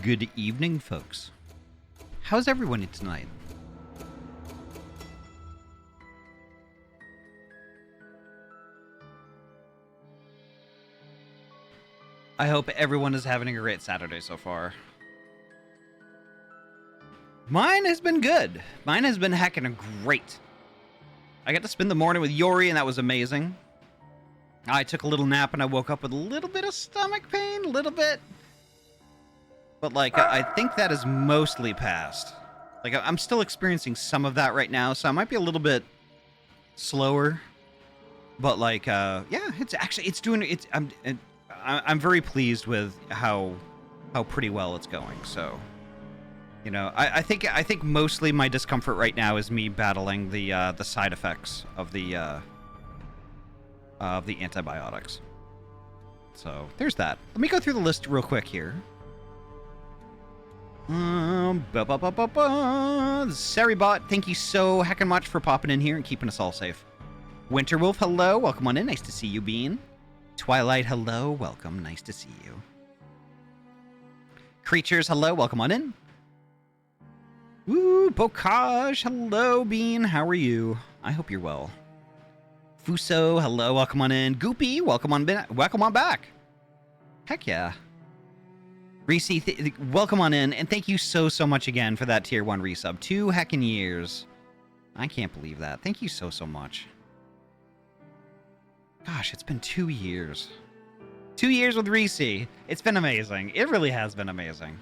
Good evening, folks. How's everyone tonight? I hope everyone is having a great Saturday so far. Mine has been good. Mine has been heckin' great. I got to spend the morning with Yori, and that was amazing. I took a little nap, and I woke up with a little bit of stomach pain, a little bit. But, like, I think that is mostly past. Like, I'm still experiencing some of that right now, so I might be a little bit slower. But, like, yeah, I'm very pleased with how pretty well it's going, so... You know, I think mostly my discomfort right now is me battling the side effects of the antibiotics. So there's that. Let me go through the list real quick here. Saribot, thank you so heckin' much for popping in here and keeping us all safe. Winterwolf, hello, welcome on in. Nice to see you, Bean. Twilight, hello, welcome. Nice to see you. Creatures, hello, welcome on in. Woo, Bocage, hello, Bean. How are you? I hope you're well. Fuso, hello, welcome on in. Goopy, welcome on back. Heck yeah. Reese, welcome on in, and thank you so much again for that tier 1 resub. 2 heckin' years. I can't believe that. Thank you so much. Gosh, it's been 2 years. 2 years with Reese. It's been amazing. It really has been amazing.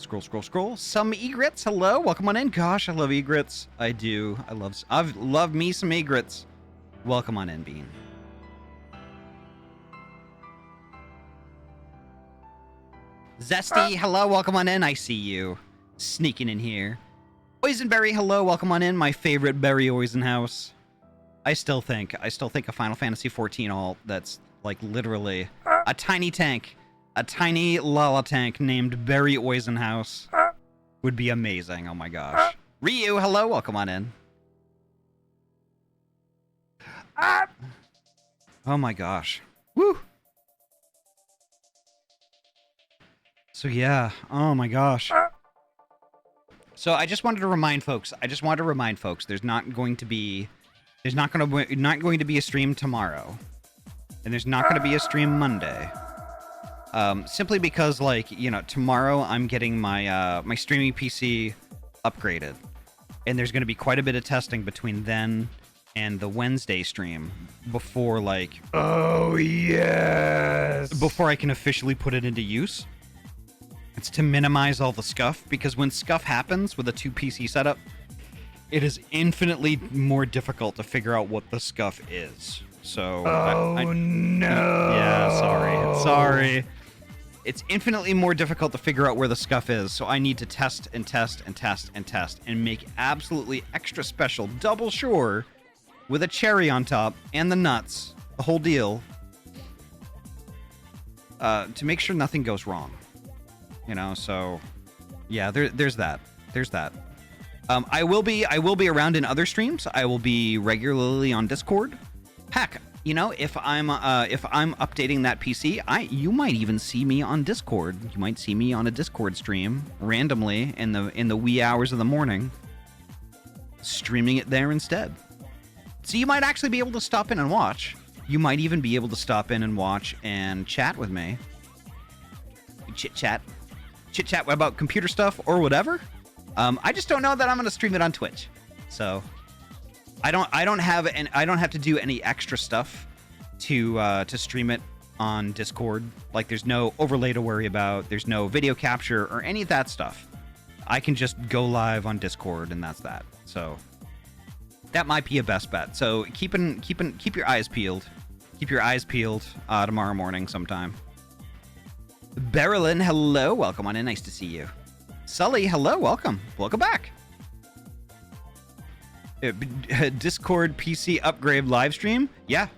Scroll. Some egrets. Hello. Welcome on in. Gosh, I love egrets. I do. I've loved me some egrets. Welcome on in, Bean. Zesty. Hello. Welcome on in. I see you. Sneaking in here. Boysenberry. Hello. Welcome on in. My favorite Berry Oisenhouse. I still think a Final Fantasy XIV alt that's like literally a tiny tank. A tiny Lala tank named Berry Oisenhouse would be amazing. Oh my gosh. Ryu, hello. Welcome on in. Oh my gosh. Woo. So yeah. Oh my gosh. So I just wanted to remind folks. There's not going to be a stream tomorrow, and there's not going to be a stream Monday. Simply because, like, you know, tomorrow I'm getting my my streaming PC upgraded, and there's going to be quite a bit of testing between then and the Wednesday stream before, like, oh yes, before I can officially put it into use. It's to minimize all the scuff, because when scuff happens with a 2 PC setup, it is infinitely more difficult to figure out what the scuff is. So no. Yeah, sorry. It's infinitely more difficult to figure out where the scuff is, so I need to test and make absolutely extra special, double sure, with a cherry on top and the nuts, the whole deal, to make sure nothing goes wrong. You know, so yeah, there's that. I will be around in other streams. I will be regularly on Discord. Heck, you know, if I'm updating that PC, you might even see me on Discord. You might see me on a Discord stream randomly in the wee hours of the morning, streaming it there instead. So you might actually be able to stop in and watch. You might even be able to stop in and watch and chat with me. Chit chat about computer stuff or whatever. I just don't know that I'm going to stream it on Twitch. So I don't have to do any extra stuff to stream it on Discord. Like, there's no overlay to worry about. There's no video capture or any of that stuff. I can just go live on Discord, and that's that. So that might be a best bet. So keep your eyes peeled. Keep your eyes peeled tomorrow morning sometime. Berylin, hello. Welcome on in. Nice to see you. Sully, hello. Welcome back. Discord PC upgrade live stream? Yeah.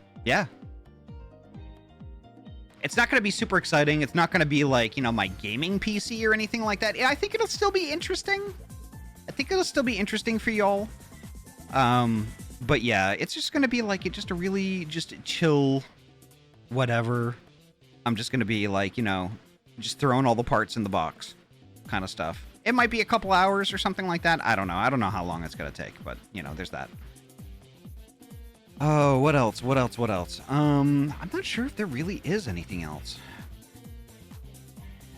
It's not going to be super exciting. It's not going to be like, you know, my gaming PC or anything like that. I think it'll still be interesting. I think it'll still be interesting for y'all. But yeah, it's just gonna be like just a really just chill, whatever. I'm just gonna be like, you know, just throwing all the parts in the box, kind of stuff. It might be a couple hours or something like that. I don't know. I don't know how long it's gonna take, but you know, there's that. Oh, what else? What else? What else? I'm not sure if there really is anything else.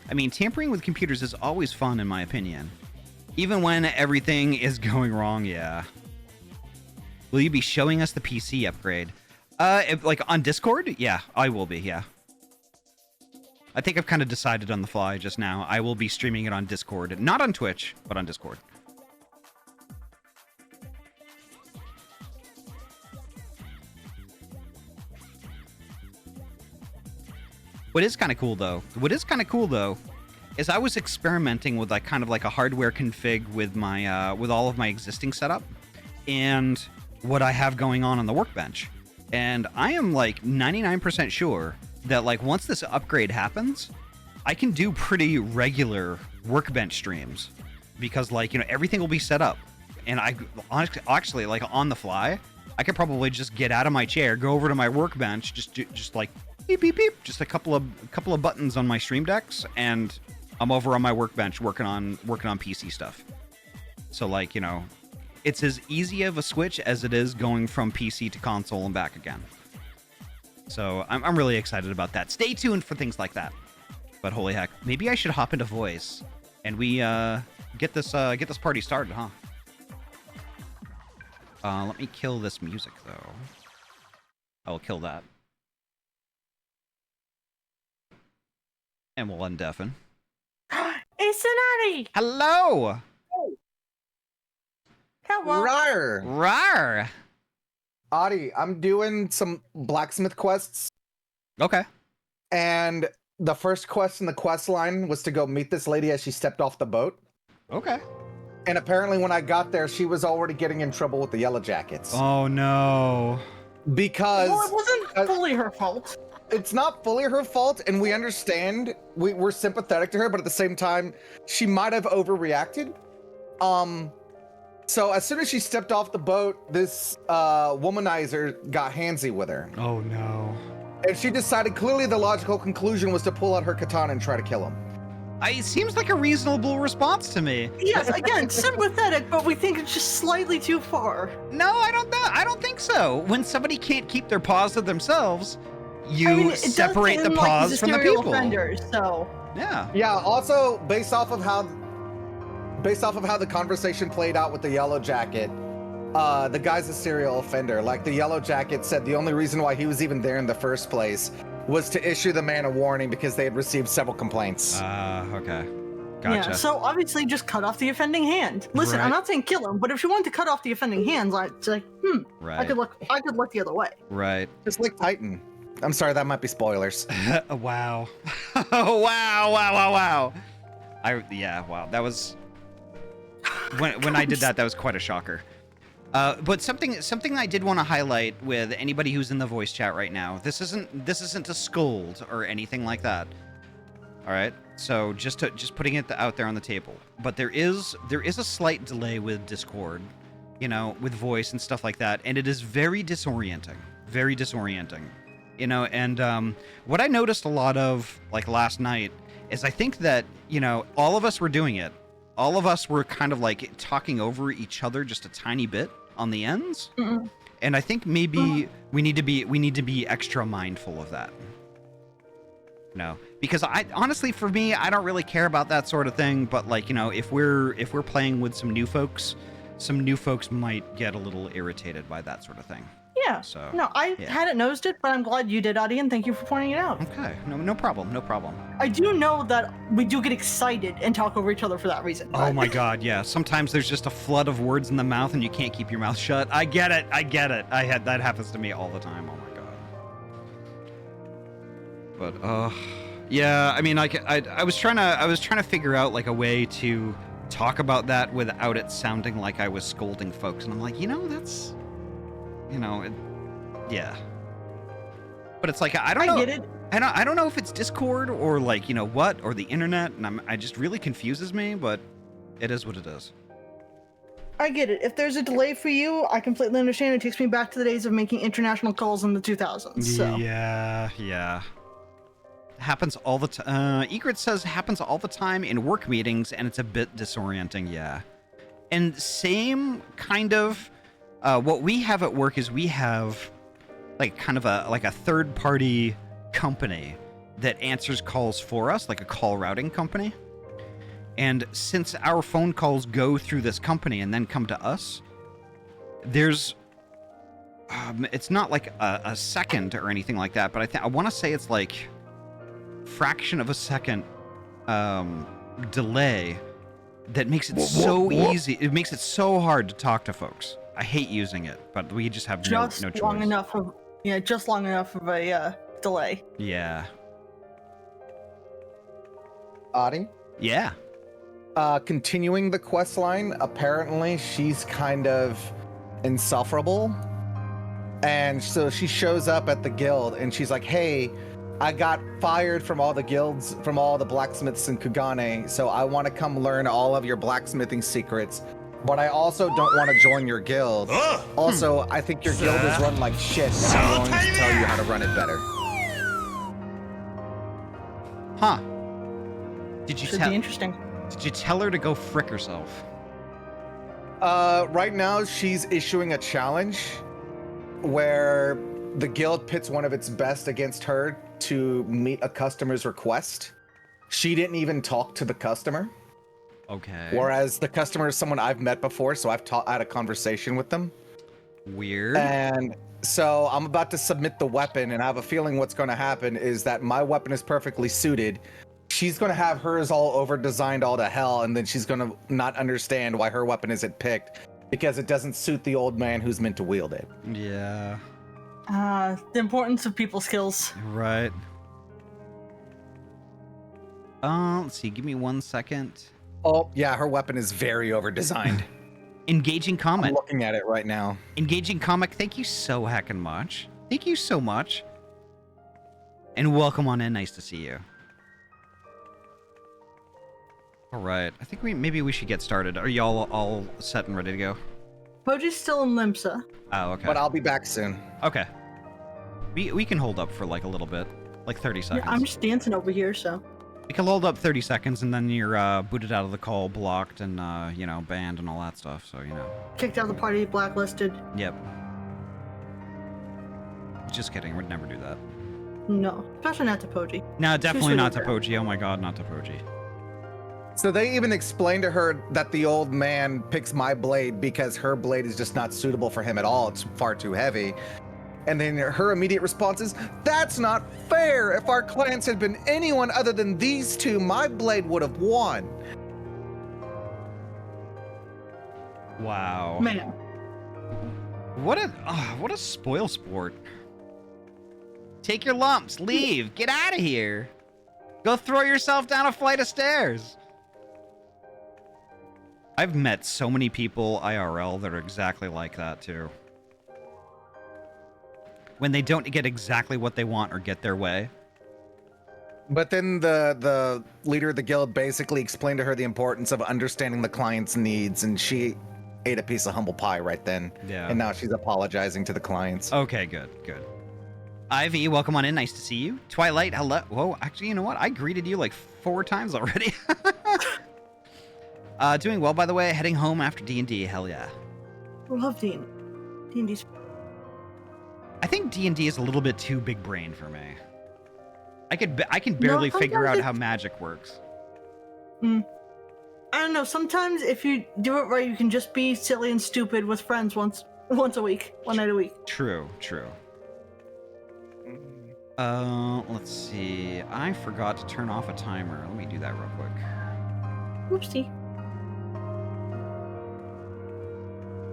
I mean, tampering with computers is always fun, in my opinion. Even when everything is going wrong, yeah. Will you be showing us the PC upgrade? Like on Discord? Yeah, I will be, yeah. I think I've kind of decided on the fly just now. I will be streaming it on Discord. Not on Twitch, but on Discord. What is kind of cool though, is I was experimenting with like kind of like a hardware config with my with all of my existing setup and what I have going on the workbench. And I am like 99% sure that like once this upgrade happens, I can do pretty regular workbench streams because like, you know, everything will be set up. And I actually like on the fly, I could probably just get out of my chair, go over to my workbench, just like beep beep beep, just a couple of buttons on my stream decks, and I'm over on my workbench working on PC stuff. So like, you know, it's as easy of a switch as it is going from PC to console and back again. So I'm really excited about that. Stay tuned for things like that. But holy heck, maybe I should hop into voice and we get this party started, huh? Let me kill this music though. I'll kill that. And we'll undeafen. It's an Ahty! Hello! Hello. Rawr! Rawr! Ahty, I'm doing some blacksmith quests, Okay. and the first quest in the quest line was to go meet this lady as she stepped off the boat. Okay. And apparently when I got there, she was already getting in trouble with the Yellow Jackets. Oh no. Because... Well, it wasn't fully her fault. It's not fully her fault, and we understand. We're sympathetic to her, but at the same time, she might have overreacted. So as soon as she stepped off the boat, this womanizer got handsy with her. Oh no. And she decided clearly the logical conclusion was to pull out her katana and try to kill him. It seems like a reasonable response to me. Yes, again, sympathetic, but we think it's just slightly too far. No, I don't think so. When somebody can't keep their paws to themselves, you separate the paws from the people. Offenders, so. Yeah. Yeah, also based off of how the conversation played out with the Yellow Jacket, the guy's a serial offender. Like the Yellow Jacket said the only reason why he was even there in the first place was to issue the man a warning because they had received several complaints. Okay. Gotcha. Yeah, so obviously just cut off the offending hand. Listen, Right. I'm not saying kill him, but if you wanted to cut off the offending hands, I'd say, Right. I could look the other way. Right. Just like Titan. I'm sorry, that might be spoilers. Wow. Wow. Wow. That was when I did that was quite a shocker. But something I did want to highlight with anybody who's in the voice chat right now. This isn't a scold or anything like that. All right. So just putting it out there on the table. But there is a slight delay with Discord, you know, with voice and stuff like that, and it is very disorienting. Very disorienting. You know, and what I noticed a lot of like last night is I think that, you know, all of us were doing it. All of us were kind of like talking over each other just a tiny bit on the ends. Mm-mm. And I think maybe we need to be extra mindful of that. No, because I honestly, for me, I don't really care about that sort of thing. But like, you know, if we're playing with some new folks might get a little irritated by that sort of thing. Yeah. So no, I hadn't noticed it, but I'm glad you did, Ahty, and thank you for pointing it out. Okay, no problem. I do know that we do get excited and talk over each other for that reason. Oh my god, yeah. Sometimes there's just a flood of words in the mouth and you can't keep your mouth shut. I get it. That happens to me all the time. Oh my god. But yeah, I mean, I was trying to figure out like a way to talk about that without it sounding like I was scolding folks, and I'm like, you know, that's, you know, yeah. But it's like I don't know. I get it. I don't know if it's Discord or like, you know what, or the internet, and I just really confuses me, but it is what it is. I get it. If there's a delay for you, I completely understand. It takes me back to the days of making international calls in the 2000s. So. Yeah. Happens all the time. Egret says happens all the time in work meetings, and it's a bit disorienting. Yeah. And same kind of what we have at work is we have like kind of a third party company that answers calls for us, like a call routing company. And since our phone calls go through this company and then come to us, there's it's not like a second or anything like that, but I want to say it's like fraction of a second delay that makes it so easy. It makes it so hard to talk to folks. I hate using it, but we just have no choice. Just long enough of a delay. Yeah. Ahty? Yeah. Continuing the quest line, apparently she's kind of insufferable. And so she shows up at the guild and she's like, hey, I got fired from all the guilds, from all the blacksmiths in Kugane, so I want to come learn all of your blacksmithing secrets. But I also don't want to join your guild. Also, I think your guild is run like shit, and I'm going to tell you how to run it better. Huh. Did you Should be interesting. Did you tell her to go frick herself? Right now, she's issuing a challenge where the guild pits one of its best against her to meet a customer's request. She didn't even talk to the customer. Okay. Whereas the customer is someone I've met before, so I've had a conversation with them. Weird. And so I'm about to submit the weapon, and I have a feeling what's going to happen is that my weapon is perfectly suited. She's going to have hers all over-designed all to hell, and then she's going to not understand why her weapon isn't picked because it doesn't suit the old man who's meant to wield it. Yeah. The importance of people skills. Right. Let's see. Give me 1 second. Oh, yeah, her weapon is very over-designed. Engaging comment. I'm looking at it right now. Engaging comic. Thank you so heckin' much. Thank you so much. And welcome on in. Nice to see you. All right. I think maybe we should get started. Are y'all all set and ready to go? Poji's still in Limsa. Oh, okay. But I'll be back soon. Okay. We can hold up for like a little bit, like 30 seconds. Yeah, I'm just dancing over here, so. We can hold up 30 seconds and then you're booted out of the call, blocked, and banned and all that stuff. So Kicked out of the party, blacklisted. Yep. Just kidding. We'd never do that. No, especially not to Poji. No, definitely not to her. Poji. Oh my god, not to Poji. So they even explained to her that the old man picks my blade because her blade is just not suitable for him at all. It's far too heavy. And then her immediate response is, that's not fair. If our clans had been anyone other than these two, my blade would have won. Wow. Man. What a spoil sport. Take your lumps, leave, get out of here. Go throw yourself down a flight of stairs. I've met so many people IRL that are exactly like that too. When they don't get exactly what they want or get their way. But then the leader of the guild basically explained to her the importance of understanding the client's needs, and she ate a piece of humble pie right then. Yeah. And now she's apologizing to the clients. Okay, good. Ivy, welcome on in. Nice to see you. Twilight, hello. Whoa, actually, you know what? I greeted you like 4 times already. Doing well, by the way. Heading home after D&D. Hell yeah. I love D&D's. I think D&D is a little bit too big brain for me. I can barely figure out how magic works. I don't know. Sometimes if you do it right, you can just be silly and stupid with friends once a week, one night a week. True. Let's see. I forgot to turn off a timer. Let me do that real quick. Whoopsie.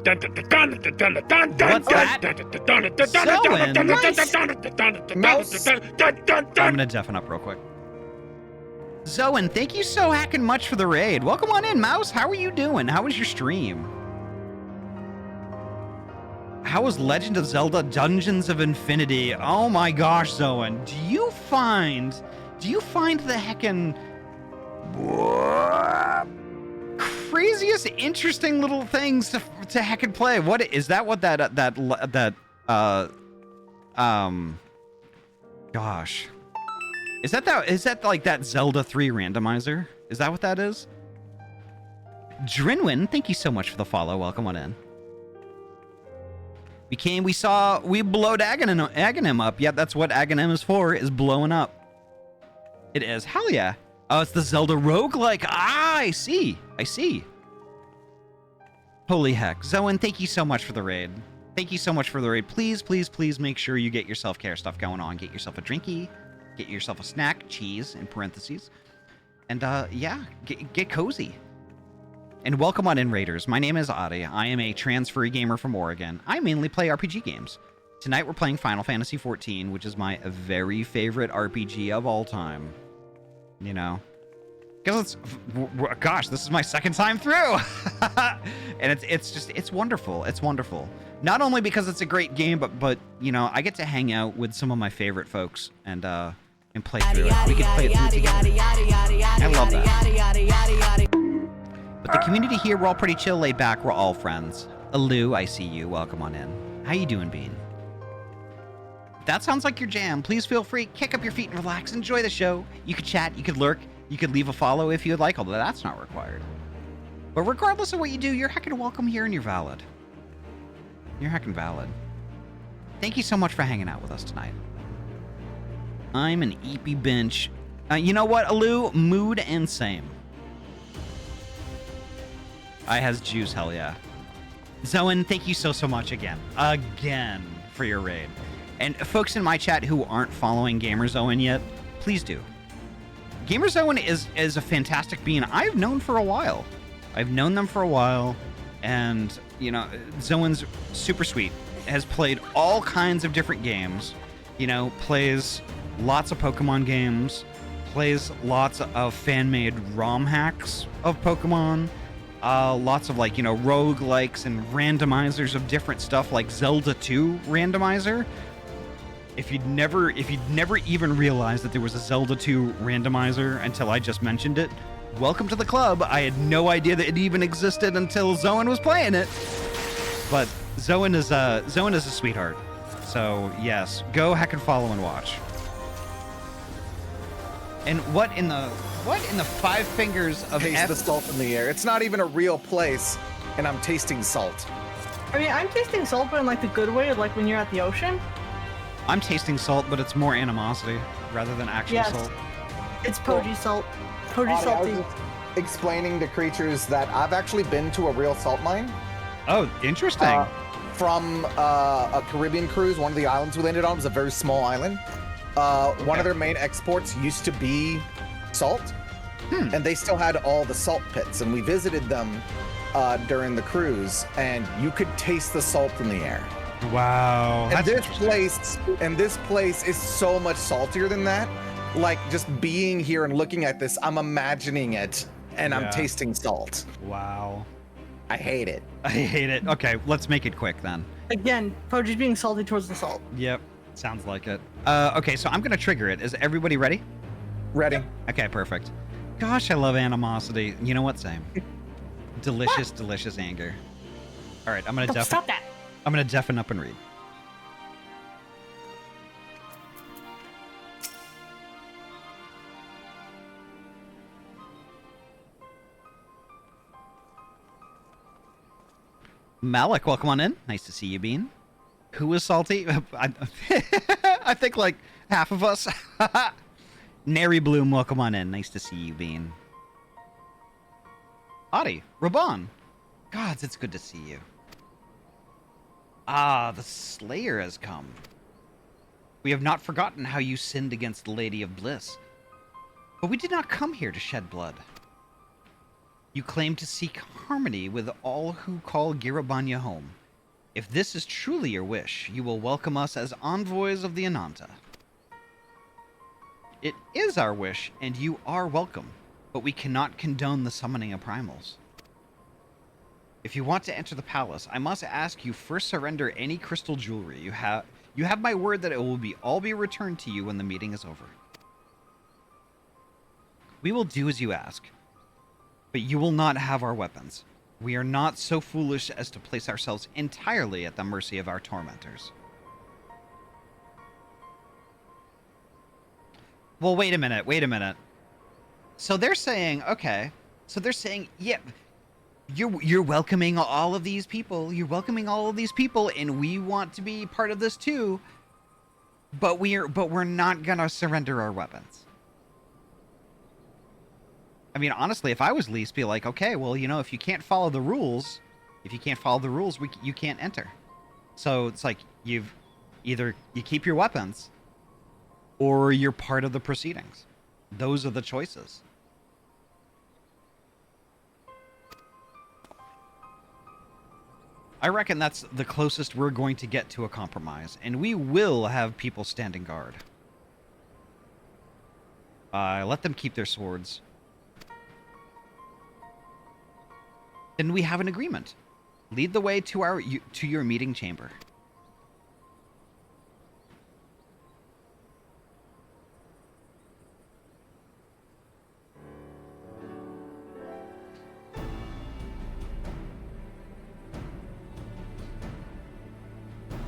What's that? I'm gonna deafen up real quick. Zoan, thank you so heckin' much for the raid. Welcome on in, Mouse. How are you doing? How was your stream? How was Legend of Zelda Dungeons of Infinity? Oh my gosh, Zoan. Do you find the heckin' craziest, interesting little things to heck and play. What is that? What gosh, is that like that Zelda 3 randomizer? Is that what that is? Drinwin, thank you so much for the follow. Welcome on in. We blowed Aghanim up. Yeah, that's what Aghanim is for, is blowing up. It is. Hell yeah. Oh, it's the Zelda roguelike. Ah, I see. Holy heck. Zoan, thank you so much for the raid. Please, please, please make sure you get your self-care stuff going on. Get yourself a drinky. Get yourself a snack. Cheese, in parentheses. And, yeah, get cozy. And welcome on in, Raiders. My name is Ahty. I am a trans-free gamer from Oregon. I mainly play RPG games. Tonight we're playing Final Fantasy XIV, which is my very favorite RPG of all time. You know? Because gosh, this is my second time through! And it's wonderful. It's wonderful. Not only because it's a great game, but you know, I get to hang out with some of my favorite folks and play through it. We can play it through together. I love that. But the community here, we're all pretty chill, laid back. We're all friends. Alu, I see you. Welcome on in. How you doing, Bean? If that sounds like your jam, please feel free. Kick up your feet and relax. Enjoy the show. You could chat. You could lurk. You could leave a follow if you would like, although that's not required. But regardless of what you do, you're heckin' welcome here and you're valid. You're heckin' valid. Thank you so much for hanging out with us tonight. I'm an eepy bench. You know what, Alu? Mood and same. I has juice, hell yeah. Zoan, thank you so much again for your raid. And folks in my chat who aren't following GamerZoan yet, please do. GamerZoan is a fantastic being I've known for a while. I've known them for a while, and you know, Zoan's super sweet. Has played all kinds of different games. You know, plays lots of Pokemon games, plays lots of fan-made ROM hacks of Pokemon. Lots of, like, you know, roguelikes and randomizers of different stuff, like Zelda 2 randomizer. If you'd never even realized that there was a Zelda 2 randomizer until I just mentioned it, welcome to the club. I had no idea that it even existed until Zoan was playing it. But Zoan is a sweetheart. So yes, go heck and follow and watch. And what in the five fingers of Taste the salt in the air. It's not even a real place, and I'm tasting salt. I mean, I'm tasting salt, but in like the good way, like when you're at the ocean. I'm tasting salt, but it's more animosity rather than actual salt. It's Poji salt. Poji salty. I was just explaining to creatures that I've actually been to a real salt mine. Oh, interesting. From a Caribbean cruise, one of the islands we landed on was a very small island. One of their main exports used to be salt, and they still had all the salt pits, and we visited them during the cruise, and you could taste the salt in the air. Wow. And this place is so much saltier than that. Like, just being here and looking at this, I'm imagining it, and I'm tasting salt. Wow. I hate it. Okay, let's make it quick then. Again, Poji's being salty towards the salt. Yep, sounds like it. Okay, so I'm gonna trigger it. Is everybody ready? Ready. Okay, perfect. Gosh, I love animosity. You know what? Same. Delicious, delicious anger. All right, I'm gonna Stop that. I'm gonna deafen up and read. Malik, welcome on in. Nice to see you, Bean. Who is salty? I think like half of us. Nary Bloom, welcome on in. Nice to see you, Bean. Ahty, Raban. Gods, it's good to see you. Ah, the Slayer has come. We have not forgotten how you sinned against the Lady of Bliss. But we did not come here to shed blood. You claim to seek harmony with all who call Girabanya home. If this is truly your wish, you will welcome us as envoys of the Ananta. It is our wish, and you are welcome, but we cannot condone the summoning of primals. If you want to enter the palace, I must ask you first surrender any crystal jewelry you have. You have my word that it will all be returned to you when the meeting is over. We will do as you ask. But you will not have our weapons. We are not so foolish as to place ourselves entirely at the mercy of our tormentors. Well, wait a minute. So they're saying, okay. So they're saying, yeah, you're welcoming all of these people. You're welcoming all of these people, and we want to be part of this too. But we're not gonna surrender our weapons. I mean, honestly, if I was Lease, be like, okay, well, you know, if you can't follow the rules, you can't enter. So it's like you keep your weapons, or you're part of the proceedings. Those are the choices. I reckon that's the closest we're going to get to a compromise, and we will have people standing guard. Let them keep their swords. Then we have an agreement. Lead the way to your meeting chamber.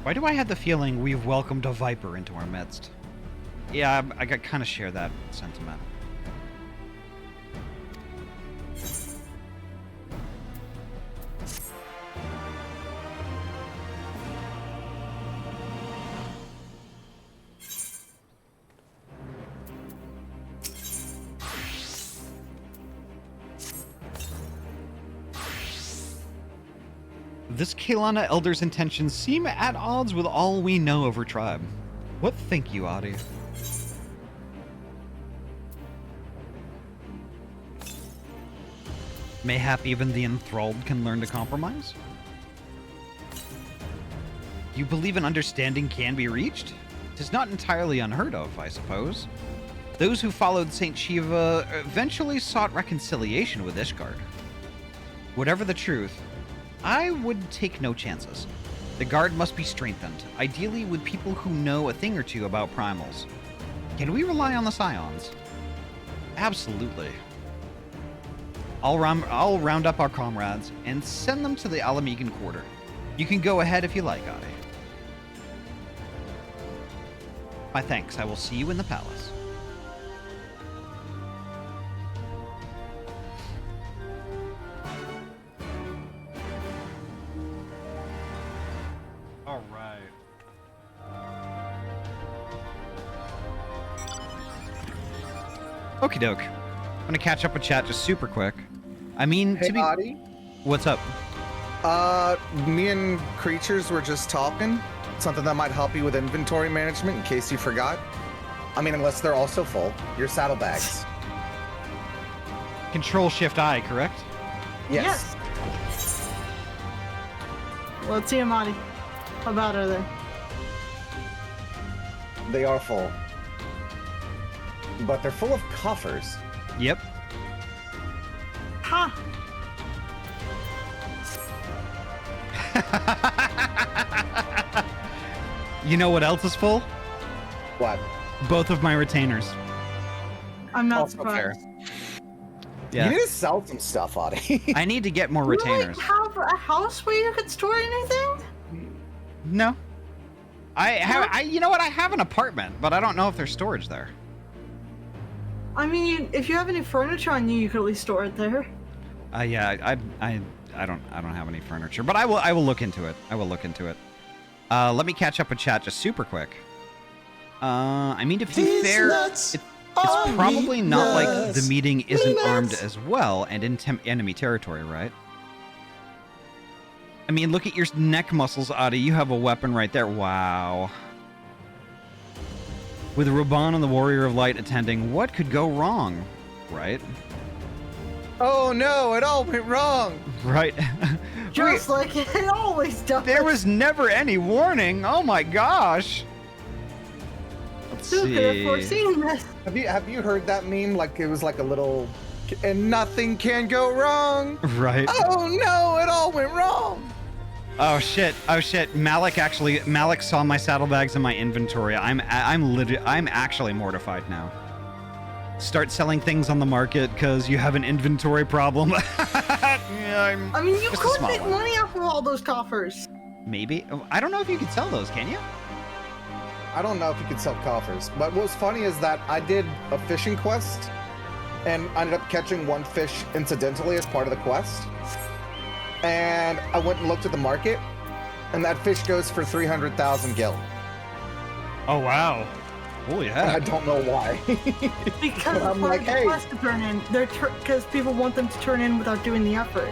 Why do I have the feeling we've welcomed a viper into our midst? Yeah, I kind of share that sentiment. This Kaelana Elder's intentions seem at odds with all we know of her tribe. What think you, Ahty? Mayhap even the enthralled can learn to compromise? You believe an understanding can be reached? 'Tis not entirely unheard of, I suppose. Those who followed Saint Shiva eventually sought reconciliation with Ishgard. Whatever the truth, I would take no chances. The guard must be strengthened, ideally with people who know a thing or two about primals. Can we rely on the Scions? Absolutely. I'll round up our comrades and send them to the Alamegan quarter. You can go ahead if you like, Ahty. My thanks. I will see you in the palace. All right. Okie doke. I'm gonna catch up with chat just super quick. I mean, Hey, to be. Ahty. What's up? Me and Creatures were just talking. Something that might help you with inventory management in case you forgot. I mean, unless they're also full. Your saddlebags. Control-Shift-I, correct? Yes. Let's see, Ahty. How bad are they? They are full. But they're full of coffers. Yep. Ha! You know what else is full? What? Both of my retainers. I'm not Also fair. surprised. Yeah. You need to sell some stuff, Ahty. I need to get more You retainers. like have a house where you could store anything? No. You know what? I have an apartment, but I don't know if there's storage there. I mean, if you have any furniture on you, you could at least store it there. Yeah, I don't have any furniture, but I will look into it. I will look into it. Let me catch up with chat just super quick. I mean, to be fair, it's probably not like the meeting isn't armed as well and in enemy territory, right? I mean, look at your neck muscles, Ahty. You have a weapon right there. Wow. With Raban and the Warrior of Light attending, what could go wrong, right? Oh no, it all went wrong. Right. Just like it always does. There was never any warning. Oh my gosh. Let's Who could have see. foreseen this? Have you heard that meme? Like it was like a little, and nothing can go wrong. Right. Oh no, it all went wrong. Oh shit. Oh shit. Malik saw my saddlebags in my inventory. I'm actually mortified now. start selling things on the market because you have an inventory problem. Yeah, I mean, you just a could small make one. money off of all those coffers. Maybe. I don't know if you could sell those, can you? I don't know if you can sell coffers, but what's funny is that I did a fishing quest and I ended up catching one fish incidentally as part of the quest. And I went and looked at the market, and that fish goes for 300,000 gil. Oh, wow. Holy And I heck. don't know why. Because it's I'm part like, of the hey. quest to turn in. Because people want them to turn in without doing the effort.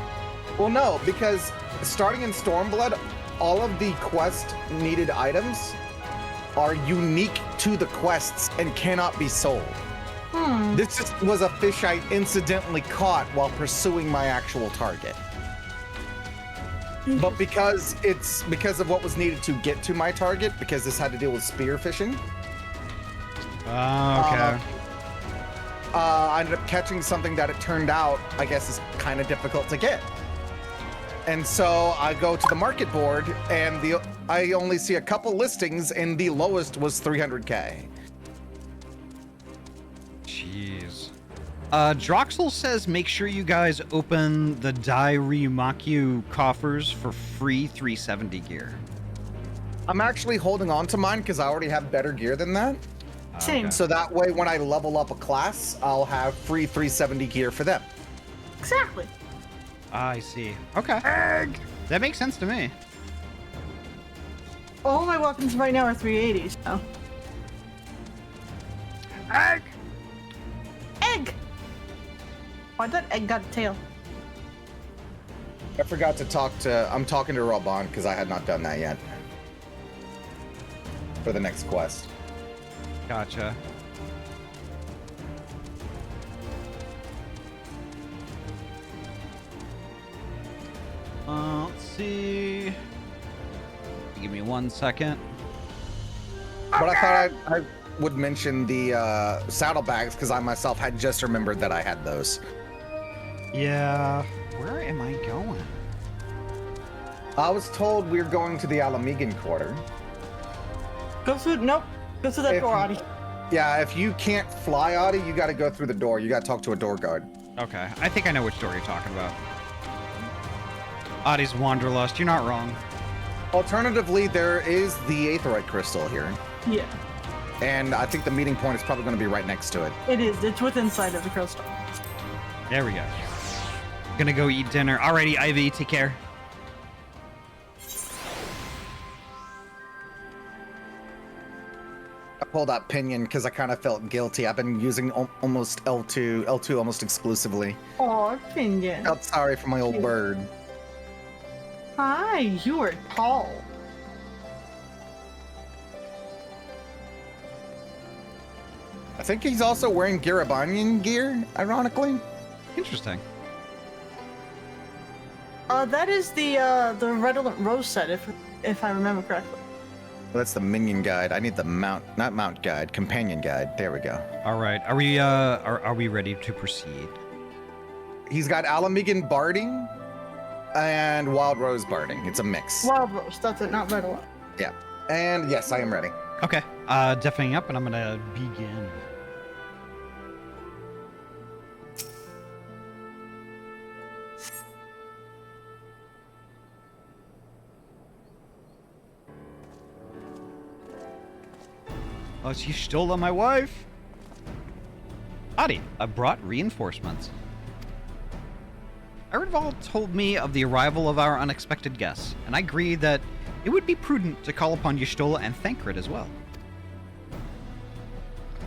Well, no, because starting in Stormblood, all of the quest needed items are unique to the quests and cannot be sold. This just was a fish I incidentally caught while pursuing my actual target. But because of what was needed to get to my target, because this had to deal with spear fishing, Okay. I ended up catching something that it turned out, I guess, is kind of difficult to get. And so I go to the market board, and I only see a couple listings, and the lowest was 300k. Jeez. Droxel says make sure you guys open the Dairymaku coffers for free 370 gear. I'm actually holding on to mine because I already have better gear than that. Same. Okay. So that way, when I level up a class, I'll have free 370 gear for them. Exactly. I see. Okay. That makes sense to me. All my weapons right now are 380s. So. Egg! Egg! Why'd that egg got a tail? I forgot to I'm talking to Raban because I had not done that yet. For the next quest. Gotcha. Let's see. Give me 1 second. But I thought I would mention the saddlebags because I myself had just remembered that I had those. Yeah. Where am I going? I was told we're going to the Alamigan Quarter. Go through. Nope. Go through that If door, you- Ahty. Yeah, if you can't fly, Ahty, you got to go through the door. You got to talk to a door guard. Okay. I think I know which door you're talking about. Ahty's Wanderlust. You're not wrong. Alternatively, there is the Aetheryte crystal here. Yeah, And I think the meeting point is probably going to be right next to it. it is. It's within sight of the crystal. There we go. Gonna go eat dinner. Alrighty, Ivy. Take care. I pulled out Pinion because I kind of felt guilty. I've been using almost L2 almost exclusively. Oh, opinion. Felt sorry for my old bird. Hi, you are tall. I think he's also wearing Garabanian gear, ironically. Interesting. That is the Redolent Rose set, if I remember correctly. Well, that's the minion guide. I need the not mount guide, companion guide. There we go. All right. Are we ready to proceed? He's got Alamigan barding and Wild Rose barding. It's a mix. Wild Rose, that's it, not Redolent. Yeah. And yes, I am ready. Okay. Deafening up, and I'm gonna begin. Oh, you stole my wife? Ahty, I brought reinforcements. Eredval told me of the arrival of our unexpected guests, and I agree that it would be prudent to call upon Y'shtola and Thancred as well.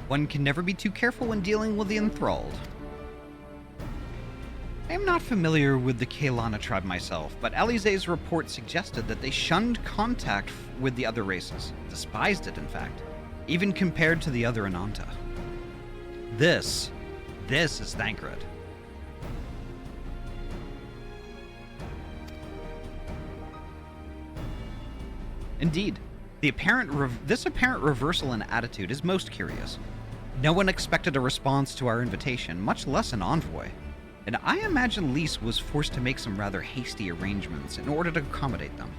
One can never be too careful when dealing with the enthralled. I am not familiar with the Kaelana tribe myself, but Alize's report suggested that they shunned contact with the other races, despised it in fact, even compared to the other Ananta. This is Thancred. Indeed, this apparent reversal in attitude is most curious. No one expected a response to our invitation, much less an envoy, and I imagine Lys was forced to make some rather hasty arrangements in order to accommodate them.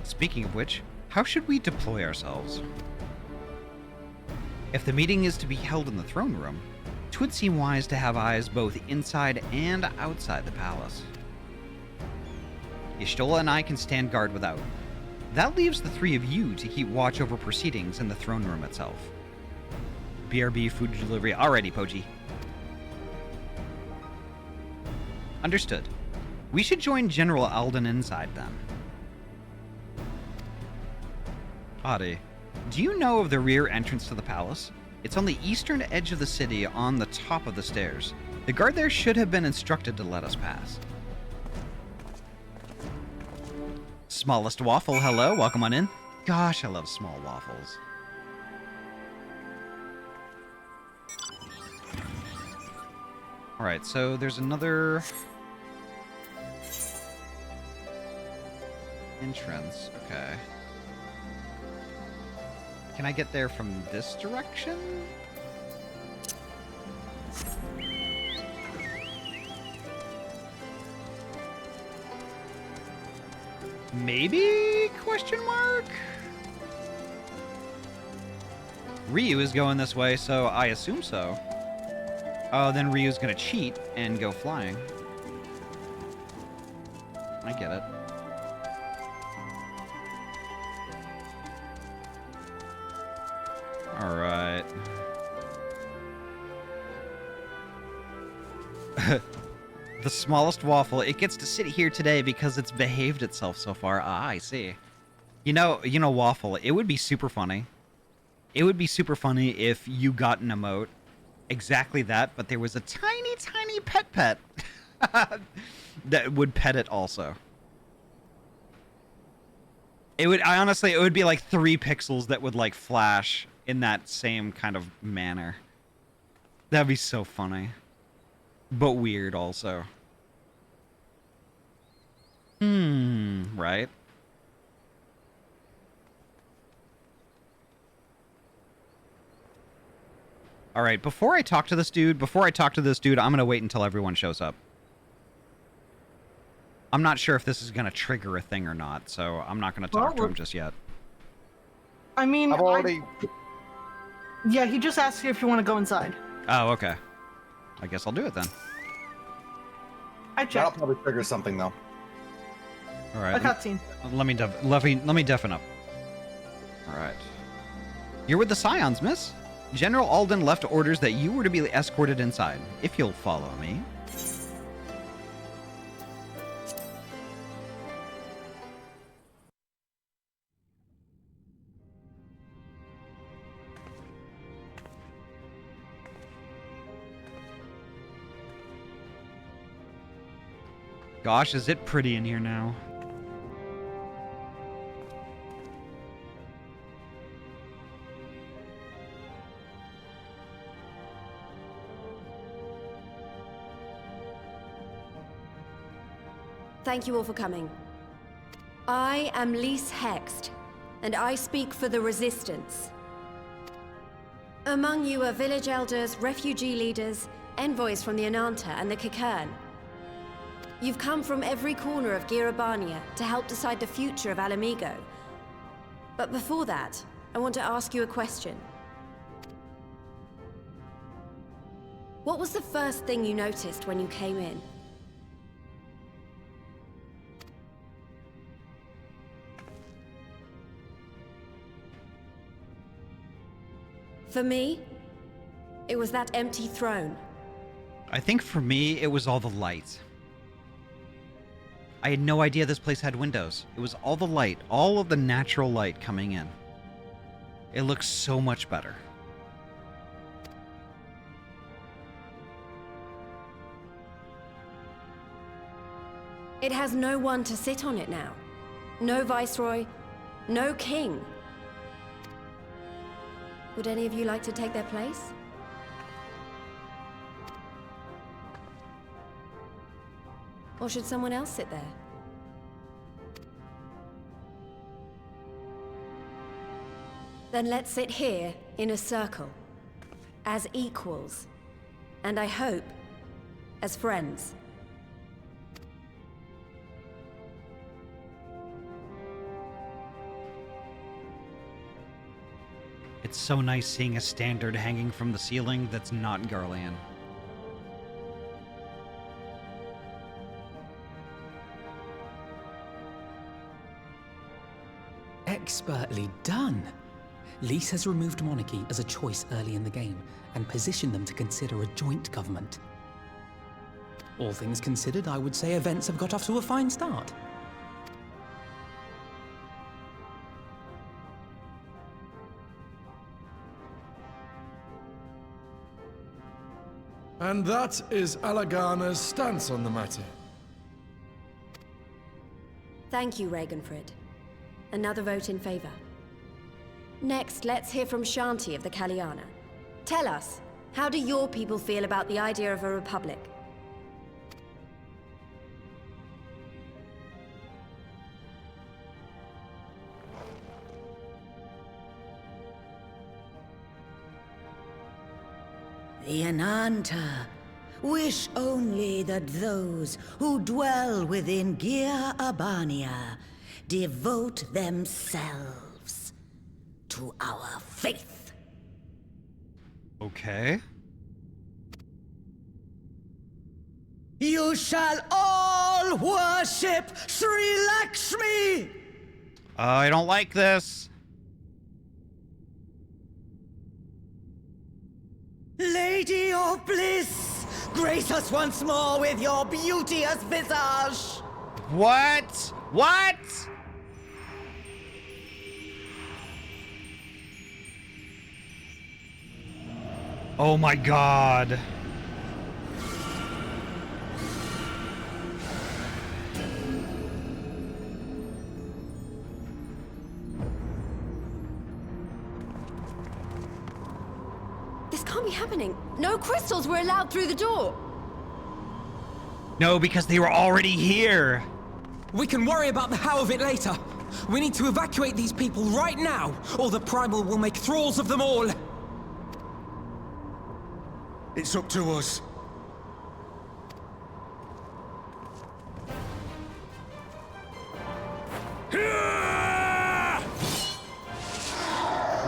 Speaking of which, how should we deploy ourselves? If the meeting is to be held in the throne room, 'twould seem wise to have eyes both inside and outside the palace. Y'shtola and I can stand guard without. That leaves the three of you to keep watch over proceedings in the throne room itself. BRB food delivery. Alrighty, Poji. Understood. We should join General Alden inside then. Ahty, do you know of the rear entrance to the palace? It's on the eastern edge of the city on the top of the stairs. The guard there should have been instructed to let us pass. Smallest waffle, hello, welcome on in. Gosh, I love small waffles. Alright, so there's another entrance. Okay. Can I get there from this direction? Maybe? Question mark? Ryu is going this way, so I assume so. Oh, then Ryu's gonna cheat and go flying. I get it. Alright. The smallest waffle. It gets to sit here today because it's behaved itself so far. Ah, I see. You know, Waffle, it would be super funny. It would be super funny if you got an emote. Exactly that, but there was a tiny, tiny pet that would pet it also. It would, honestly, it would be like 3 pixels that would like flash in that same kind of manner. That'd be so funny. But weird also. Right? Alright, before I talk to this dude, I'm gonna wait until everyone shows up. I'm not sure if this is gonna trigger a thing or not, so I'm not gonna talk to him just yet. I mean, I've already... Yeah, he just asked you if you want to go inside. Oh, okay. I guess I'll do it then. I That'll checked. probably trigger something, though. All right. A cutscene. Let me deafen up. All right. You're with the Scions, miss. General Alden left orders that you were to be escorted inside. If you'll follow me. Gosh, is it pretty in here now? Thank you all for coming. I am Lise Hext, and I speak for the Resistance. Among you are village elders, refugee leaders, envoys from the Ananta and the Kikern. You've come from every corner of Girabania to help decide the future of Alamigo. But before that, I want to ask you a question. What was the first thing you noticed when you came in? For me, it was that empty throne. I think for me, it was all the light. I had no idea this place had windows. It was all the light, all of the natural light coming in. It looks so much better. It has no one to sit on it now. No viceroy, no king. Would any of you like to take their place? Or should someone else sit there? Then let's sit here in a circle, as equals, and I hope, as friends. It's so nice seeing a standard hanging from the ceiling that's not Garlean. Expertly done. Lys has removed monarchy as a choice early in the game and positioned them to consider a joint government. All things considered, I would say events have got off to a fine start. And that is Alagana's stance on the matter. Thank you, Ragenfrid. Another vote in favor. Next, let's hear from Shanti of the Kalyana. Tell us, how do your people feel about the idea of a republic? The Ananta wish only that those who dwell within Gir Abania devote themselves to our faith. Okay. You shall all worship Sri Lakshmi! I don't like this. Lady of bliss, grace us once more with your beauteous visage! What? What? Oh my god. This can't be happening. No crystals were allowed through the door. No, because they were already here. We can worry about the how of it later. We need to evacuate these people right now, or the Primal will make thralls of them all. It's up to us.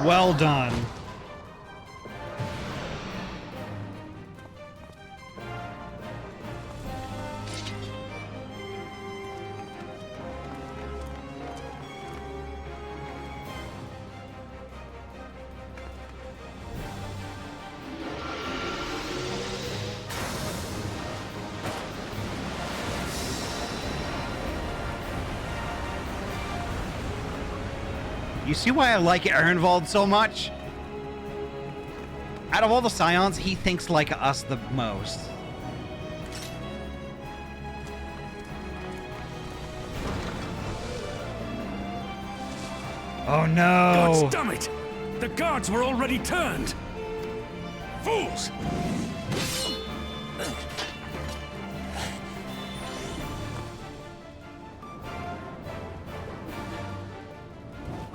Well done. You see why I like Ehrenwald so much? Out of all the Scions, he thinks like us the most. Oh no! God damn it! The guards were already turned! Fools!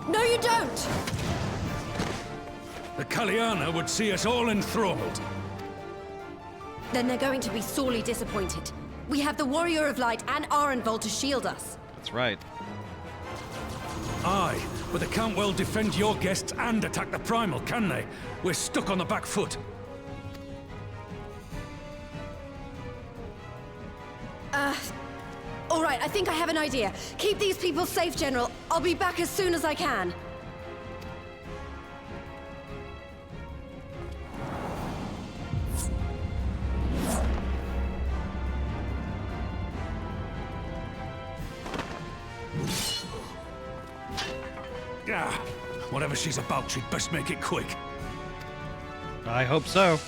No, you don't! The Kalyana would see us all enthralled. Then they're going to be sorely disappointed. We have the Warrior of Light and Ahrenwald to shield us. That's right. Aye, but they can't well defend your guests and attack the Primal, can they? We're stuck on the back foot. All right, I think I have an idea. Keep these people safe, General. I'll be back as soon as I can. Ah, whatever she's about, she'd best make it quick. I hope so.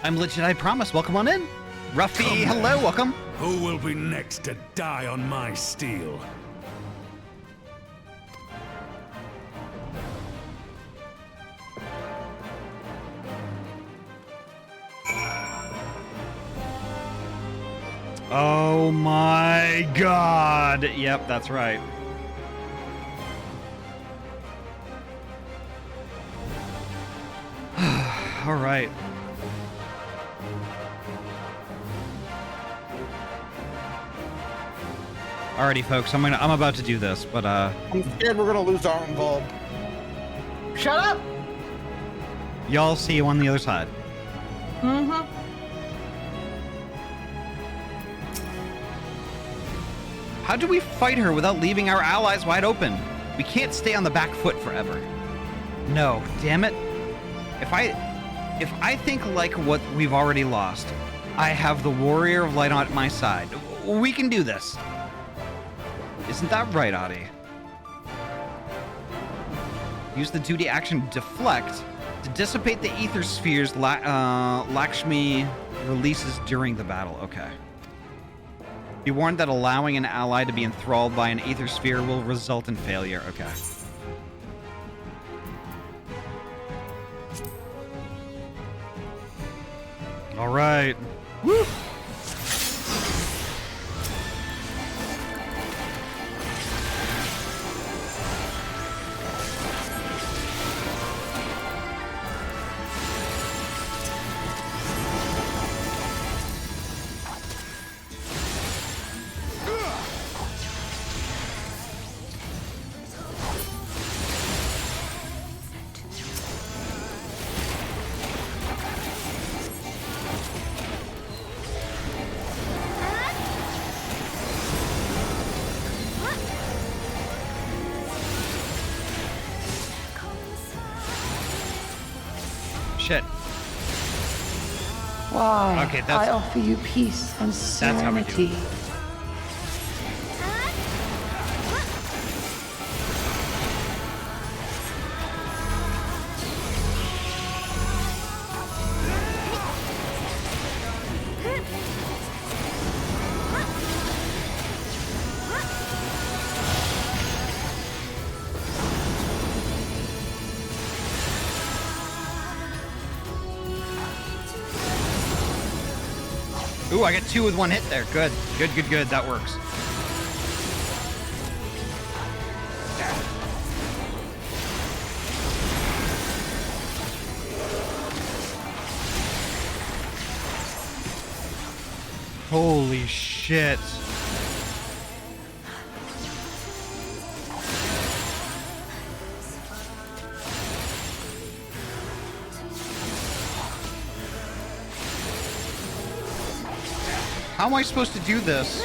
I'm legit, I promise. Welcome on in. Ruffy, Come hello, then. welcome. Who will be next to die on my steel? Oh my god. Yep, that's right. All right. Alrighty, folks. I'm about to do this, but I'm scared we're gonna lose our involved. Shut up! Y'all see you on the other side. Mm-hmm. How do we fight her without leaving our allies wide open? We can't stay on the back foot forever. No, damn it. If I think like what we've already lost, I have the Warrior of Light on my side. We can do this. Isn't that right, Ahty? Use the duty action Deflect to dissipate the ether spheres Lakshmi releases during the battle. Okay. Be warned that allowing an ally to be enthralled by an ether sphere will result in failure. Okay. All right. Woo! Shit. Why? Okay, I offer you peace and that's how we do it. serenity. Ooh, I get 2 with 1 hit there. Good. Good, good, good. That works. Holy shit. How am I supposed to do this?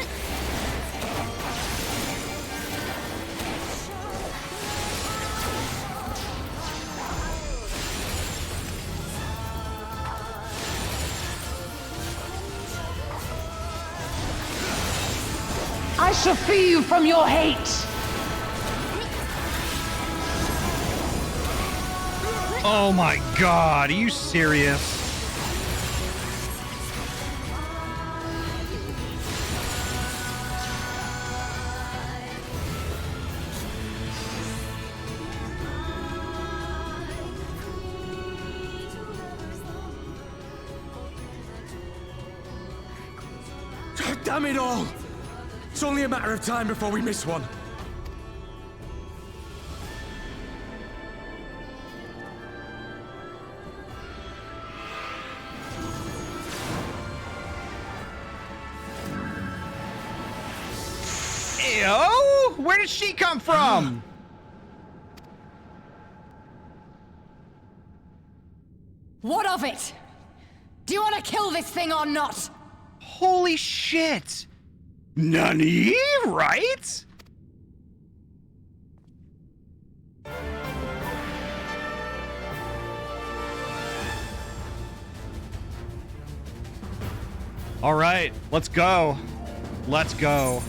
I shall free you from your hate. Oh my god, are you serious? Damn it all! It's only a matter of time before we miss one. Ew! Where did she come from? What of it? Do you want to kill this thing or not? Holy shit! Nani? Right? All right, let's go. Let's go.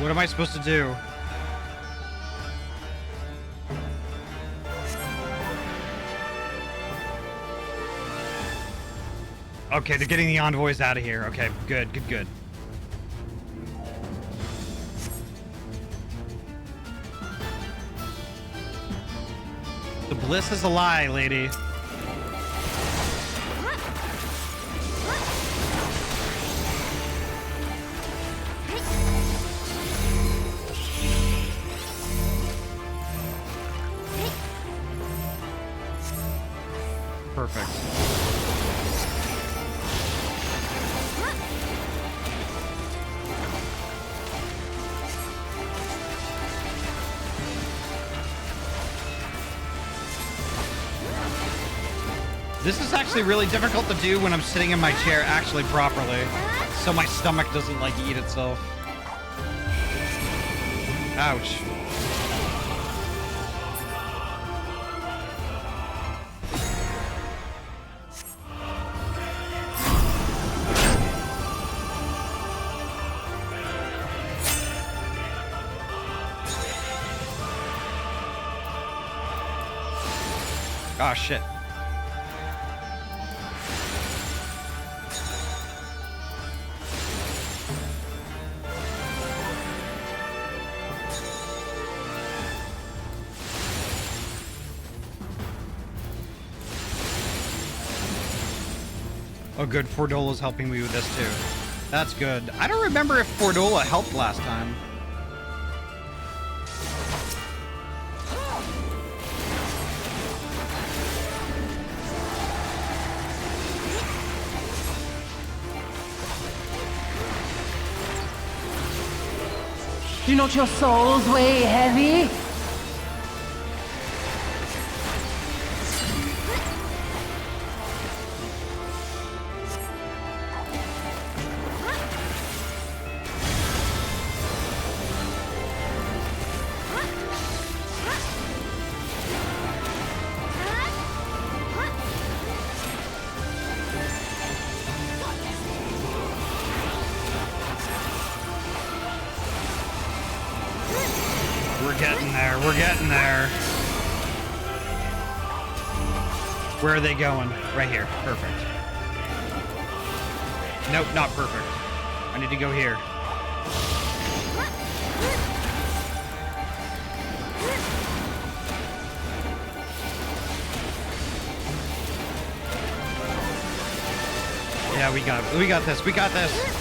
What am I supposed to do? Okay, they're getting the envoys out of here. Okay, good, good, good. The bliss is a lie, lady. Perfect. This is actually really difficult to do when I'm sitting in my chair actually properly, so my stomach doesn't like eat itself. Ouch. Oh shit. Oh good, Fordola's helping me with this too. That's good. I don't remember if Fordola helped last time. Do not your souls weigh heavy? We're getting there. Where are they going? Right here. Perfect. Nope, not perfect. I need to go here. Yeah, we got this. We got this.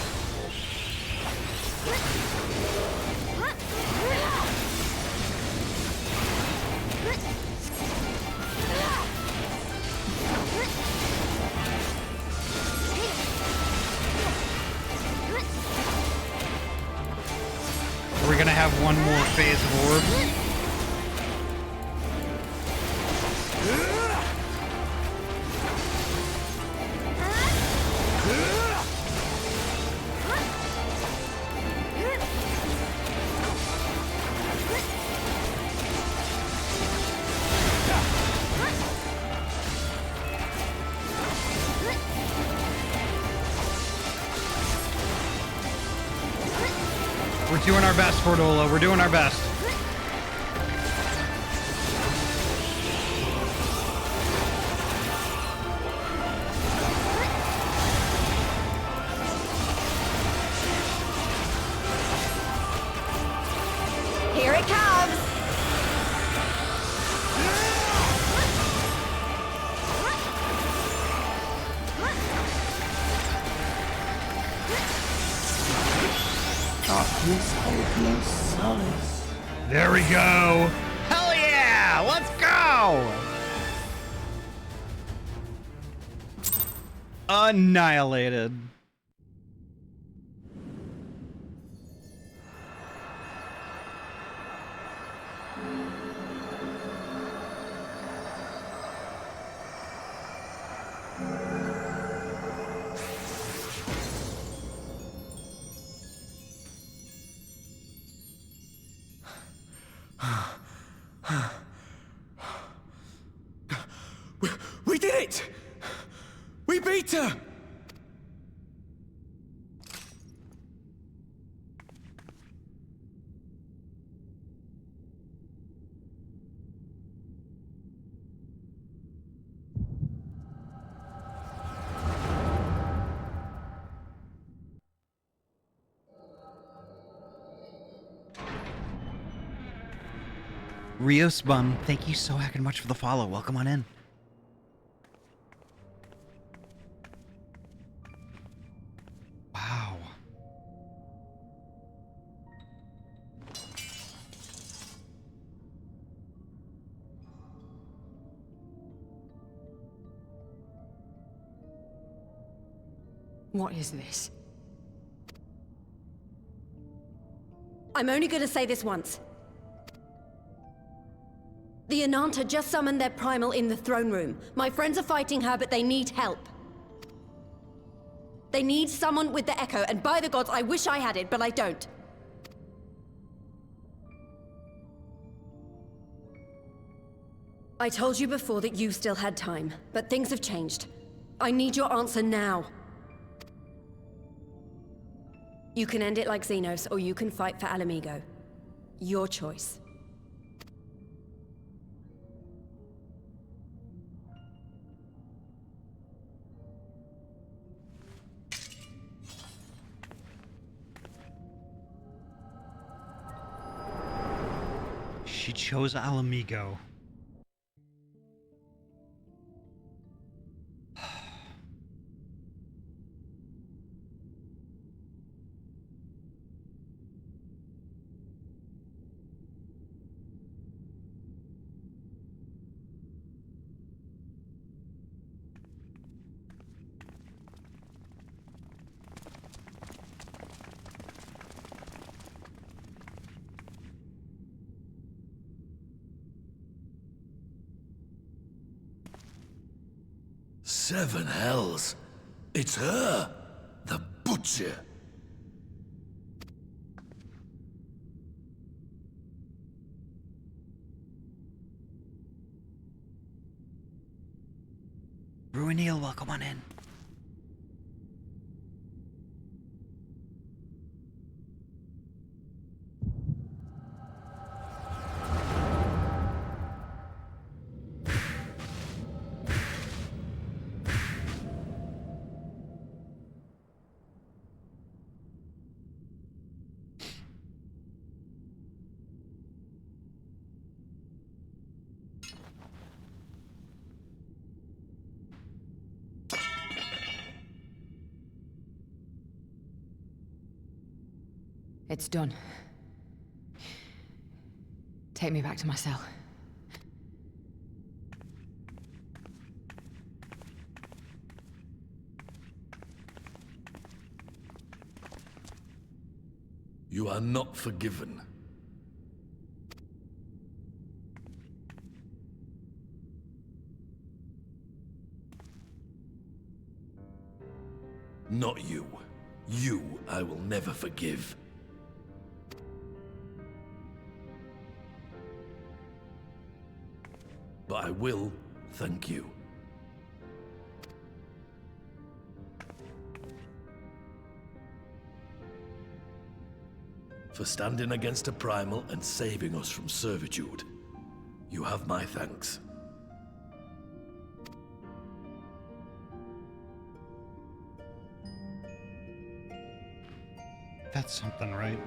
We're gonna have one more phase of orbs. We're doing our best, Fordola. We're doing our best. Here it comes! Darkness, hopeless solace. There we go. Hell yeah! Let's go! Annihilated. We did it! We beat her! Rios Bum, thank you so heckin' much for the follow. Welcome on in. Wow. What is this? I'm only gonna say this once. The Ananta just summoned their primal in the throne room. My friends are fighting her, but they need help. They need someone with the Echo, and by the gods, I wish I had it, but I don't. I told you before that you still had time, but things have changed. I need your answer now. You can end it like Xenos, or you can fight for Alamigo. Your choice. She chose Alamigo. Seven hells. It's her, the Butcher. Ruineel, welcome on in. It's done. Take me back to my cell. You are not forgiven. Not you. You I will never forgive. But I will thank you. For standing against a primal and saving us from servitude. You have my thanks. That's something, right?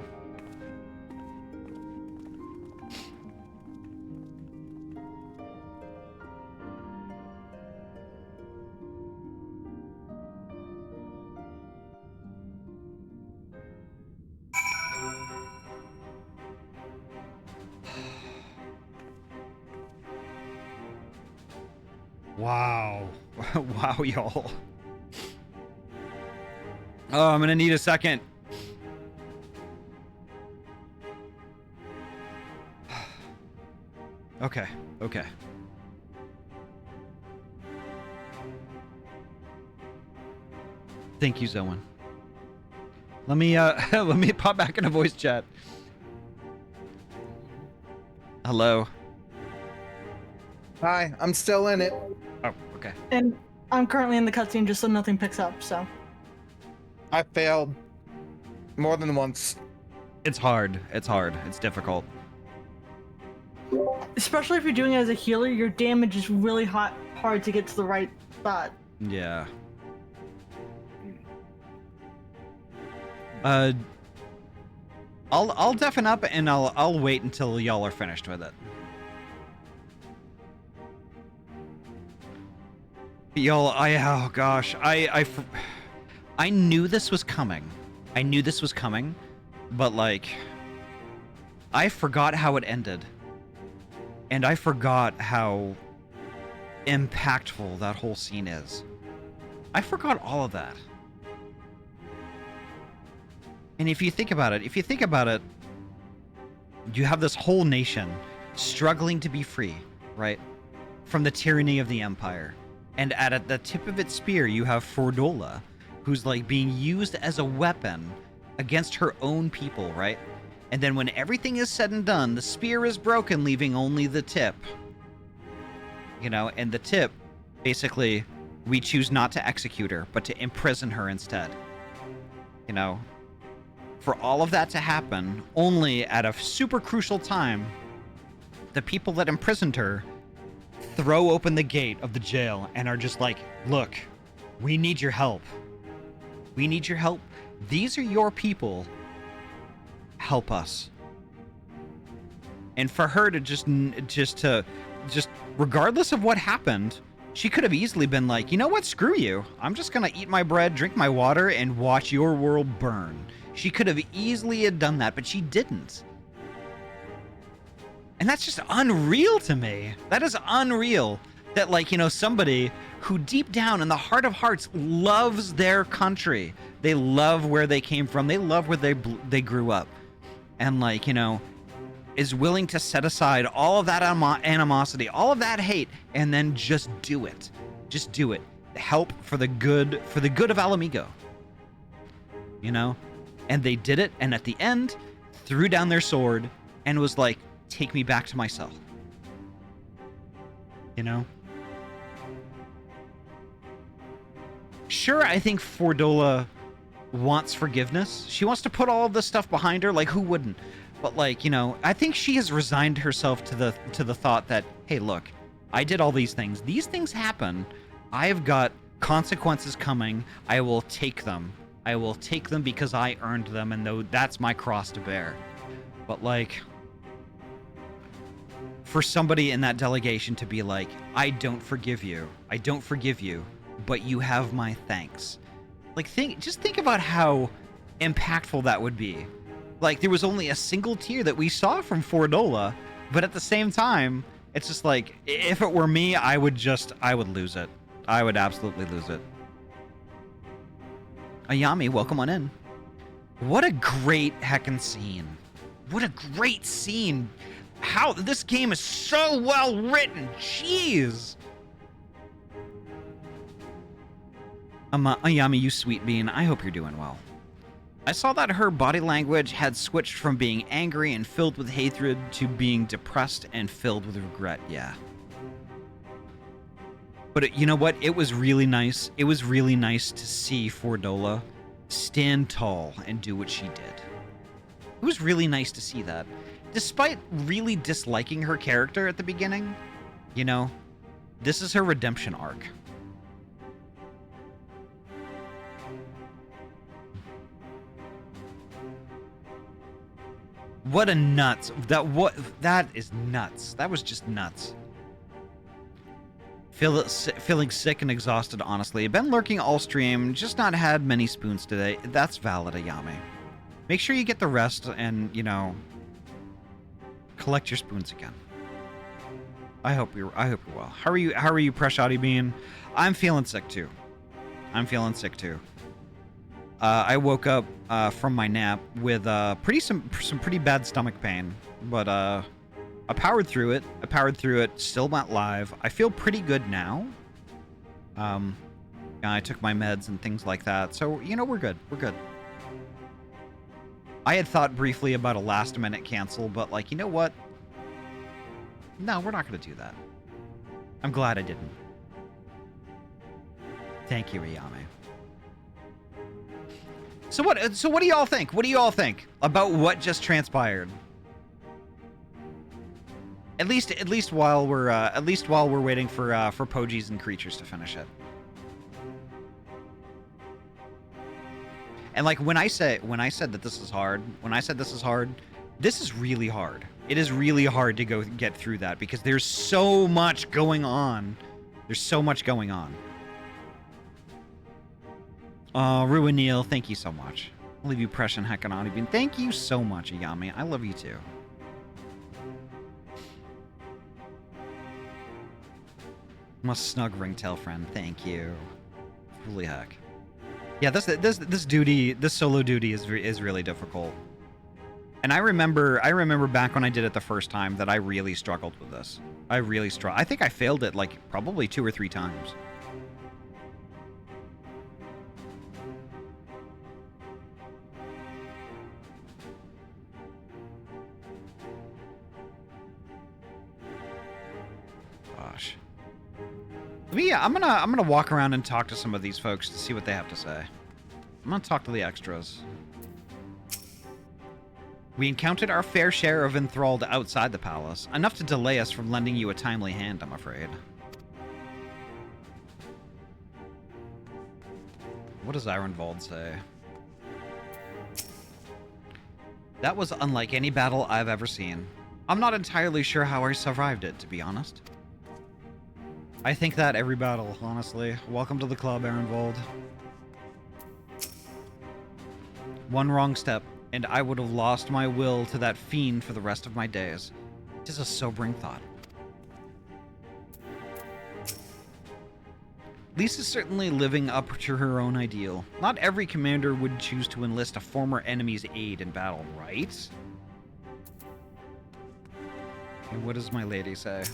Wow. Wow, y'all. Oh, I'm gonna need a second. Okay, okay. Thank you, Zoan. Let me let me pop back in a voice chat. Hello. Hi, I'm still in it. Oh, okay. And I'm currently in the cutscene just so nothing picks up, so. I failed more than once. It's hard. It's hard. It's difficult. Especially if you're doing it as a healer, your damage is really hard to get to the right spot. Yeah. I'll deafen up and I'll wait until y'all are finished with it. Y'all, oh gosh, I knew this was coming. I knew this was coming, but like, I forgot how it ended. And I forgot how impactful that whole scene is. I forgot all of that. And if you think about it, you have this whole nation struggling to be free, right? From the tyranny of the Empire. And at the tip of its spear, you have Fordola, who's like being used as a weapon against her own people, right? And then when everything is said and done, the spear is broken, leaving only the tip. You know, and the tip, basically, we choose not to execute her, but to imprison her instead. You know, for all of that to happen, only at a super crucial time, the people that imprisoned her throw open the gate of the jail and are just like, look, we need your help. We need your help. These are your people. Help us. And for her to just regardless of what happened, she could have easily been like, you know what, screw you. I'm just gonna eat my bread, drink my water, and watch your world burn. She could have easily had done that, but she didn't. And that's just unreal to me. That is unreal. That, like, you know, somebody who deep down in the heart of hearts loves their country. They love where they came from. They love where they grew up. And, like, you know, is willing to set aside all of that animosity, all of that hate, and then just do it. Just do it. Help for the good of Alamigo. You know? And they did it, and at the end, threw down their sword and was like, take me back to myself. You know? Sure, I think Fordola wants forgiveness. She wants to put all of this stuff behind her. Like, who wouldn't? But, like, you know, I think she has resigned herself to the thought that, hey, look, I did all these things. These things happen. I've got consequences coming. I will take them. I will take them because I earned them, and that's my cross to bear. But, like, for somebody in that delegation to be like, I don't forgive you, but you have my thanks. Like, just think about how impactful that would be. Like, there was only a single tear that we saw from Fordola, but at the same time, it's just like, if it were me, I would lose it. I would absolutely lose it. Ayami, welcome on in. What a great heckin' scene. What a great scene. How this game is so well written. Jeez. Ayami, you sweet bean. I hope you're doing well. I saw that her body language had switched from being angry and filled with hatred to being depressed and filled with regret. Yeah. But you know what? It was really nice. It was really nice to see Fordola stand tall and do what she did. It was really nice to see that. Despite really disliking her character at the beginning, you know, this is her redemption arc. What a nuts. That is nuts. That was just nuts. Feeling sick and exhausted, honestly. Been lurking all stream, just not had many spoons today. That's valid, Ayami. Make sure you get the rest and, you know, collect your spoons again. I hope you're well. How are you, Fresh Ahty Bean? I'm feeling sick too. I woke up from my nap with some pretty bad stomach pain, but I powered through it. Still went live. I feel pretty good now. I took my meds and things like that, so you know, we're good. I had thought briefly about a last minute cancel, but like, you know what? No, we're not going to do that. I'm glad I didn't. Thank you, Ayami. So what do y'all think? What do y'all think about what just transpired? At least while we're waiting for Pogies and creatures to finish it. And like when I said that this is hard, this is really hard. It is really hard to go get through that because there's so much going on. Ruinil, thank you so much. I'll leave you Pression Hekanani Bean. Thank you so much, Ayami. I love you too. Must snug ringtail friend. Thank you. Holy heck. Yeah, this solo duty is really difficult. And I remember back when I did it the first time that I really struggled with this. I think I failed it like probably 2 or 3 times. Gosh. I'm gonna walk around and talk to some of these folks to see what they have to say. I'm gonna talk to the extras. We encountered our fair share of enthralled outside the palace, enough to delay us from lending you a timely hand, I'm afraid. What does Ironvold say? That was unlike any battle I've ever seen. I'm not entirely sure how I survived it, to be honest. I think that every battle, honestly. Welcome to the club, Ironvold. One wrong step, and I would have lost my will to that fiend for the rest of my days. It is a sobering thought. Lisa's certainly living up to her own ideal. Not every commander would choose to enlist a former enemy's aid in battle, right? And what does my lady say?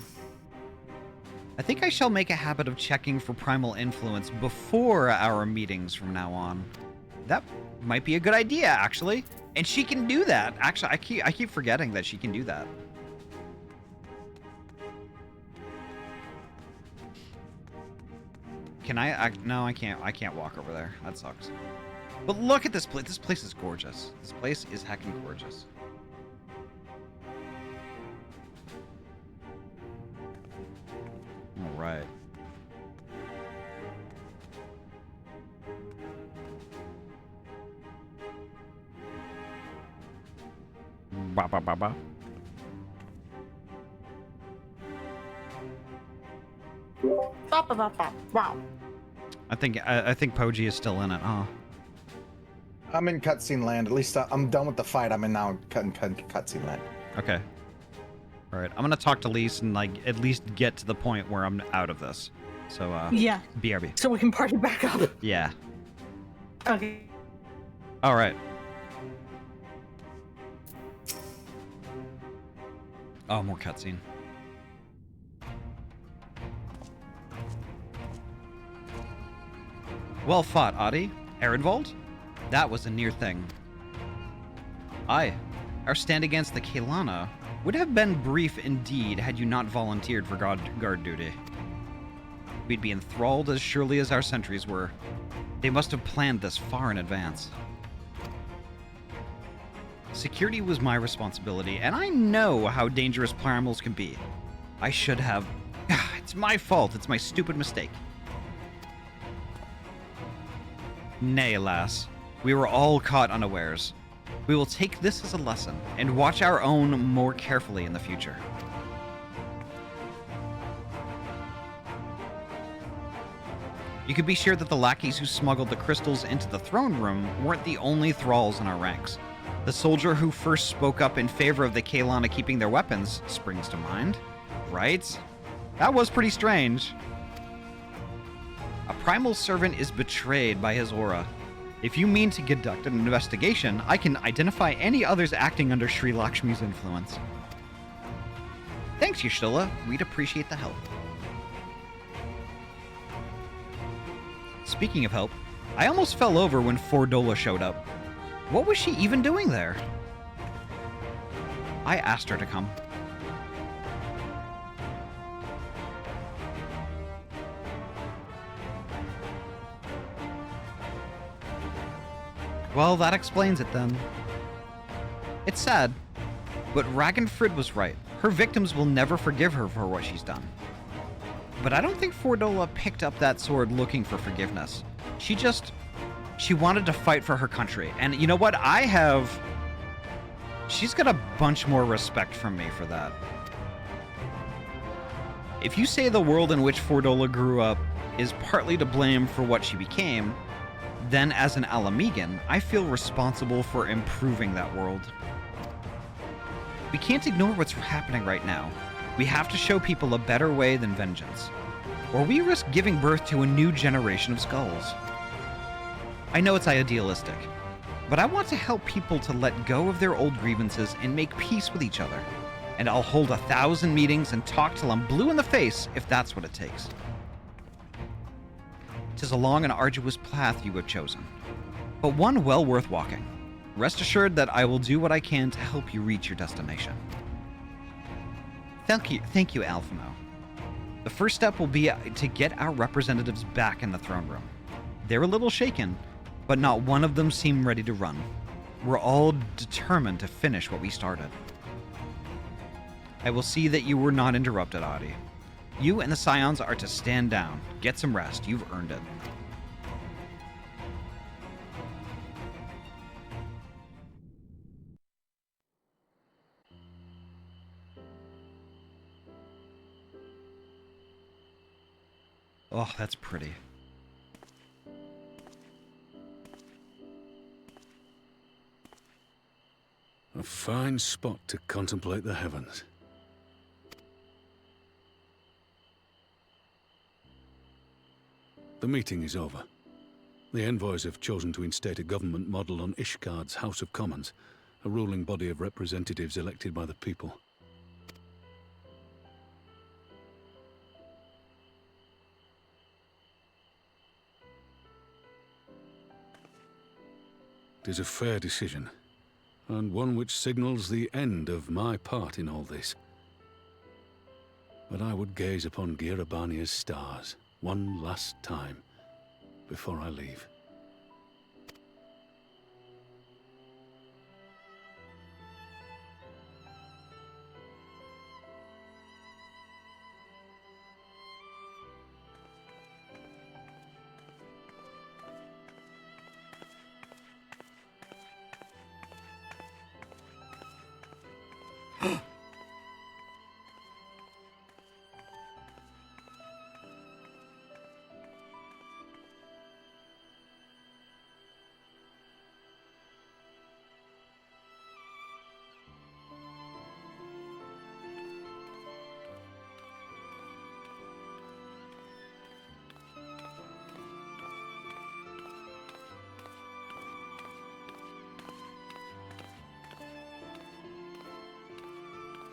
I think I shall make a habit of checking for primal influence before our meetings from now on. That might be a good idea, actually. And she can do that. Actually, I keep forgetting that she can do that. Can I no, I can't. I can't walk over there. That sucks. But look at this place. This place is gorgeous. This place is heckin' gorgeous. All right. Ba ba ba ba. Wow. I think Poji is still in it, huh? I'm in cutscene land. At least I'm done with the fight. I'm in now cutscene land. Okay. All right. I'm gonna talk to Lise and like at least get to the point where I'm out of this. So yeah. BRB. So we can party back up. Yeah. Okay. All right. Oh, more cutscene. Well fought, Ahty. Ehrenwald? That was a near thing. Aye, our stand against the Kaelana would have been brief indeed had you not volunteered for guard duty. We'd be enthralled as surely as our sentries were. They must have planned this far in advance. Security was my responsibility, and I know how dangerous primals can be. I should have... It's my fault. It's my stupid mistake. Nay, lass. We were all caught unawares. We will take this as a lesson, and watch our own more carefully in the future. You could be sure that the lackeys who smuggled the crystals into the throne room weren't the only thralls in our ranks. The soldier who first spoke up in favor of the Kaelana keeping their weapons springs to mind. Right? That was pretty strange. A primal servant is betrayed by his aura. If you mean to conduct an investigation, I can identify any others acting under Sri Lakshmi's influence. Thanks, Yashilla. We'd appreciate the help. Speaking of help, I almost fell over when Fordola showed up. What was she even doing there? I asked her to come. Well, that explains it then. It's sad, but Ragnfrid was right. Her victims will never forgive her for what she's done. But I don't think Fordola picked up that sword looking for forgiveness. She wanted to fight for her country. And you know what? She's got a bunch more respect from me for that. If you say the world in which Fordola grew up is partly to blame for what she became, then as an Alamegan, I feel responsible for improving that world. We can't ignore what's happening right now. We have to show people a better way than vengeance, or we risk giving birth to a new generation of skulls. I know it's idealistic, but I want to help people to let go of their old grievances and make peace with each other. And I'll hold 1,000 meetings and talk till I'm blue in the face if that's what it takes. 'Tis a long and arduous path you have chosen, but one well worth walking. Rest assured that I will do what I can to help you reach your destination. Thank you, Alphino. The first step will be to get our representatives back in the throne room. They're a little shaken, but not one of them seemed ready to run. We're all determined to finish what we started. I will see that you were not interrupted, Ahty. You and the Scions are to stand down. Get some rest. You've earned it. Oh, that's pretty. A fine spot to contemplate the heavens. The meeting is over. The envoys have chosen to instate a government model on Ishgard's House of Commons, a ruling body of representatives elected by the people. It is a fair decision, and one which signals the end of my part in all this. But I would gaze upon Girabania's stars one last time before I leave.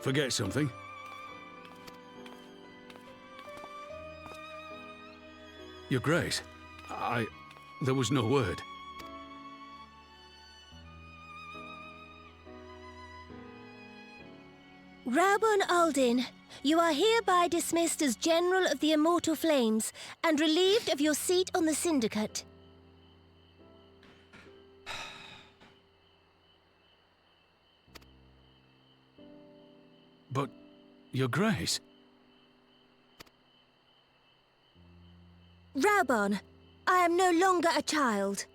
Forget something? Your Grace, there was no word. Rabon Aldin, you are hereby dismissed as General of the Immortal Flames and relieved of your seat on the Syndicate. But, Your Grace... Rabon, I am no longer a child.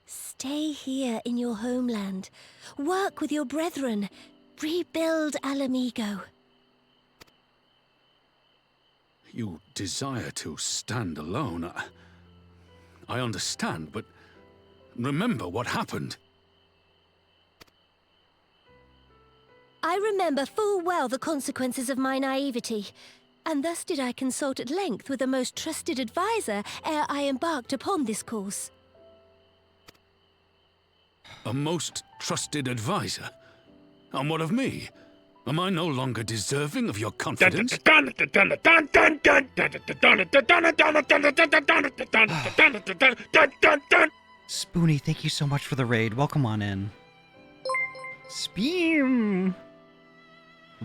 Stay here in your homeland. Work with your brethren. Rebuild Alamigo. You desire to stand alone. I understand, but remember what happened. I remember full well the consequences of my naivety, and thus did I consult at length with a most trusted advisor ere I embarked upon this course. A most trusted advisor? And what of me? Am I no longer deserving of your confidence? Spoony, thank you so much for the raid. Welcome on in. Speam!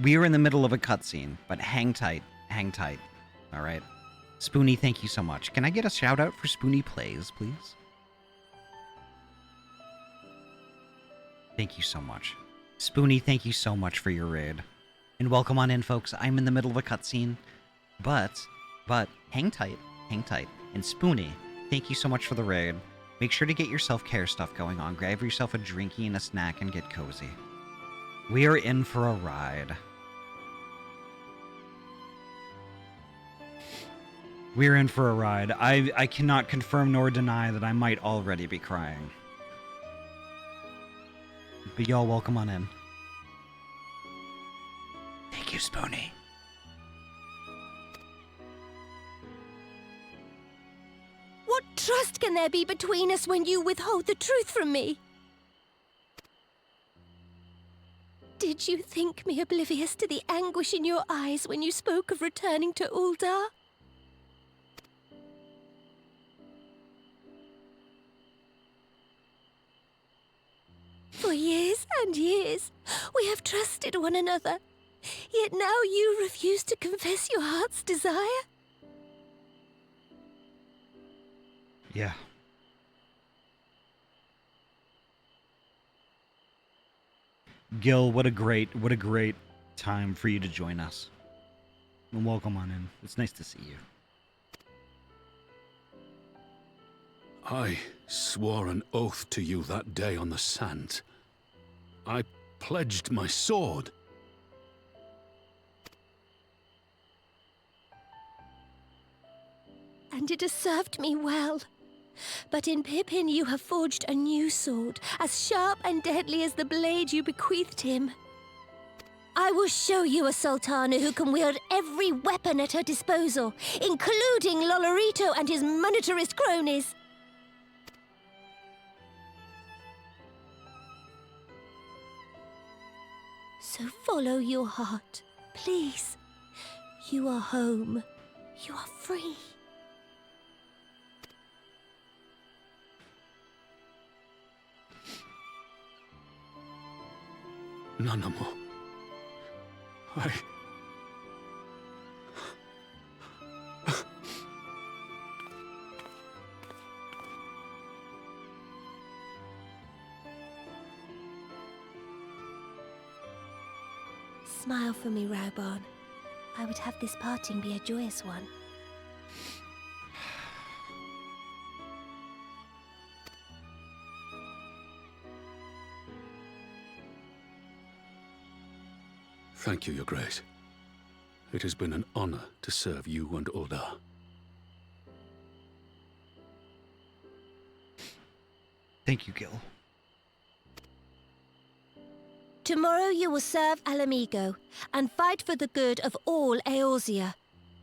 We are in the middle of a cutscene, but hang tight. Hang tight. Alright. Spoony, thank you so much. Can I get a shout out for Spoony Plays, please? Thank you so much. Spoony, thank you so much for your raid. And welcome on in, folks. I'm in the middle of a cutscene, but hang tight. Hang tight. And Spoony, thank you so much for the raid. Make sure to get your self-care stuff going on. Grab yourself a drinky and a snack and get cozy. We are in for a ride. We're in for a ride. I cannot confirm nor deny that I might already be crying. But y'all welcome on in. Thank you, Spoonie. What trust can there be between us when you withhold the truth from me? Did you think me oblivious to the anguish in your eyes when you spoke of returning to Uldar? For years and years, we have trusted one another. Yet now you refuse to confess your heart's desire? Yeah. Gil, what a great time for you to join us. And welcome on in. It's nice to see you. I swore an oath to you that day on the sands. I pledged my sword. And it has served me well. But in Pippin you have forged a new sword, as sharp and deadly as the blade you bequeathed him. I will show you a Sultana who can wield every weapon at her disposal, including Lolorito and his monetarist cronies. So follow your heart, please. You are home. You are free. Nanamo. Smile for me, Raubon. I would have this parting be a joyous one. Thank you, Your Grace. It has been an honor to serve you and Uldar. Thank you, Gil. Tomorrow you will serve Alamigo and fight for the good of all Eorzea.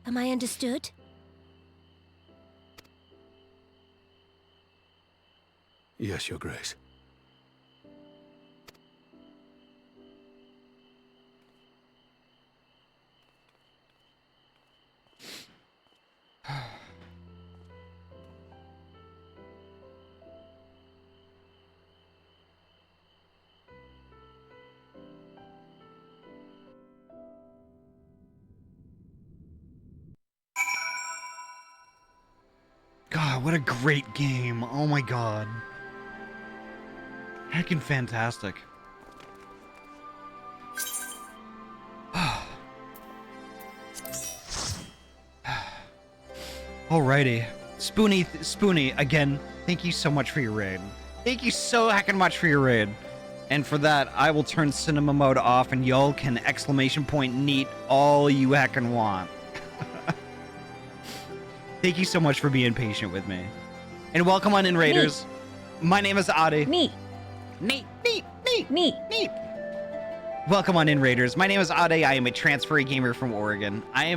Am I understood? Yes, Your Grace. God, what a great game. Oh my god. Heckin' fantastic. Alrighty. Spoonie, again, thank you so much for your raid. Thank you so heckin' much for your raid. And for that, I will turn cinema mode off and y'all can exclamation point neat all you heckin' want. Thank you so much for being patient with me. And welcome on in, Raiders. My name is Ahty. Neat. Welcome on in, Raiders. My name is Ahty. I am a transferee gamer from Oregon. I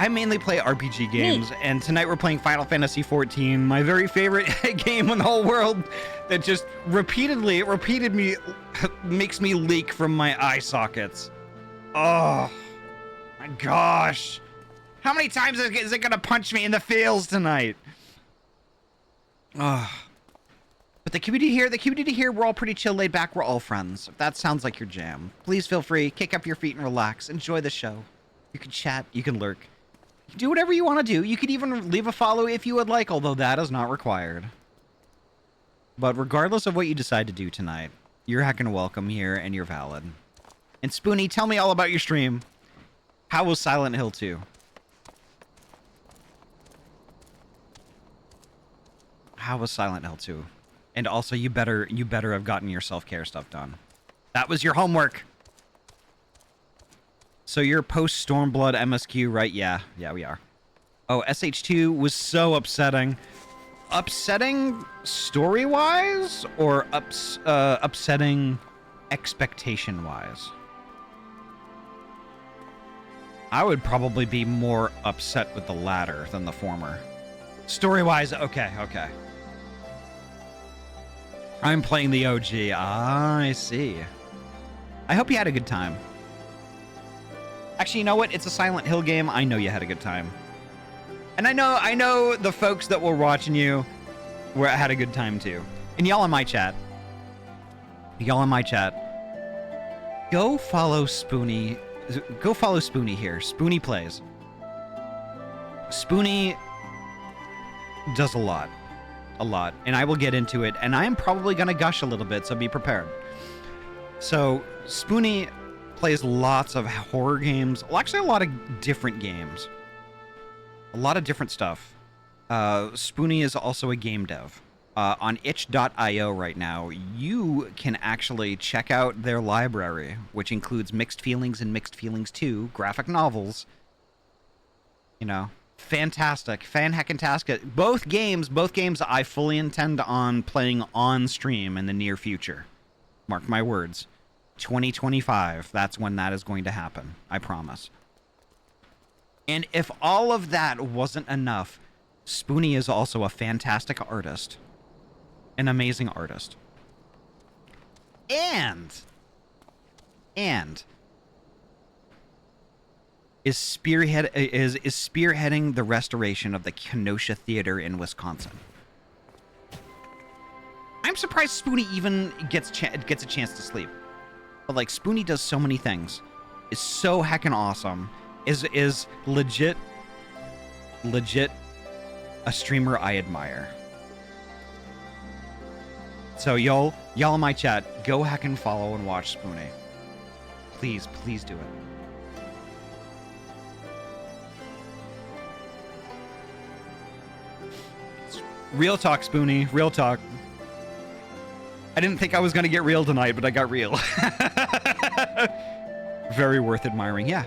mainly play RPG games, and tonight we're playing Final Fantasy XIV, my very favorite game in the whole world that just repeatedly makes me leak from my eye sockets. Oh, my gosh. How many times is it gonna punch me in the feels tonight? But the community here, we're all pretty chill, laid back. We're all friends. If that sounds like your jam, please feel free. Kick up your feet and relax. Enjoy the show. You can chat. You can lurk. You can do whatever you want to do. You could even leave a follow if you would like, although that is not required. But regardless of what you decide to do tonight, you're heckin' welcome here and you're valid. And Spoonie, tell me all about your stream. How was Silent Hill 2? How was Silent Hill 2? And also, you better have gotten your self-care stuff done. That was your homework. So you're post Stormblood MSQ, right? Yeah, we are. Oh, SH2 was so upsetting. Upsetting story-wise, or upsetting expectation-wise? I would probably be more upset with the latter than the former. Story-wise, okay. I'm playing the OG. Ah, I see. I hope you had a good time. Actually, you know what? It's a Silent Hill game. I know you had a good time. And I know the folks that were watching you had a good time too. And y'all in my chat. Go follow Spoony. Go follow Spoony here. Spoony Plays. Spoony does a lot. And I will get into it. And I am probably going to gush a little bit, so be prepared. So, Spoony plays lots of horror games. Well, actually, a lot of different games. A lot of different stuff. Spoony is also a game dev. On itch.io right now, you can actually check out their library, which includes Mixed Feelings and Mixed Feelings 2, graphic novels. You know, fantastic. Fan-heckin-tastic. Both games I fully intend on playing on stream in the near future. Mark my words. 2025, that's when that is going to happen. I promise. And if all of that wasn't enough, Spoony is also a fantastic artist. An amazing artist. And is spearheading the restoration of the Kenosha Theater in Wisconsin. I'm surprised Spoony even gets a chance to sleep. But like, Spoony does so many things. Is so heckin' awesome. Is legit a streamer I admire. So y'all in my chat, go heckin' follow and watch Spoony. Please do it. Real talk, Spoony. Real talk. I didn't think I was gonna get real tonight, but I got real. Very worth admiring. Yeah.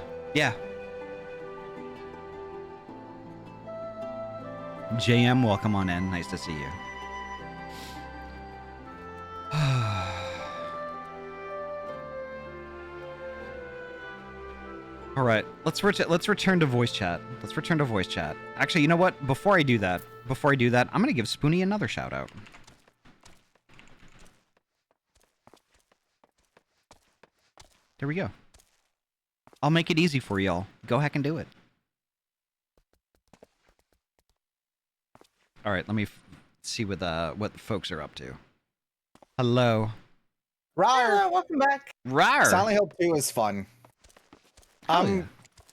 JM, welcome on in. Nice to see you. All right, let's return to voice chat. Actually, you know what? Before I do that, I'm gonna give Spoony another shout out. There we go. I'll make it easy for y'all. Go heck and do it. All right, let me see what the folks are up to. Hello. Rar. Welcome back. Rar. Silent Hill 2 is fun. I'm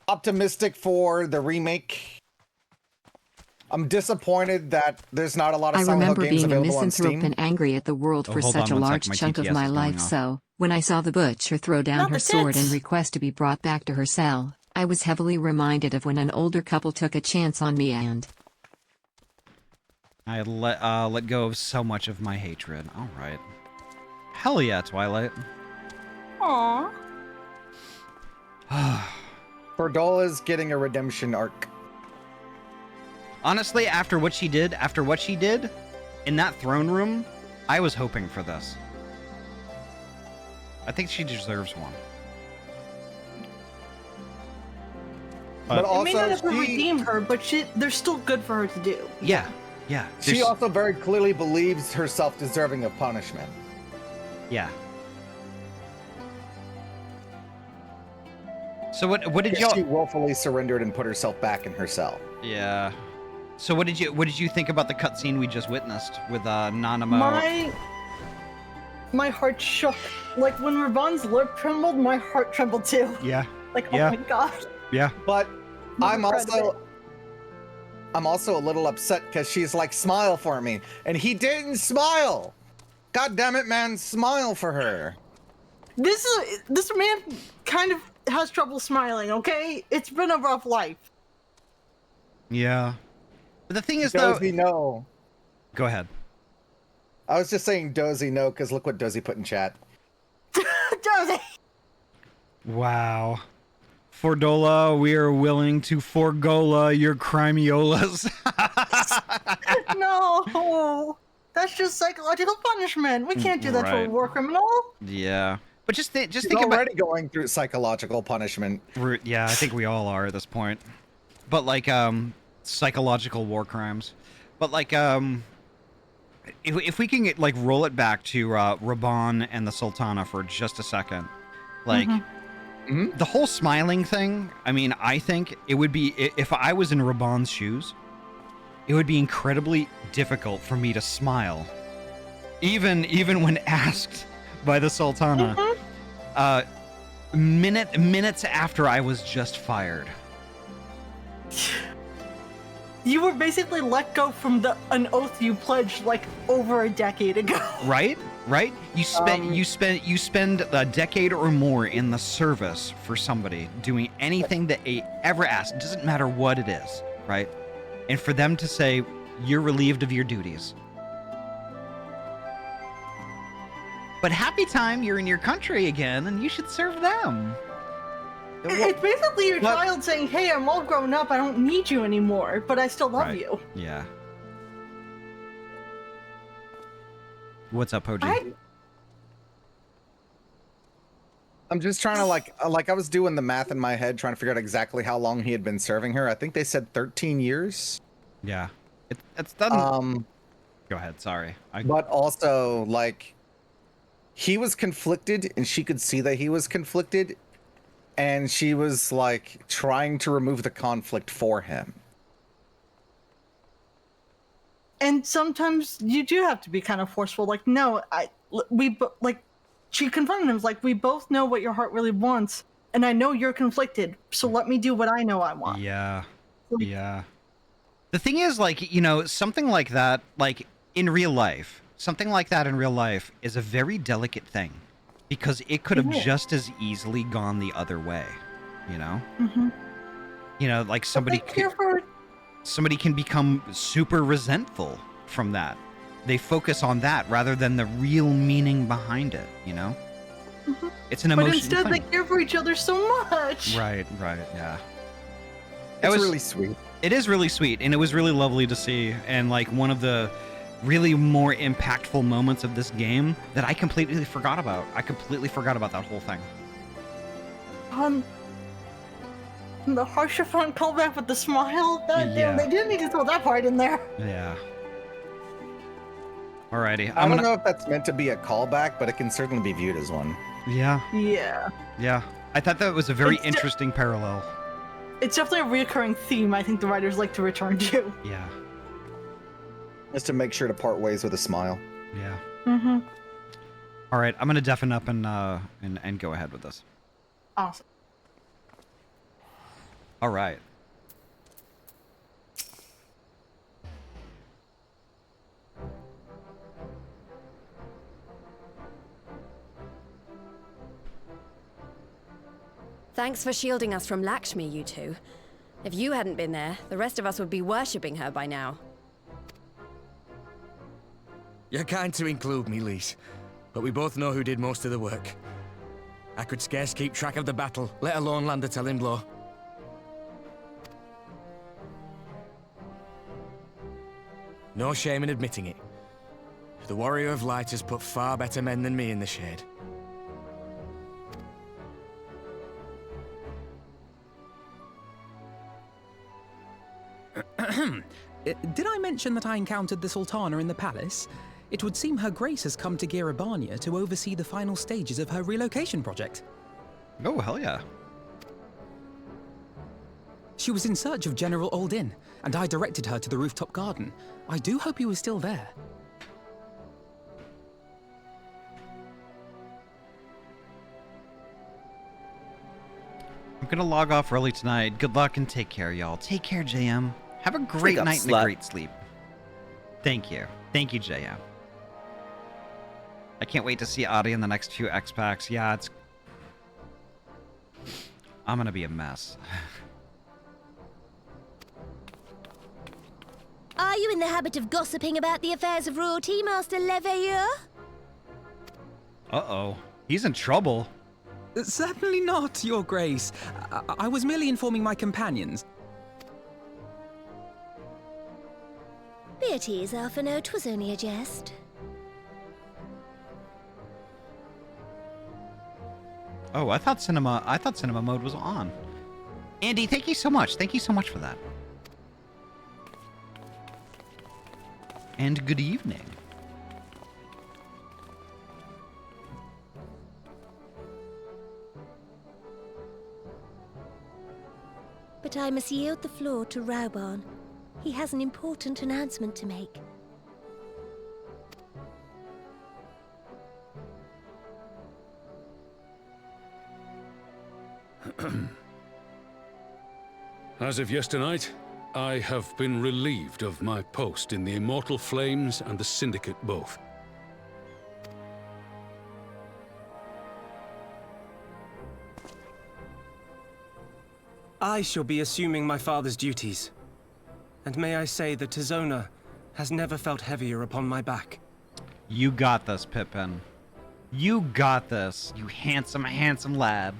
optimistic for the remake. I'm disappointed that there's not a lot of Silent Hill games available on Steam. I remember being a misanthrope and angry at the world for such a large chunk of my life, so when I saw the butcher throw down her sword and request to be brought back to her cell, I was heavily reminded of when an older couple took a chance on me and I let go of so much of my hatred. All right. Hell yeah, Twilight. Aww. Berdola's getting a redemption arc. Honestly, after what she did in that throne room, I was hoping for this. I think she deserves one. But also, it may not have redeemed her, but there's still good for her to do. Yeah. She also very clearly believes herself deserving of punishment. Yeah. So what did y'all? She willfully surrendered and put herself back in her cell. Yeah. So what did you think about the cutscene we just witnessed with Nanamo? My heart shook. Like when Ravan's lip trembled, my heart trembled too. Yeah. Like, oh my god. Yeah. But I'm also a little upset because she's like, smile for me. And he didn't smile. God damn it, man, smile for her. This man kind of has trouble smiling, okay? It's been a rough life. Yeah. But the thing is, Dozy, no. Go ahead. I was just saying Dozy, no, because look what Dozy put in chat. Dozy! Wow. Fordola, we are willing to forgola your crimiolas. No, that's just psychological punishment. We can't do that to a war criminal. Yeah, but just think He's about already going through psychological punishment. Yeah, I think we all are at this point. But like psychological war crimes. But like if we can get, like, roll it back to Raban and the Sultana for just a second, like. The whole smiling thing, I mean, I think it would be, if I was in Raban's shoes, it would be incredibly difficult for me to smile. Even when asked by the Sultana, minutes after I was just fired. You were basically let go from an oath you pledged like over a decade ago. Right? You spend a decade or more in the service for somebody, doing anything that they ever ask. It doesn't matter what it is, right? And for them to say you're relieved of your duties. But happy time, you're in your country again, and you should serve them. It's basically your child saying, "Hey, I'm all grown up. I don't need you anymore, but I still love you." Yeah. What's up, Hoji? I'm just trying to like I was doing the math in my head, trying to figure out exactly how long he had been serving her. I think they said 13 years. Yeah, it's done. Go ahead. Sorry. But also, like, he was conflicted, and she could see that he was conflicted, and she was like trying to remove the conflict for him. And sometimes you do have to be kind of forceful. Like, no, she confronted him, like, we both know what your heart really wants, and I know you're conflicted, so let me do what I know I want. Yeah. Yeah. The thing is, like, you know, something like that, like, in real life, is a very delicate thing, because it could have just as easily gone the other way, you know? You know, like, somebody can become super resentful from that. They focus on that rather than the real meaning behind it, you know? It's an emotional thing. But instead they care for each other so much. Right, yeah. It's really sweet. It is really sweet, and it was really lovely to see, and like one of the really more impactful moments of this game that I completely forgot about. I completely forgot about that whole thing. The Harshafan callback with the smile? They didn't need to throw that part in there. Yeah. Alrighty. I don't know if that's meant to be a callback, but it can certainly be viewed as one. Yeah. Yeah. I thought that was a very interesting parallel. It's definitely a reoccurring theme I think the writers like to return to. Yeah. Just to make sure to part ways with a smile. Yeah. Alright, I'm gonna deafen up and go ahead with this. Awesome. Alright. Thanks for shielding us from Lakshmi, you two. If you hadn't been there, the rest of us would be worshipping her by now. You're kind to include me, Lise, but we both know who did most of the work. I could scarce keep track of the battle, let alone land a telling blow. No shame in admitting it. The Warrior of Light has put far better men than me in the shade. Did I mention that I encountered the Sultana in the palace? It would seem Her Grace has come to Girabania to oversee the final stages of her relocation project. Oh, hell yeah. She was in search of General Oldin, and I directed her to the rooftop garden. I do hope he was still there. I'm gonna log off early tonight. Good luck and take care, y'all. Take care, JM. Have a great night and a great sleep. Thank you. Thank you, JM. I can't wait to see Ahty in the next few X-Packs. Yeah, I'm gonna be a mess. Are you in the habit of gossiping about the affairs of royalty, Master Leveilleur? Uh-oh. He's in trouble. Certainly not, Your Grace. I was merely informing my companions. Be at ease, Alphino. 'Twas only a jest. Oh, I thought cinema mode was on. Andy, thank you so much. Thank you so much for that. And good evening. But I must yield the floor to Raubarn. He has an important announcement to make. As of yesternight, I have been relieved of my post in the Immortal Flames and the Syndicate both. I shall be assuming my father's duties. And may I say that Tizona has never felt heavier upon my back. You got this, Pippin. You got this, you handsome, handsome lad.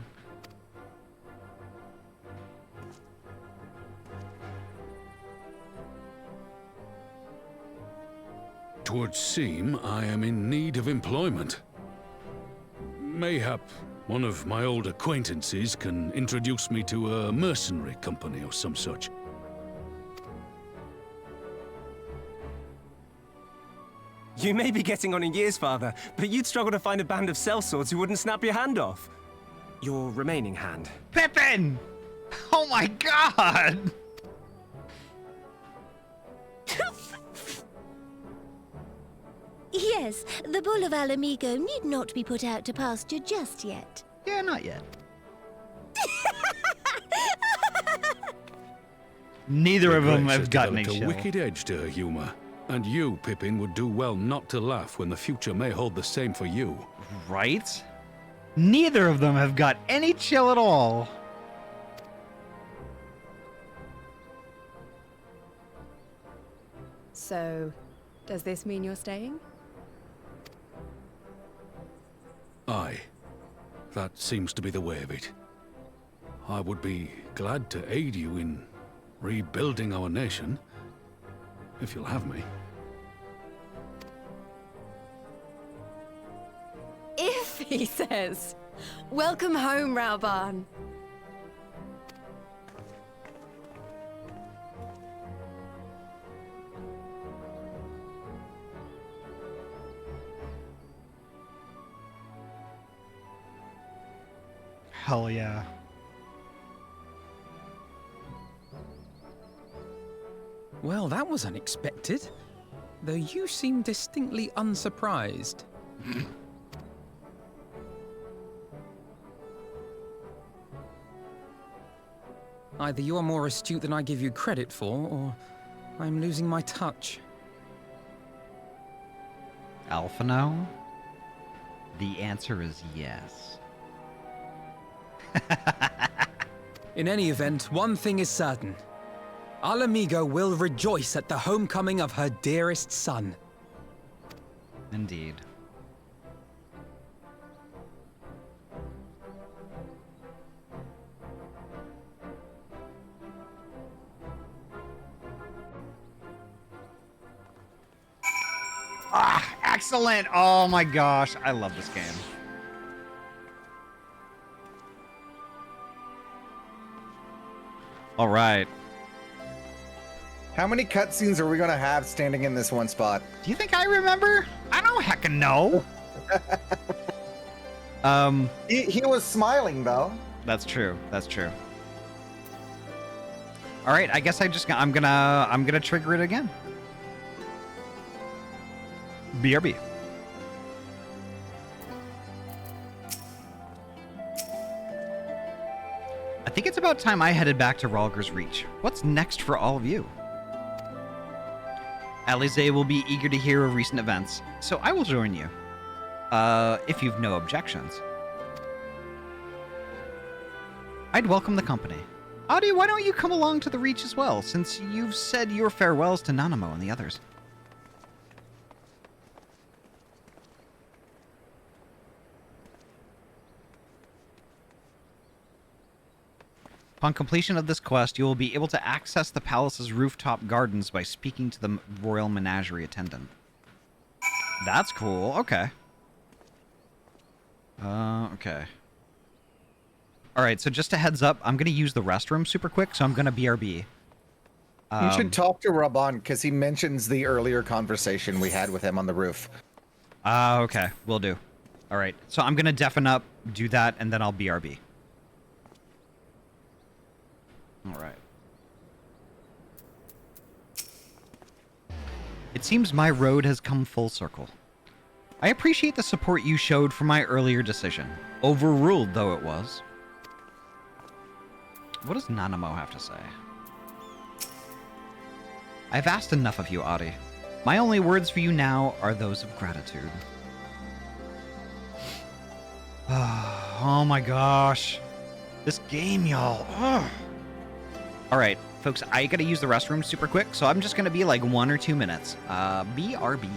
Twould seem I am in need of employment. Mayhap one of my old acquaintances can introduce me to a mercenary company or some such. You may be getting on in years, Father, but you'd struggle to find a band of sellswords who wouldn't snap your hand off. Your remaining hand. Pippin! Oh my god! Yes, the bull of Alamigo need not be put out to pasture just yet. Yeah, not yet. Neither of them have gotten a wicked edge to her humor. And you, Pippin, would do well not to laugh when the future may hold the same for you. Right? Neither of them have got any chill at all. So, does this mean you're staying? Aye. That seems to be the way of it. I would be glad to aid you in rebuilding our nation, if you'll have me. If, he says. Welcome home, Raubarn. Hell yeah. Well, that was unexpected. Though you seem distinctly unsurprised. Either you're more astute than I give you credit for, or I'm losing my touch. Alphino? The answer is yes. In any event, one thing is certain. Alamigo will rejoice at the homecoming of her dearest son. Indeed. Ah, excellent! Oh my gosh, I love this game. All right. How many cutscenes are we gonna have standing in this one spot? Do you think I remember? I don't heckin' know. He was smiling though. That's true. That's true. All right, I guess I'm gonna trigger it again. BRB. I think it's about time I headed back to Rhalgr's Reach. What's next for all of you? Alize will be eager to hear of recent events, so I will join you. If you've no objections. I'd welcome the company. Ahty, why don't you come along to the Reach as well, since you've said your farewells to Nanamo and the others? Upon completion of this quest, you will be able to access the palace's rooftop gardens by speaking to the royal menagerie attendant. That's cool. Okay. Okay. All right, so just a heads up, I'm going to use the restroom super quick, so I'm going to BRB. You should talk to Rabban, because he mentions the earlier conversation we had with him on the roof. Okay. Will do. All right, so I'm going to deafen up, do that, and then I'll BRB. All right. It seems my road has come full circle. I appreciate the support you showed for my earlier decision, overruled though it was. What does Nanamo have to say? I've asked enough of you, Ahty. My only words for you now are those of gratitude. Oh my gosh. This game, y'all. Alright, folks, I gotta use the restroom super quick, so I'm just gonna be like 1 or 2 minutes. BRB.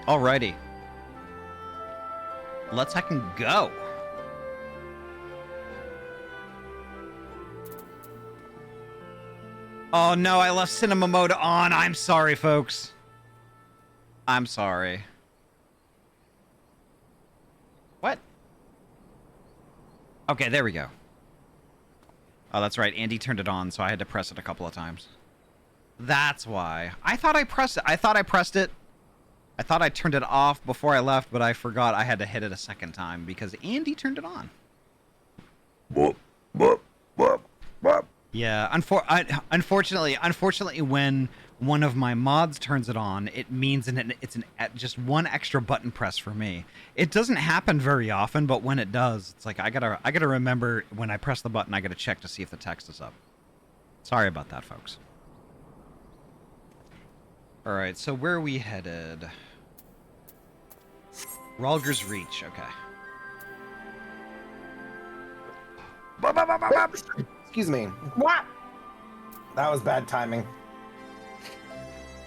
Alrighty. Let's heckin' go. Oh no, I left cinema mode on. I'm sorry, folks. I'm sorry. What? Okay, there we go. Oh, that's right. Andy turned it on, so I had to press it a couple of times. That's why. I thought I pressed it. I thought I turned it off before I left, but I forgot I had to hit it a second time because Andy turned it on. Yeah, unfortunately, when one of my mods turns it on, it means it's just one extra button press for me. It doesn't happen very often, but when it does, it's like I gotta remember when I press the button, I gotta check to see if the text is up. Sorry about that, folks. All right, so where are we headed? Ralger's Reach, okay. Excuse me. What? That was bad timing.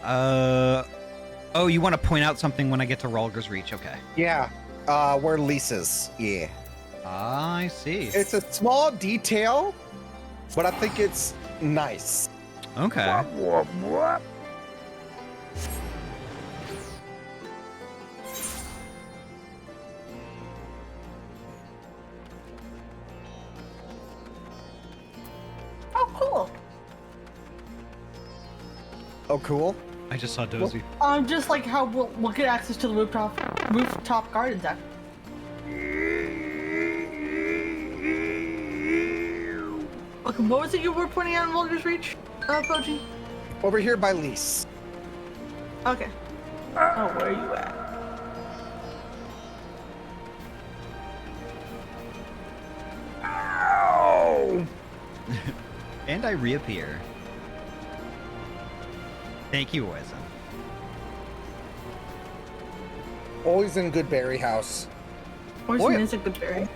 Oh, you want to point out something when I get to Ralger's Reach, okay. Yeah, we're leases, yeah. I see. It's a small detail, but I think it's nice. Okay. Oh, cool. Oh, cool. I just saw Dozy. Just like how we'll get access to the rooftop garden deck. Okay, what was it you were pointing out in Vulgar's Reach, Poji? Over here by Lise. Okay. Oh, where are you at? Ow! And I reappear. Thank you, Oizen. Always in good berry house. Oizen is a good berry.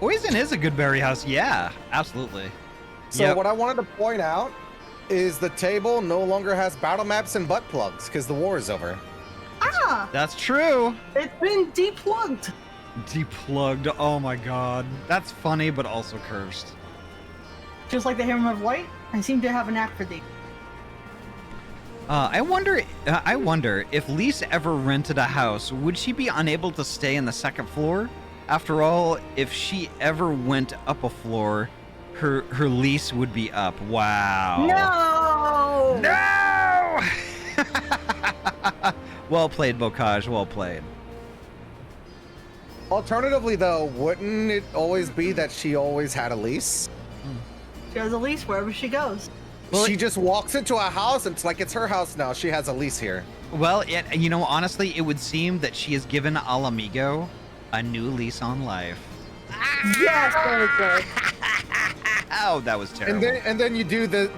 Oizen is a good berry house, yeah, absolutely. So what I wanted to point out is the table no longer has battle maps and butt plugs because the war is over. Ah! That's true. It's been deplugged. Deplugged, oh my god. That's funny, but also cursed. Just like the Hammer of Light, I seem to have a knack for these. I wonder if Lisa ever rented a house, would she be unable to stay in the second floor? After all, if she ever went up a floor, her lease would be up. Wow. No! No! Well played, Bocage. Well played. Alternatively, though, wouldn't it always be that she always had a lease? She has a lease wherever she goes. Well, she just walks into a house and it's like it's her house now. She has a lease here. Well, you know, honestly, it would seem that she has given Alamigo a new lease on life. Yes, very good. Oh, that was terrible. And then you do the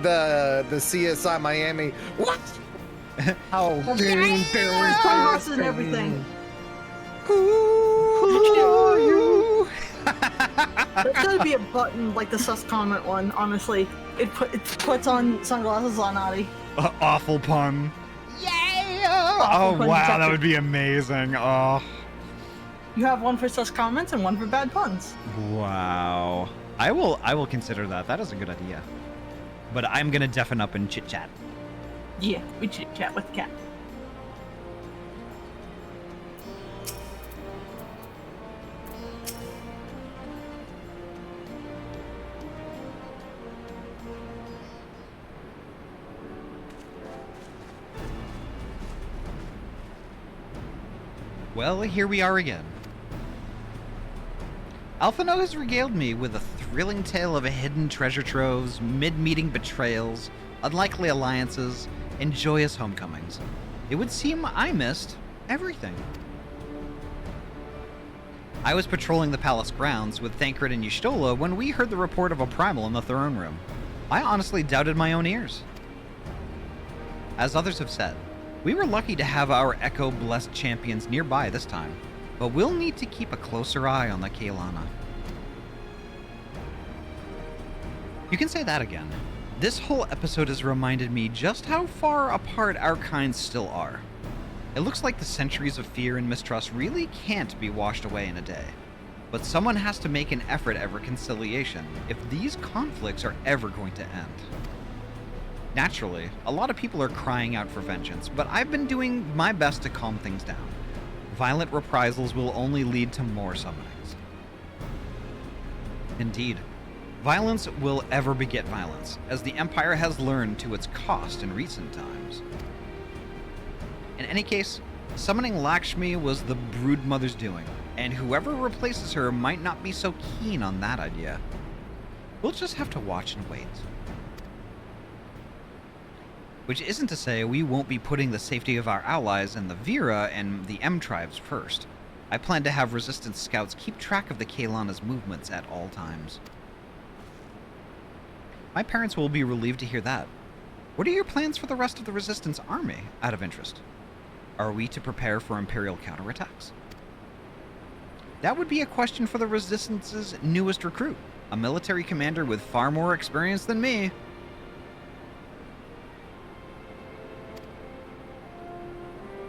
CSI Miami. What? How Sunglasses and everything. Who are you? There's gotta be a button like the sus comment one. Honestly, it puts on sunglasses on Ahty. Awful pun. Yeah. Oh wow, that would be amazing. Oh. You have one for sus comments and one for bad puns. Wow. I will consider that. That is a good idea. But I'm gonna deafen up and chit chat. Yeah, we chit chat with the cat. Well, here we are again. Alphino has regaled me with a thrilling tale of hidden treasure troves, mid-meeting betrayals, unlikely alliances, and joyous homecomings. It would seem I missed everything. I was patrolling the palace grounds with Thancred and Y'shtola when we heard the report of a primal in the throne room. I honestly doubted my own ears. As others have said, we were lucky to have our Echo-blessed champions nearby this time, but we'll need to keep a closer eye on the Kaelana. You can say that again. This whole episode has reminded me just how far apart our kinds still are. It looks like the centuries of fear and mistrust really can't be washed away in a day. But someone has to make an effort at reconciliation if these conflicts are ever going to end. Naturally, a lot of people are crying out for vengeance, but I've been doing my best to calm things down. Violent reprisals will only lead to more summonings. Indeed, violence will ever beget violence, as the Empire has learned to its cost in recent times. In any case, summoning Lakshmi was the Broodmother's doing, and whoever replaces her might not be so keen on that idea. We'll just have to watch and wait. Which isn't to say we won't be putting the safety of our allies in the Vera and the M-tribes first. I plan to have Resistance scouts keep track of the Kaelana's movements at all times. My parents will be relieved to hear that. What are your plans for the rest of the Resistance army, out of interest? Are we to prepare for Imperial counterattacks? That would be a question for the Resistance's newest recruit, a military commander with far more experience than me.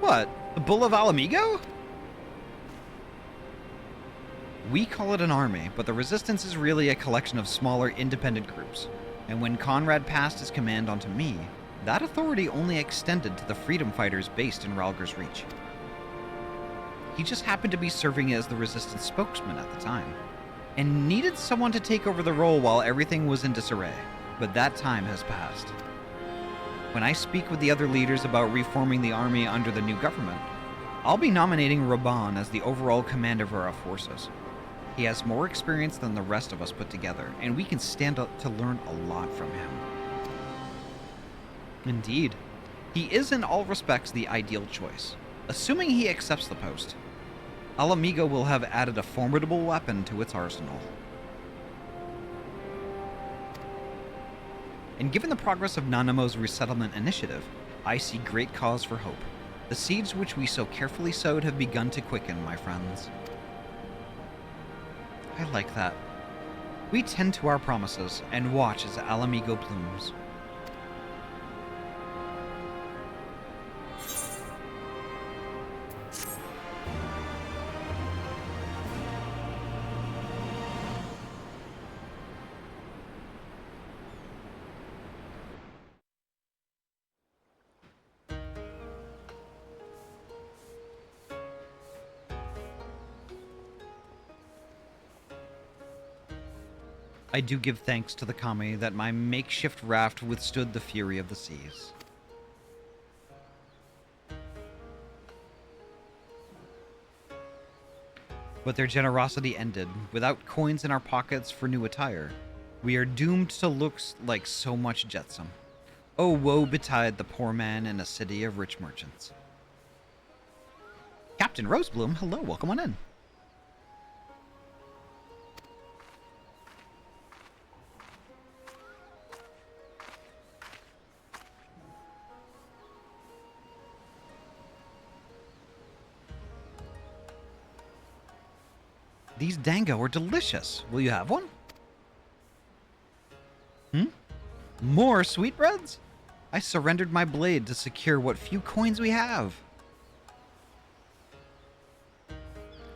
What? The Bull of Alamigo? We call it an army, but the Resistance is really a collection of smaller, independent groups. And when Conrad passed his command onto me, that authority only extended to the freedom fighters based in Rhalgr's Reach. He just happened to be serving as the Resistance spokesman at the time, and needed someone to take over the role while everything was in disarray, but that time has passed. When I speak with the other leaders about reforming the army under the new government, I'll be nominating Raban as the overall commander of our forces. He has more experience than the rest of us put together, and we can stand up to learn a lot from him. Indeed. He is in all respects the ideal choice. Assuming he accepts the post, Alamigo will have added a formidable weapon to its arsenal. And given the progress of Nanamo's resettlement initiative, I see great cause for hope. The seeds which we so carefully sowed have begun to quicken, my friends. I like that. We tend to our promises and watch as Alamigo blooms. I do give thanks to the Kami that my makeshift raft withstood the fury of the seas. But their generosity ended. Without coins in our pockets for new attire, we are doomed to look like so much jetsam. Oh, woe betide the poor man in a city of rich merchants. Captain Rosebloom, hello, welcome on in. These dango are delicious. Will you have one? More sweetbreads? I surrendered my blade to secure what few coins we have.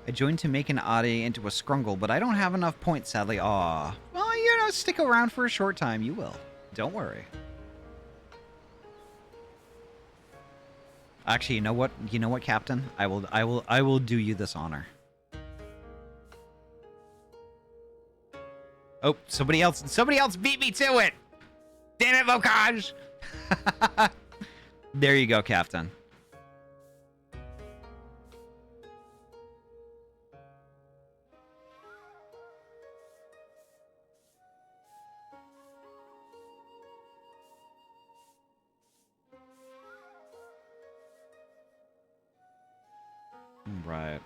I joined to make an Ahty into a scrungle, but I don't have enough points, sadly. Aw. Well, you know, stick around for a short time. You will. Don't worry. Actually, you know what? You know what, Captain? I will do you this honor. Oh, somebody else beat me to it! Damn it, Bocage! There you go, Captain. Right.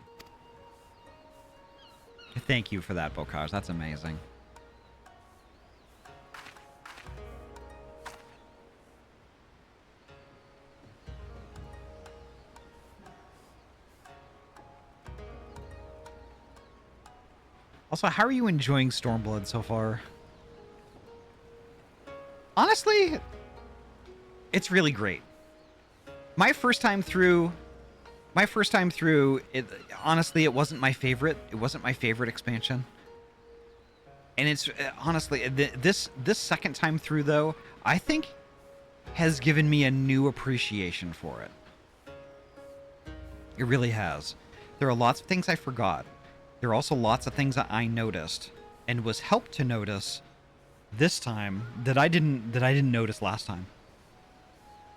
Thank you for that, Bocage. That's amazing. Also, how are you enjoying Stormblood so far? Honestly, it's really great. My first time through, it honestly, it wasn't my favorite. It wasn't my favorite expansion. And it's honestly, this second time through, though, I think has given me a new appreciation for it. It really has. There are lots of things I forgot. There are also lots of things that I noticed and was helped to notice this time that I didn't notice last time.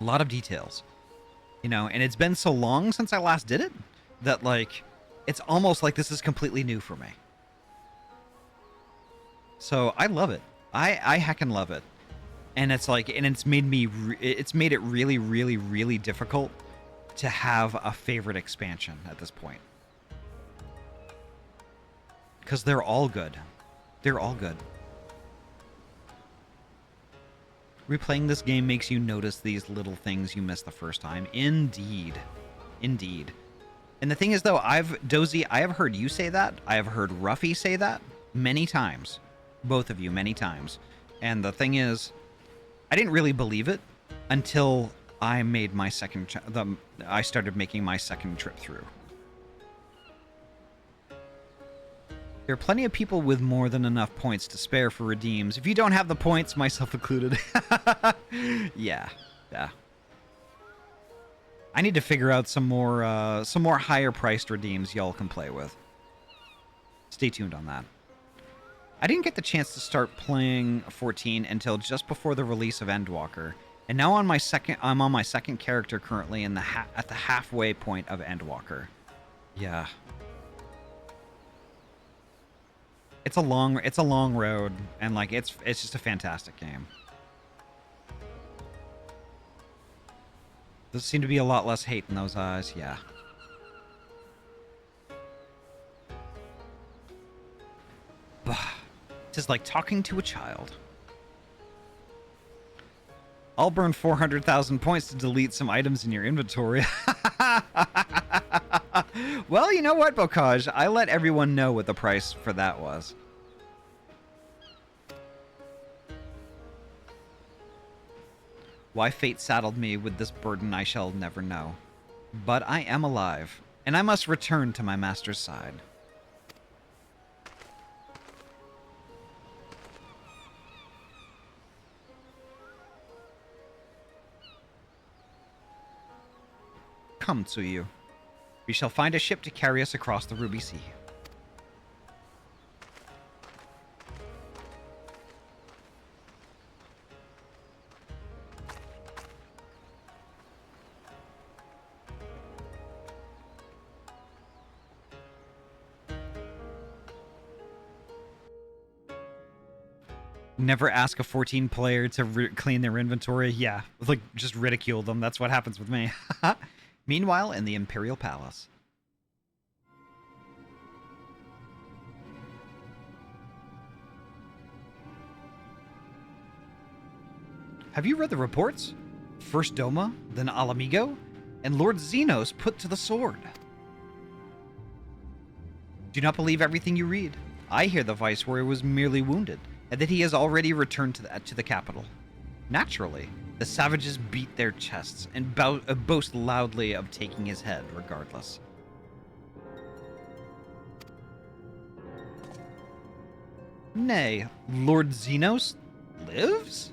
A lot of details, you know, and it's been so long since I last did it that, like, it's almost like this is completely new for me. So I love it. I heckin' love it. And it's like, and it's made it really, really, really difficult to have a favorite expansion at this point. Because they're all good. They're all good. Replaying this game makes you notice these little things you missed the first time. Indeed. Indeed. And the thing is, though, Dozy, I have heard you say that. I have heard Ruffy say that many times. Both of you, many times. And the thing is, I didn't really believe it until I made my I started making my second trip through. There are plenty of people with more than enough points to spare for redeems. If you don't have the points, myself included. Yeah. I need to figure out some more higher priced redeems y'all can play with. Stay tuned on that. I didn't get the chance to start playing 14 until just before the release of Endwalker, and now I'm on my second character currently at the halfway point of Endwalker. Yeah. It's a long road, and like it's just a fantastic game. There seems to be a lot less hate in those eyes, yeah. It is like talking to a child. I'll burn 400,000 points to delete some items in your inventory. Well, you know what, Bocage? I let everyone know what the price for that was. Why fate saddled me with this burden I shall never know. But I am alive, and I must return to my master's side. Come to you. We shall find a ship to carry us across the Ruby Sea. Never ask a 14 player to clean their inventory. Yeah, like just ridicule them. That's what happens with me. Meanwhile, in the Imperial Palace. Have you read the reports? First Doma, then Alamigo, and Lord Xenos put to the sword. Do not believe everything you read. I hear the Viceroy was merely wounded, and that he has already returned to the capital. Naturally, the savages beat their chests and boast loudly of taking his head regardless. Nay, Lord Xenos lives?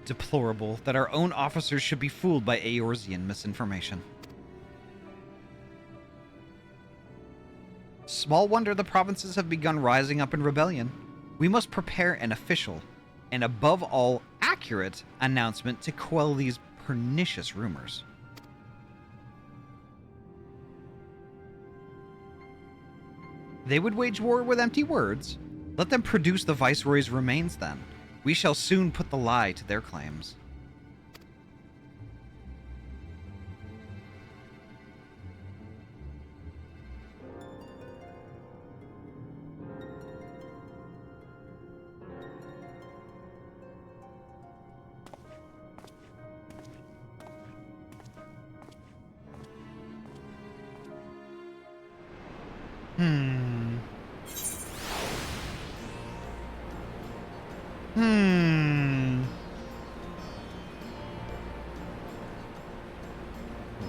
Deplorable that our own officers should be fooled by Eorzean misinformation. Small wonder the provinces have begun rising up in rebellion. We must prepare an official, and above all, accurate announcement to quell these pernicious rumors. They would wage war with empty words. Let them produce the Viceroy's remains then. We shall soon put the lie to their claims.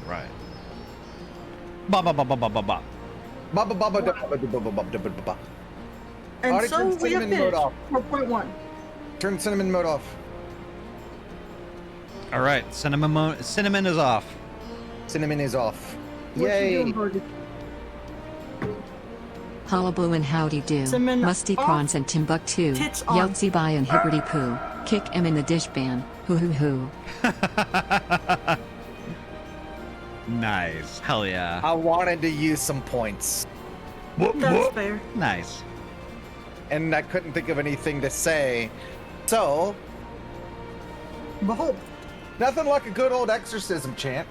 Right. Ba ba ba ba ba ba ba. Ba ba ba ba ba ba ba ba ba ba ba. And so we have finished 4.1. Turn cinnamon mode off. All right, cinnamon is off. Cinnamon is off. What Yay! you doing, Birdie? Hullabaloo and howdy do. Cinnamon Musty off. prawns and Timbuktu. Tits on. Yeltsin by and hibbity poo. Kick em in the dish ban. Hoo hoo hoo. Nice. Hell yeah. I wanted to use some points. That's fair. Nice. And I couldn't think of anything to say. So, behold. Nothing like a good old exorcism chant.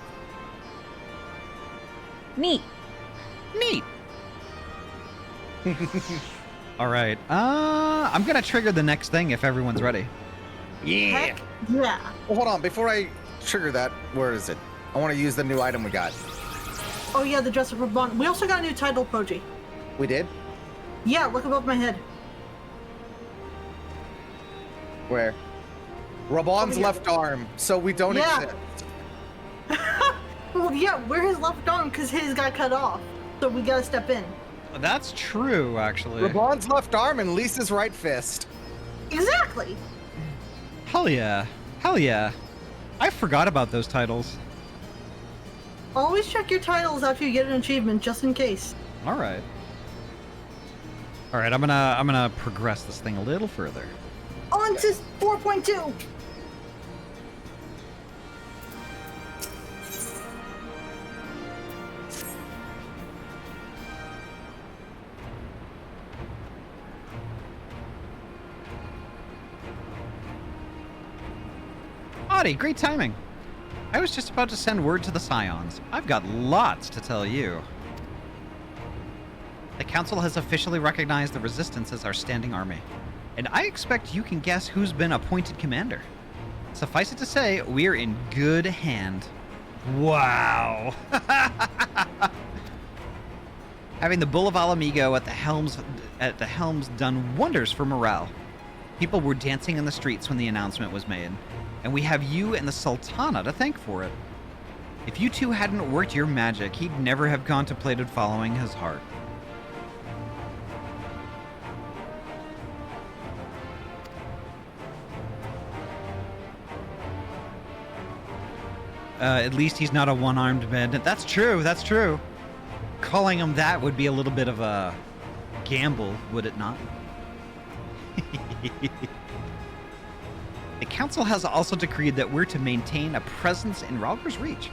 Neat. Neat. All right. I'm gonna trigger the next thing if everyone's ready. Yeah. Heck yeah. Well, hold on. Before I trigger that, where is it? I want to use the new item we got. Oh yeah, the dress up Rabban. We also got a new title, Poji. We did? Yeah, look above my head. Where? Rabban's left arm, so we don't exist. Well, yeah, we're his left arm because his got cut off. So we gotta step in. That's true, actually. Rabban's left arm and Lisa's right fist. Exactly. Hell yeah. Hell yeah. I forgot about those titles. Always check your titles after you get an achievement, just in case. All right. All right, I'm gonna progress this thing a little further. On to 4.2. Ahty, great timing. I was just about to send word to the Scions. I've got lots to tell you. The Council has officially recognized the Resistance as our standing army, and I expect you can guess who's been appointed commander. Suffice it to say, we're in good hand. Wow. Having the Bull of Alamigo at the helms done wonders for morale. People were dancing in the streets when the announcement was made, and we have you and the Sultana to thank for it. If you two hadn't worked your magic, he'd never have contemplated following his heart. At least he's not a one-armed bandit. That's true, that's true. Calling him that would be a little bit of a gamble, would it not? The Council has also decreed that we're to maintain a presence in Rhalgr's Reach.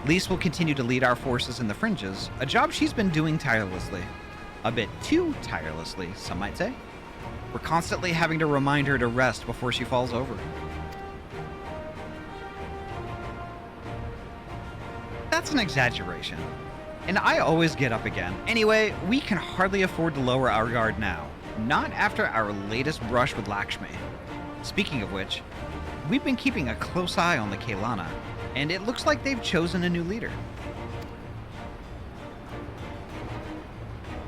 Lise will continue to lead our forces in the fringes, a job she's been doing tirelessly. A bit too tirelessly, some might say. We're constantly having to remind her to rest before she falls over. That's an exaggeration. And I always get up again. Anyway, we can hardly afford to lower our guard now. Not after our latest brush with Lakshmi. Speaking of which, we've been keeping a close eye on the Kaelana, and it looks like they've chosen a new leader.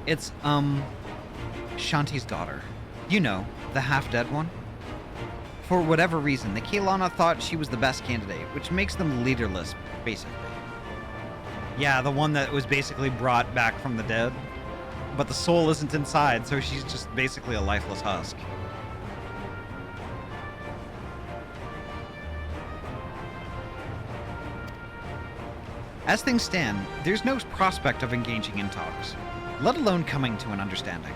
It's, Shanti's daughter. You know, the half-dead one. For whatever reason, the Kaelana thought she was the best candidate, which makes them leaderless, basically. Yeah, the one that was basically brought back from the dead. But the soul isn't inside, so she's just basically a lifeless husk. As things stand, there's no prospect of engaging in talks, let alone coming to an understanding.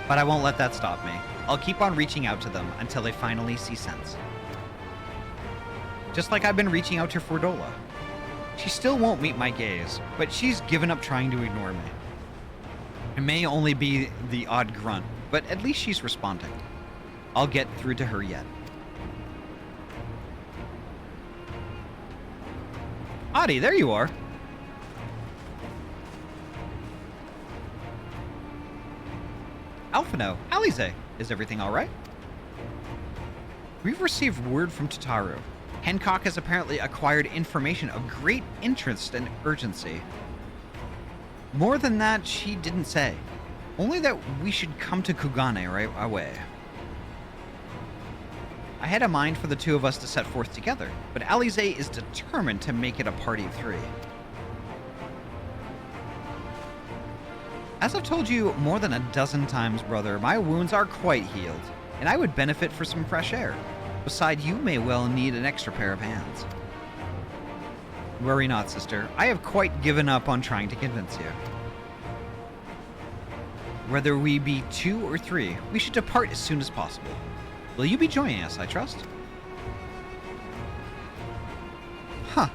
But I won't let that stop me. I'll keep on reaching out to them until they finally see sense. Just like I've been reaching out to Fordola. She still won't meet my gaze, but she's given up trying to ignore me. It may only be the odd grunt, but at least she's responding. I'll get through to her yet. Ahty, there you are. Alphino, Alize, is everything all right? We've received word from Tataru. Hancock has apparently acquired information of great interest and urgency. More than that, she didn't say. Only that we should come to Kugane right away. I had a mind for the two of us to set forth together, but Alize is determined to make it a party of three. As I've told you more than a dozen times, brother, my wounds are quite healed, and I would benefit for some fresh air. Besides, you may well need an extra pair of hands. Worry not, sister. I have quite given up on trying to convince you. Whether we be 2 or 3, we should depart as soon as possible. Will you be joining us, I trust? Huh.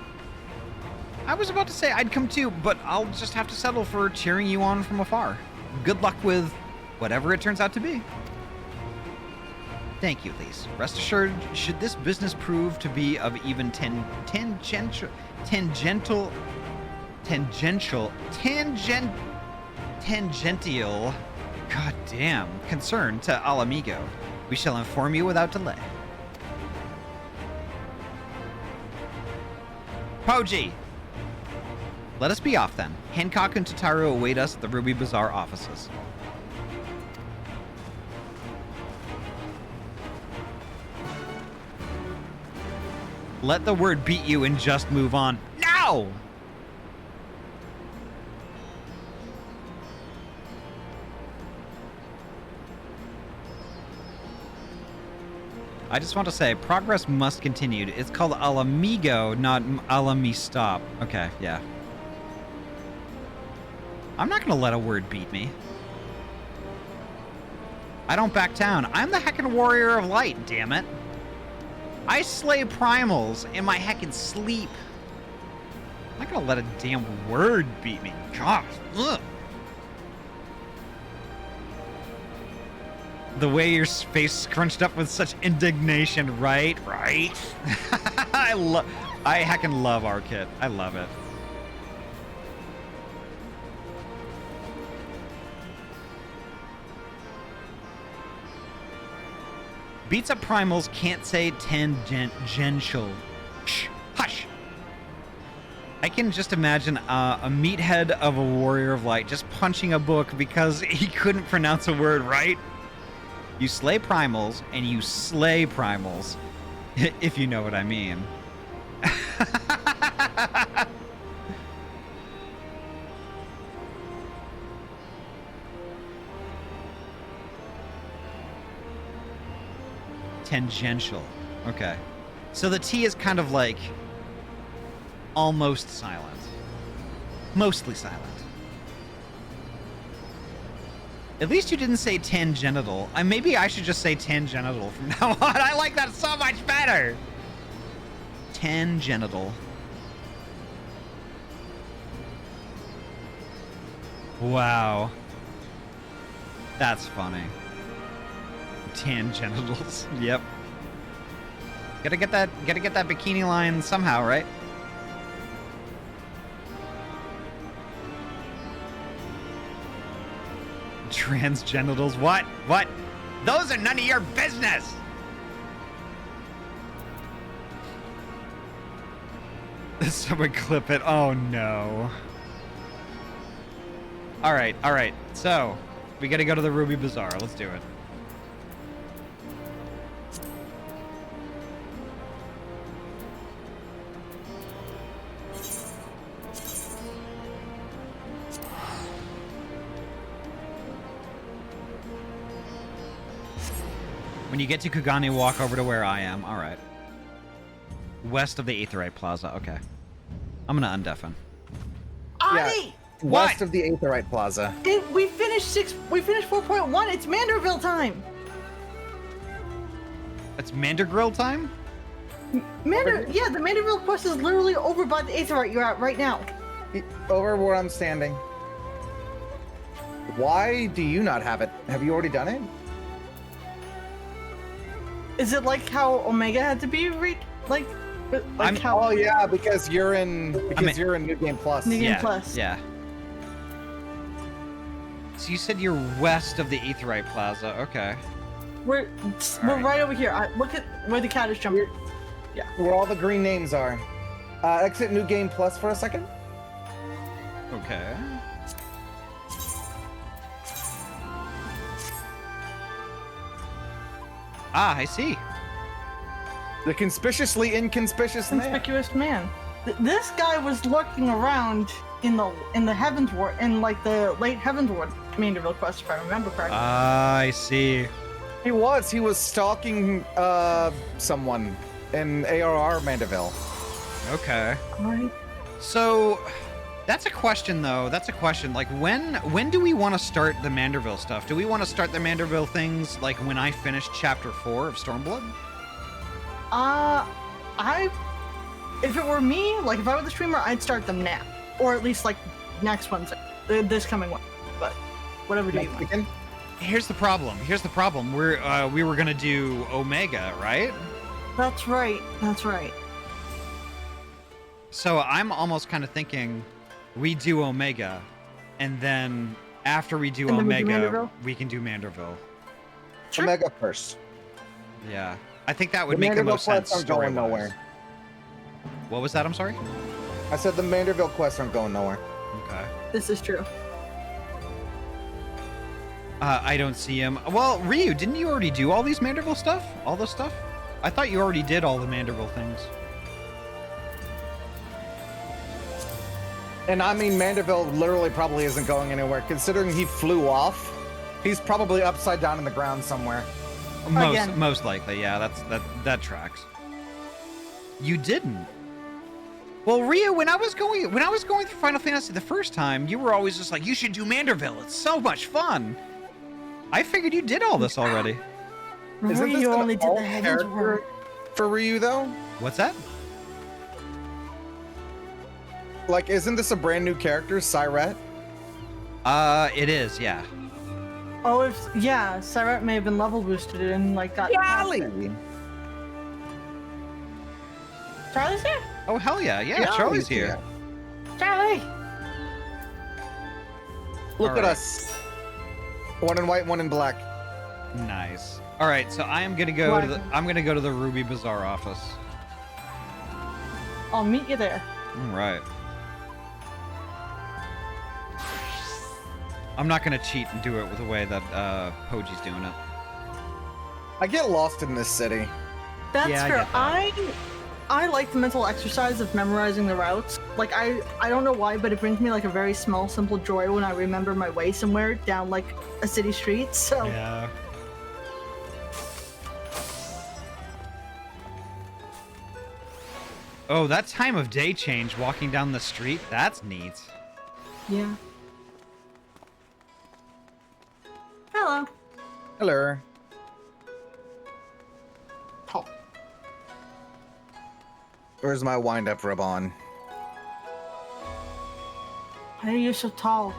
I was about to say I'd come too, but I'll just have to settle for cheering you on from afar. Good luck with whatever it turns out to be. Thank you, Lise. Rest assured, should this business prove to be of even tangential goddamn concern to Alamigo, we shall inform you without delay. Poji! Let us be off then. Hancock and Tataru await us at the Ruby Bazaar offices. Let the word beat you and just move on. Now! I just want to say, progress must continue. It's called Alamigo, not Alami Stop. Okay, yeah. I'm not going to let a word beat me. I don't back down. I'm the heckin' warrior of light, damn it. I slay primals in my heckin' sleep. I'm not going to let a damn word beat me. Gosh. Ugh. The way your face scrunched up with such indignation, right? Right? I heckin' love our kit. I love it. Beats up primals, can't say tangential. Shh, hush. I can just imagine a meathead of a warrior of light just punching a book because he couldn't pronounce a word right. You slay primals and you slay primals, if you know what I mean. Tangential. Okay. So the T is kind of like almost silent. Mostly silent. At least you didn't say tangential. Maybe I should just say tangential from now on. I like that so much better. Tangential. Wow. That's funny. Tangenitals. Yep. Gotta get that bikini line somehow, right? Transgenitals. What? What? Those are none of your business. Someone clip it. Oh no. All right. All right. So we gotta go to the Ruby Bazaar. Let's do it. When you get to Kugani, walk over to where I am. All right. West of the Aetherite Plaza. Okay. I'm gonna undeafen. Ahty! West of the Aetherite Plaza. We finished 4.1. It's Manderville time. It's Mandergrill time? Yeah, the Manderville quest is literally over by the Aetherite you're at right now. Over where I'm standing. Why do you not have it? Have you already done it? Is it like how Omega had to be how? Oh yeah, because you're in New Game Plus. New Game Plus. Yeah. So you said you're west of the Aetherite Plaza. Okay. We're right over here. Look at where the cat is jumping. Yeah. Where all the green names are. Exit New Game Plus for a second. Okay. Ah, I see. The conspicuously inconspicuous man. This guy was lurking around in the Heavensward, in like the late Heavensward Manderville quest, if I remember correctly. I see. He was stalking someone in ARR Manderville. Okay. Right. So that's a question though. That's a question. Like when do we want to start the Manderville stuff? Do we want to start the Manderville things like when I finish chapter 4 of Stormblood? If it were me, like if I were the streamer, I'd start them now, or at least like next Wednesday, this coming one. But whatever do you want. Here's the problem. We were gonna do Omega, right? That's right. So I'm almost kind of thinking we do Omega, and then after we do Omega, we can do Manderville. Sure. Omega first. Yeah, I think that would make the most sense. Aren't going nowhere. What was that? I'm sorry. I said the Manderville quests aren't going nowhere. Okay. This is true. I don't see him. Well, Ryu, didn't you already do all these Manderville stuff? All this stuff? I thought you already did all the Manderville things. And I mean, Manderville literally probably isn't going anywhere. Considering he flew off, he's probably upside down in the ground somewhere. Most likely, yeah. That tracks. You didn't. Well, Ryu, when I was going through Final Fantasy the first time, you were always just like, you should do Manderville. It's so much fun. I figured you did all this already. Isn't this only did the character for Ryu though? What's that? Like, isn't this a brand new character, Syret? It is, yeah. Oh, yeah, Siret may have been level boosted and like got. Golly! Charlie's here. Oh hell yeah! Yeah, Charlie's here. Charlie. Look at us. One in white, one in black. Nice. All right, so I am gonna go to the. I'm gonna go to the Ruby Bazaar office. I'll meet you there. All right. I'm not gonna cheat and do it with the way that Poji's doing it. I get lost in this city. That's Yeah, fair. I get that. I like the mental exercise of memorizing the routes. Like I don't know why, but it brings me like a very small, simple joy when I remember my way somewhere down like a city street. So yeah. Oh, that time of day change walking down the street, that's neat. Yeah. Hello. Hello. Oh. Where's my wind-up rub on? Why are you so tall?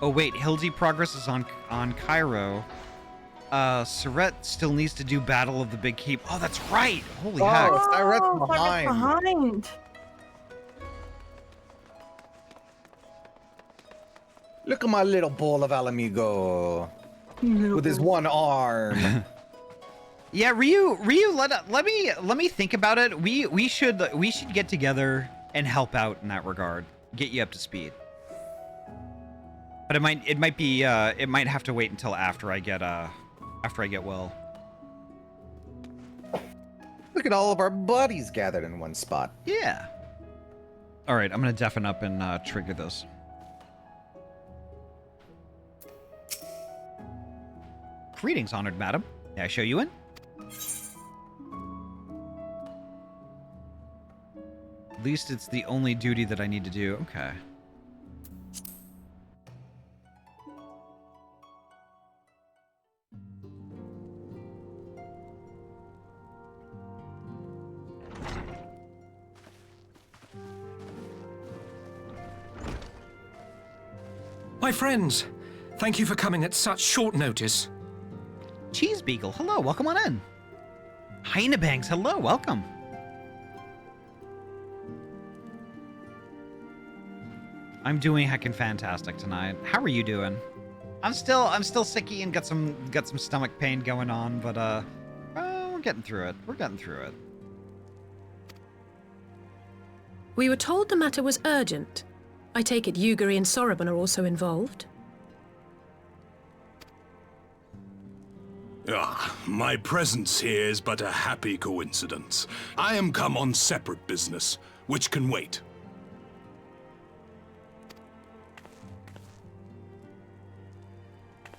Oh wait, Hildy progress is on Cairo. Siret still needs to do Battle of the Big Keep. Oh, that's right. Holy heck. Oh, Siret's behind. behind. Look at my little ball of Alamigo. With his one arm. Yeah, Ryu, let me think about it. We should get together and help out in that regard. Get you up to speed. But it might have to wait until after I get well. Look at all of our buddies gathered in one spot. Yeah. All right, I'm gonna deafen up and trigger this. Greetings, honored madam. May I show you in? At least it's the only duty that I need to do. Okay. My friends, thank you for coming at such short notice. Cheese Beagle, hello, welcome on in. Heinebangs, hello, welcome. I'm doing heckin' fantastic tonight. How are you doing? I'm still sicky and got some stomach pain going on, but we're getting through it. We're getting through it. We were told the matter was urgent. I take it Yugiri and Soroban are also involved? My presence here is but a happy coincidence. I am come on separate business, which can wait.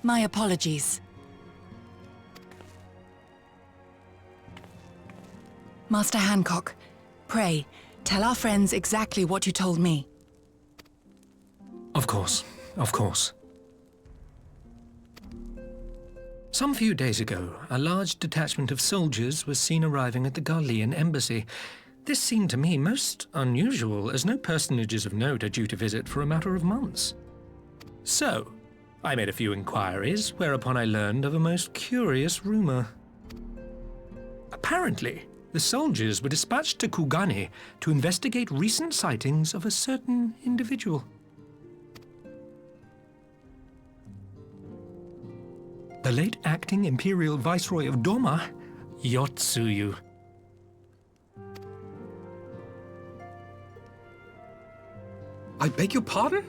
My apologies. Master Hancock, pray, tell our friends exactly what you told me. Of course, of course. Some few days ago, a large detachment of soldiers was seen arriving at the Garlean embassy. This seemed to me most unusual, as no personages of note are due to visit for a matter of months. So, I made a few inquiries, whereupon I learned of a most curious rumor. Apparently, the soldiers were dispatched to Kugane to investigate recent sightings of a certain individual. The late acting Imperial Viceroy of Doma, Yotsuyu. I beg your pardon?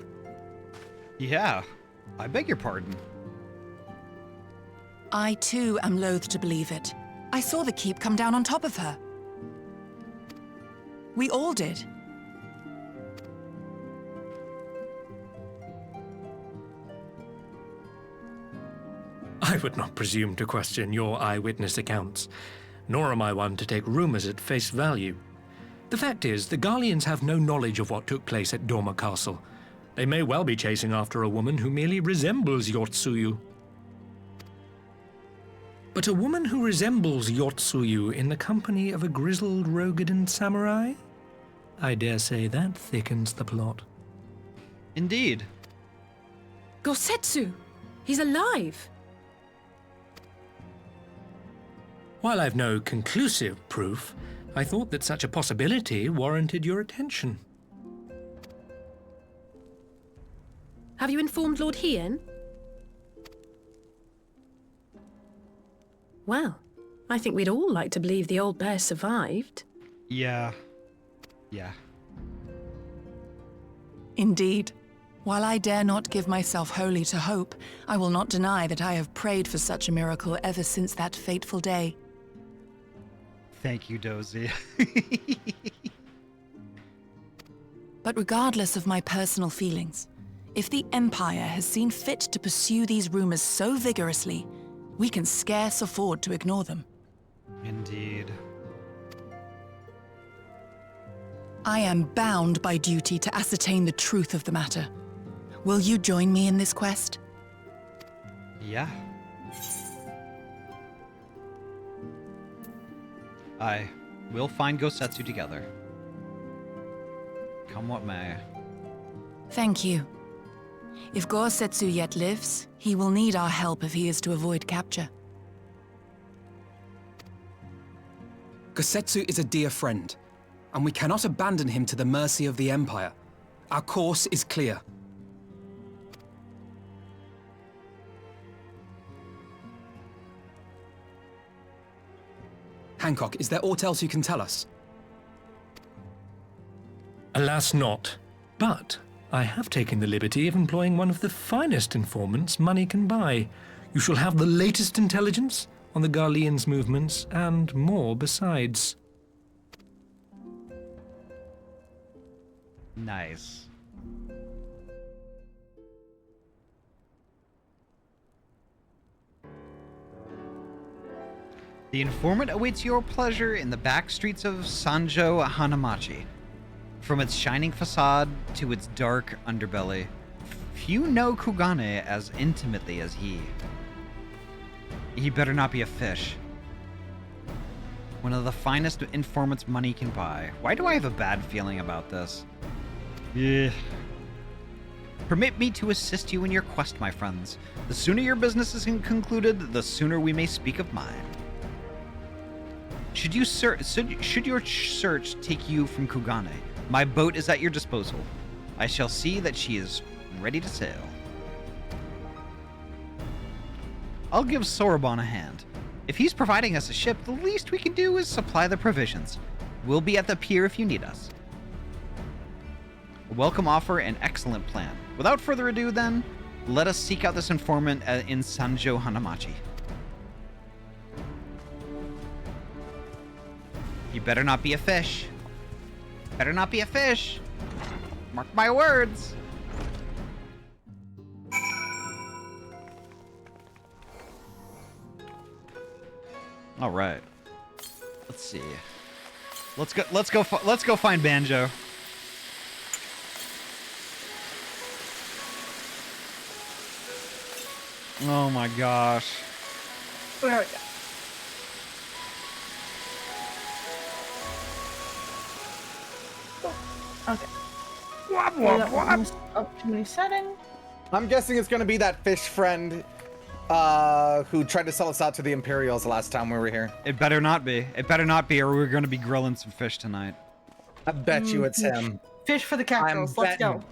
Yeah, I beg your pardon. I too am loath to believe it. I saw the keep come down on top of her. We all did. I would not presume to question your eyewitness accounts, nor am I one to take rumors at face value. The fact is, the Garleans have no knowledge of what took place at Doma Castle. They may well be chasing after a woman who merely resembles Yotsuyu. But a woman who resembles Yotsuyu in the company of a grizzled Rogadan samurai? I dare say that thickens the plot. Indeed. Gosetsu! He's alive! While I've no conclusive proof, I thought that such a possibility warranted your attention. Have you informed Lord Hien? Well, I think we'd all like to believe the old bear survived. Yeah. Yeah. Indeed. While I dare not give myself wholly to hope, I will not deny that I have prayed for such a miracle ever since that fateful day. Thank you, Dozy. But regardless of my personal feelings, if the Empire has seen fit to pursue these rumors so vigorously, we can scarce afford to ignore them. Indeed. I am bound by duty to ascertain the truth of the matter. Will you join me in this quest? Yeah. We'll find Gosetsu together. Come what may. Thank you. If Gosetsu yet lives, he will need our help if he is to avoid capture. Gosetsu is a dear friend, and we cannot abandon him to the mercy of the Empire. Our course is clear. Hancock, is there aught else you can tell us? Alas not, but I have taken the liberty of employing one of the finest informants money can buy. You shall have the latest intelligence on the Garlean's movements, and more besides. Nice. The informant awaits your pleasure in the back streets of Sanjo Hanamachi. From its shining facade to its dark underbelly, few know Kugane as intimately as he. He better not be a fish. One of the finest informants money can buy. Why do I have a bad feeling about this? Yeah. Permit me to assist you in your quest, my friends. The sooner your business is concluded, the sooner we may speak of mine. Should your search take you from Kugane, my boat is at your disposal. I shall see that she is ready to sail. I'll give Sorbonne a hand. If he's providing us a ship, the least we can do is supply the provisions. We'll be at the pier if you need us. A welcome offer and excellent plan. Without further ado, then, let us seek out this informant in Sanjo Hanamachi. You better not be a fish. Better not be a fish. Mark my words. All right. Let's see. Let's go find Banjo. Oh my gosh. There we go. Okay. Up to new setting. I'm guessing it's gonna be that fish friend who tried to sell us out to the Imperials last time we were here. It better not be. It better not be, or we're gonna be grilling some fish tonight. I bet you it's him. Fish for the cat girls. Let's go.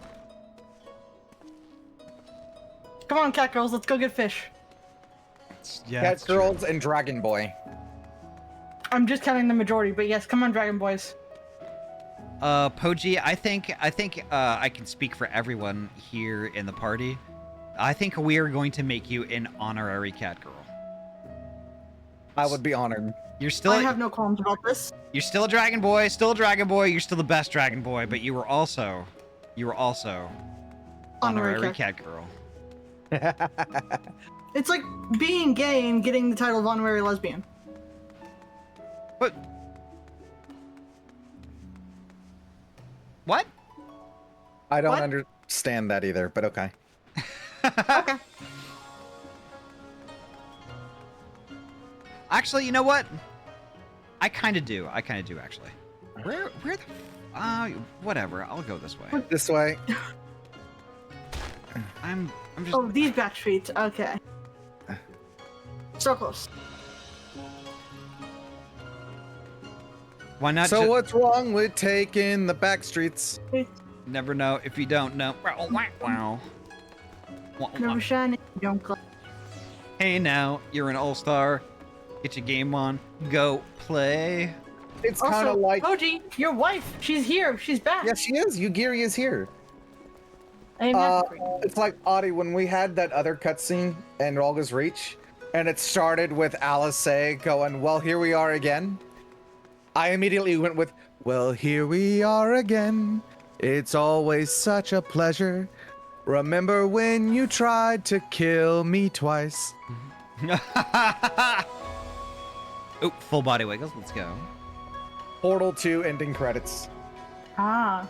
Come on, cat girls. Let's go get fish. Yeah, cat girls and Dragon Boy. I'm just counting the majority, but yes, come on, Dragon Boys. Poji, I think I can speak for everyone here in the party. I think we are going to make you an honorary cat girl. I would be honored. You're still. I have no qualms about this. You're still a dragon boy. Still a dragon boy. You're still the best dragon boy. But you were also honorary cat girl. It's like being gay and getting the title of honorary lesbian. But. What? I don't understand that either, but okay. Okay. Actually, you know what? I kind of do. Actually. Where the? Whatever. I'll go this way. This way. I'm just. Oh, these back streets. Okay. So close. Why not? So what's wrong with taking the back streets? Never know if you don't know. Wow. Never shine, don't close. Hey now, you're an all-star. Get your game on. Go play. It's kind of like Koji, your wife. She's here. She's back. Yeah, she is. Yugiri is here. It's like Ahty when we had that other cutscene in Olga's Reach, and it started with Alice going, "Well, here we are again." I immediately went with, "Well, here we are again. It's always such a pleasure. Remember when you tried to kill me twice?" Oh, full body wiggles. Let's go. Portal 2 ending credits. Ah.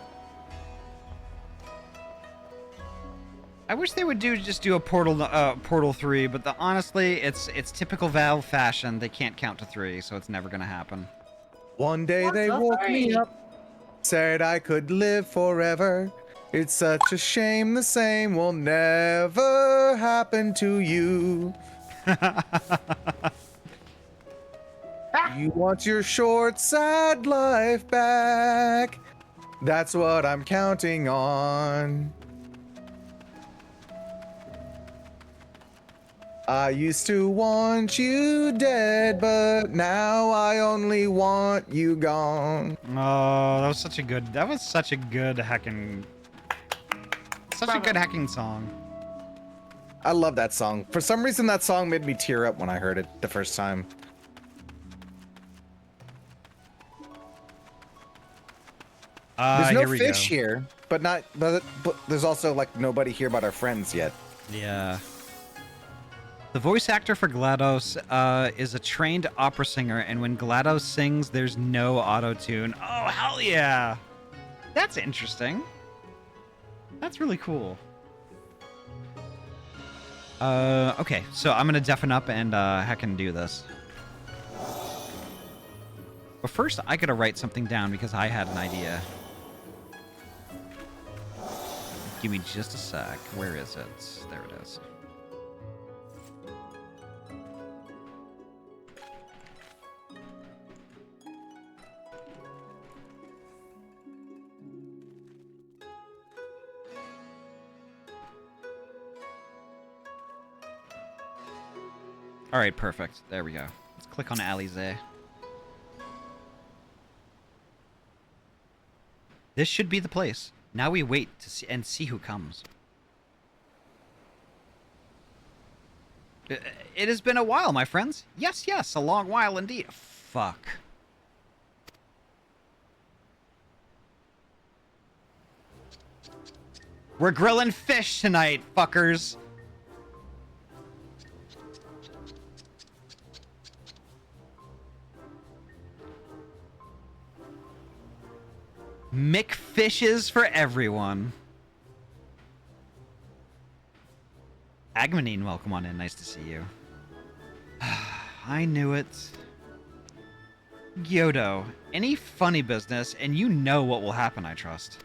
I wish they would just do a Portal 3, but honestly, it's typical Valve fashion. They can't count to 3, so it's never gonna happen. One day they woke me up, said I could live forever. It's such a shame the same will never happen to you. You want your short, sad life back. That's what I'm counting on. I used to want you dead, but now I only want you gone. Oh, that was such a good hacking song. I love that song. For some reason, that song made me tear up when I heard it the first time. There's no fish here, but there's also like nobody here but our friends yet. Yeah. The voice actor for GLaDOS is a trained opera singer, and when GLaDOS sings, there's no auto-tune. Oh, hell yeah! That's interesting. That's really cool. Okay, so I'm gonna deafen up and heck and do this. But first, I gotta write something down because I had an idea. Give me just a sec. Where is it? There it is. All right, perfect. There we go. Let's click on Alize. This should be the place. Now we wait to see who comes. It has been a while, my friends. Yes, yes, a long while indeed. Fuck. We're grilling fish tonight, fuckers. McFishes for everyone. Agmanine, welcome on in. Nice to see you. I knew it. Gyodo, any funny business, and you know what will happen, I trust.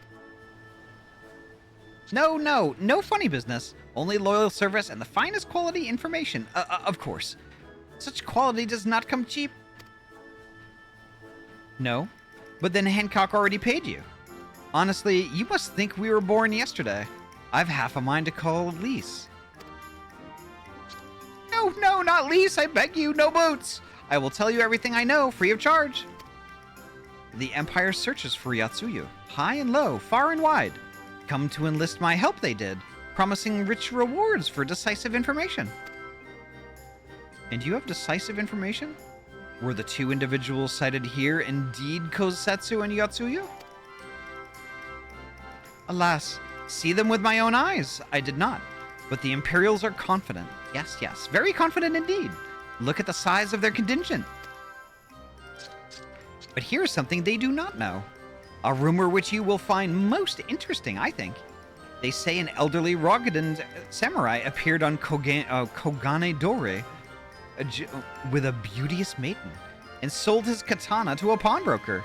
No funny business. Only loyal service and the finest quality information. Of course. Such quality does not come cheap. No. But then Hancock already paid you. Honestly, you must think we were born yesterday. I've half a mind to call Lise. No, not Lise, I beg you, no boots. I will tell you everything I know, free of charge. The Empire searches for Yatsuyu, high and low, far and wide. Come to enlist my help they did, promising rich rewards for decisive information. And you have decisive information? Were the two individuals cited here indeed Kosetsu and Yatsuyu? Alas, see them with my own eyes, I did not. But the Imperials are confident. Yes, very confident indeed. Look at the size of their contingent. But here's something they do not know. A rumor which you will find most interesting, I think. They say an elderly Rogadan samurai appeared on Kogane Dore with a beauteous maiden, and sold his katana to a pawnbroker.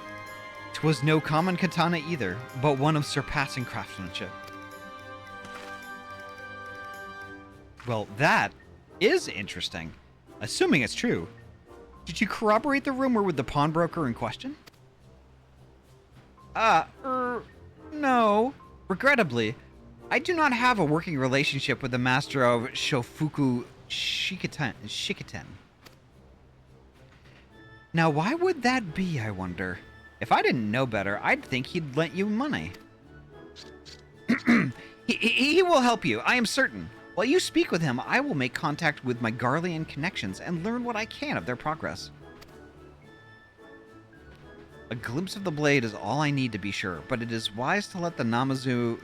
'Twas no common katana either, but one of surpassing craftsmanship. Well, that is interesting. Assuming it's true. Did you corroborate the rumor with the pawnbroker in question? No. Regrettably, I do not have a working relationship with the master of Shofuku Shikiten. Now, why would that be, I wonder? If I didn't know better, I'd think he'd lent you money. he will help you, I am certain. While you speak with him, I will make contact with my Garlean connections and learn what I can of their progress. A glimpse of the blade is all I need to be sure, but it is wise to let the Namazu...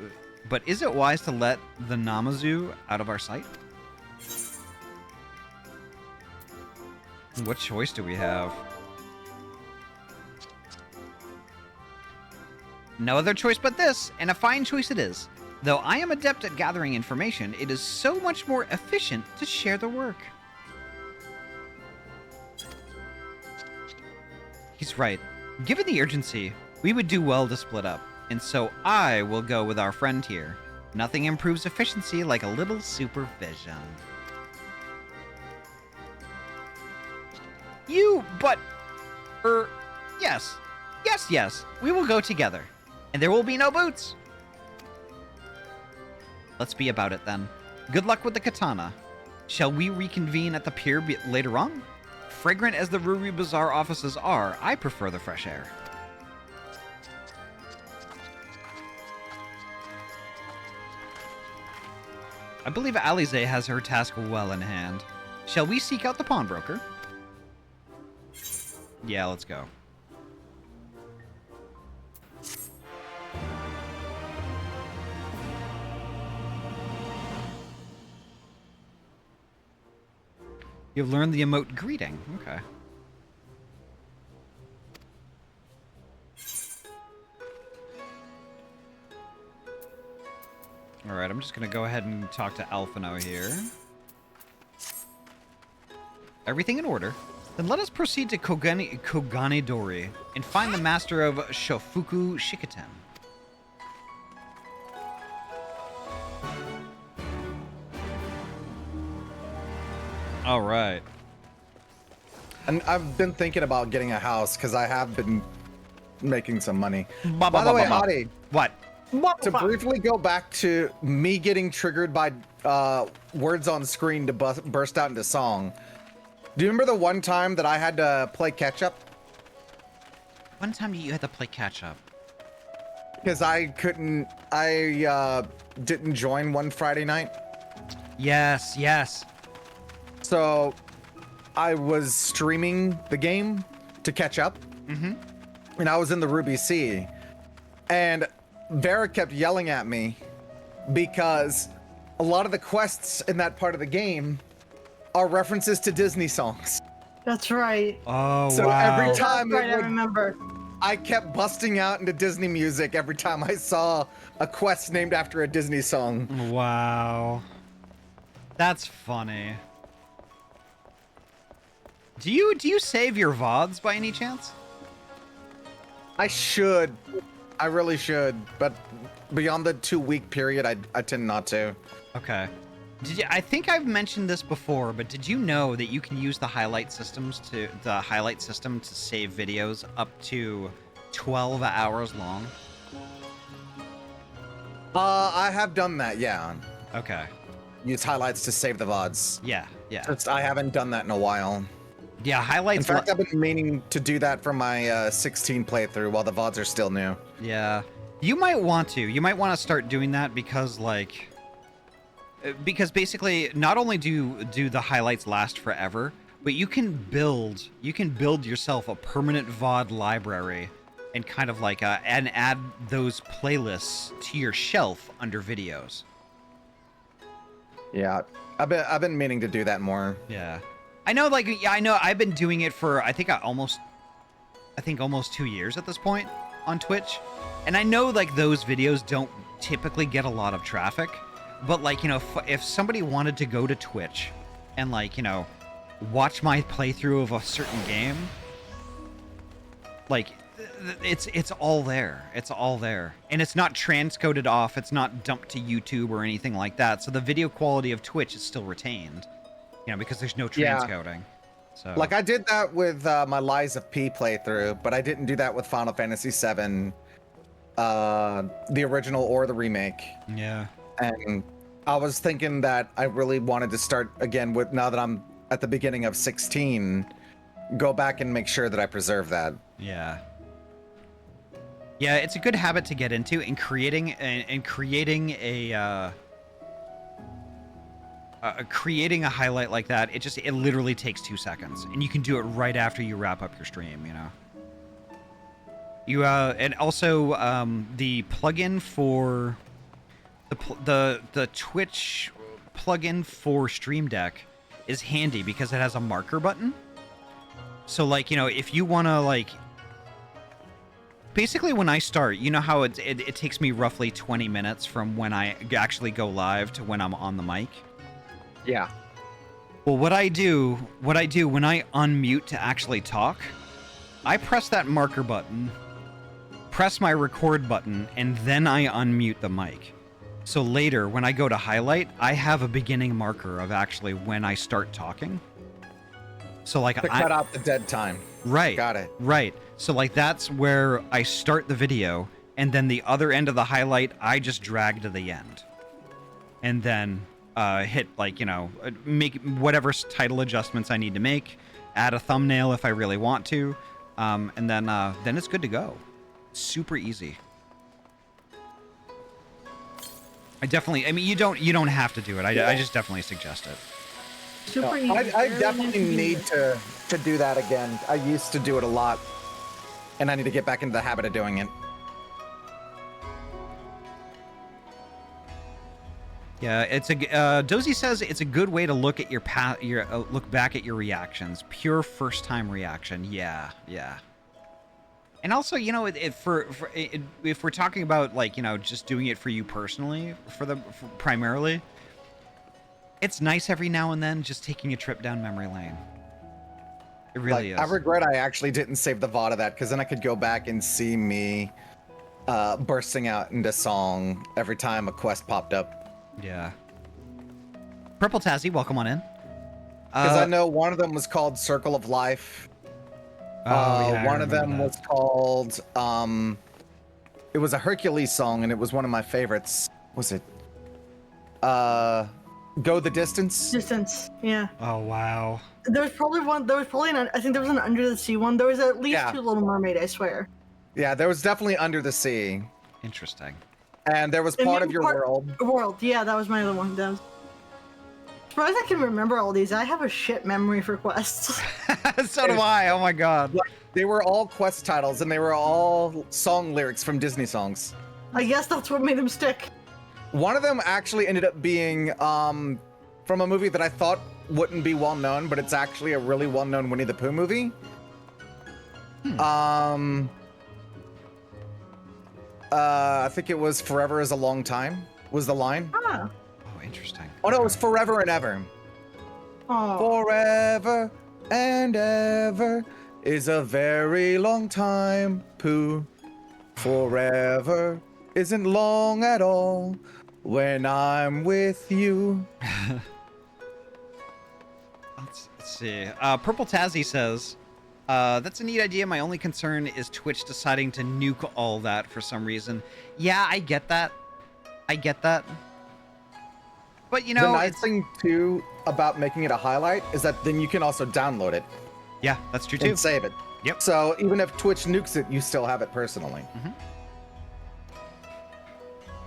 But is it wise to let the Namazu out of our sight? What choice do we have? No other choice but this, and a fine choice it is. Though I am adept at gathering information, it is so much more efficient to share the work. He's right. Given the urgency, we would do well to split up, and so I will go with our friend here. Nothing improves efficiency like a little supervision. Yes. Yes, we will go together, and there will be no boots. Let's be about it then. Good luck with the katana. Shall we reconvene at the pier later on? Fragrant as the Ruby Bazaar offices are, I prefer the fresh air. I believe Alize has her task well in hand. Shall we seek out the pawnbroker? Yeah, let's go. You've learned the emote greeting. Okay. Alright, I'm just gonna go ahead and talk to Alphino here. Everything in order? Then let us proceed to Kogane Dori and find the master of Shofuku Shikiten. All right. And I've been thinking about getting a house because I have been making some money. By the way, Ahty. What? To briefly go back to me getting triggered by words on screen to burst out into song. Do you remember the one time that I had to play catch up? One time you had to play catch up. Because I didn't join one Friday night. Yes. So I was streaming the game to catch up. And I was in the Ruby Sea. And Vera kept yelling at me because a lot of the quests in that part of the game are references to Disney songs. That's right. Oh, so wow. every time That's right, I remember. I kept busting out into Disney music every time I saw a quest named after a Disney song. Wow. That's funny. Do you save your VODs by any chance? I should. I really should. But beyond the 2-week period, I tend not to. Okay. I think I've mentioned this before, but did you know that you can use the highlight system to save videos up to 12 hours long? I have done that, yeah. Okay. Use highlights to save the VODs. Yeah. I haven't done that in a while. Yeah, highlights. In fact, I've been meaning to do that for my 16 playthrough while the VODs are still new. Yeah. You might want to. You might want to start doing that because, basically, not only do the highlights last forever, but you can build yourself a permanent VOD library and kind of and add those playlists to your shelf under videos. Yeah, I've been meaning to do that more. Yeah. I know, I've been doing it for, I think almost 2 years at this point on Twitch. And I know, those videos don't typically get a lot of traffic. But, if somebody wanted to go to Twitch and, watch my playthrough of a certain game, it's all there. It's all there. And it's not transcoded off. It's not dumped to YouTube or anything like that. So the video quality of Twitch is still retained. Because there's no transcoding. So I did that with my Lies of P playthrough, but I didn't do that with Final Fantasy VII the original or the remake. Yeah. And I was thinking that I really wanted to start again with, now that I'm at the beginning of 16, go back and make sure that I preserve that. Yeah. Yeah, it's a good habit to get into, and creating a highlight like that. It literally takes 2 seconds, and you can do it right after you wrap up your stream. And also the plugin for the Twitch plugin for Stream Deck is handy because it has a marker button. So if you want to basically when I start, you know how it takes me roughly 20 minutes from when I actually go live to when I'm on the mic. Yeah. Well, what I do when I unmute to actually talk, I press that marker button, press my record button, and then I unmute the mic. So later, when I go to highlight, I have a beginning marker of actually when I start talking. So to cut out the dead time. Right. Got it. Right. So that's where I start the video, and then the other end of the highlight, I just drag to the end. And then hit make whatever title adjustments I need to make, add a thumbnail if I really want to, and then it's good to go. Super easy. I mean, you don't have to do it. I just definitely suggest it. Super easy. I definitely need to do that again. I used to do it a lot, and I need to get back into the habit of doing it. Yeah, it's a Dozy says it's a good way to look at look back at your reactions. Pure first time reaction. Yeah. And also, if we're talking about just doing it for you personally, primarily, it's nice every now and then just taking a trip down memory lane. It really is. I regret I actually didn't save the VOD of that, because then I could go back and see me bursting out into song every time a quest popped up. Yeah. Purple Tazzy, welcome on in. Because I know one of them was called Circle of Life. One of them was called it was a Hercules song, and it was one of my favorites. Was it Go the Distance? Distance, yeah. Oh wow. There was probably I think there was an Under the Sea one. There was at least 2 Little Mermaid, I swear. Yeah, there was definitely Under the Sea. Interesting. And there was Part of Your World. World, yeah, that was my other one. Surprised I can remember all these. I have a shit memory for quests. So do I. Oh my god. They were all quest titles, and they were all song lyrics from Disney songs. I guess that's what made them stick. One of them actually ended up being from a movie that I thought wouldn't be well known, but it's actually a really well known Winnie the Pooh movie. I think it was Forever is a Long Time, was the line. Ah. Oh, interesting. Oh no, it was Forever and Ever. Oh. Forever and ever is a very long time, Pooh. Forever isn't long at all when I'm with you. Let's see. Purple Tazzy says, that's a neat idea. My only concern is Twitch deciding to nuke all that for some reason. Yeah, I get that. But the nice thing too about making it a highlight is that then you can also download it. Yeah, that's true too. And save it. Yep. So even if Twitch nukes it, you still have it personally. Mm-hmm.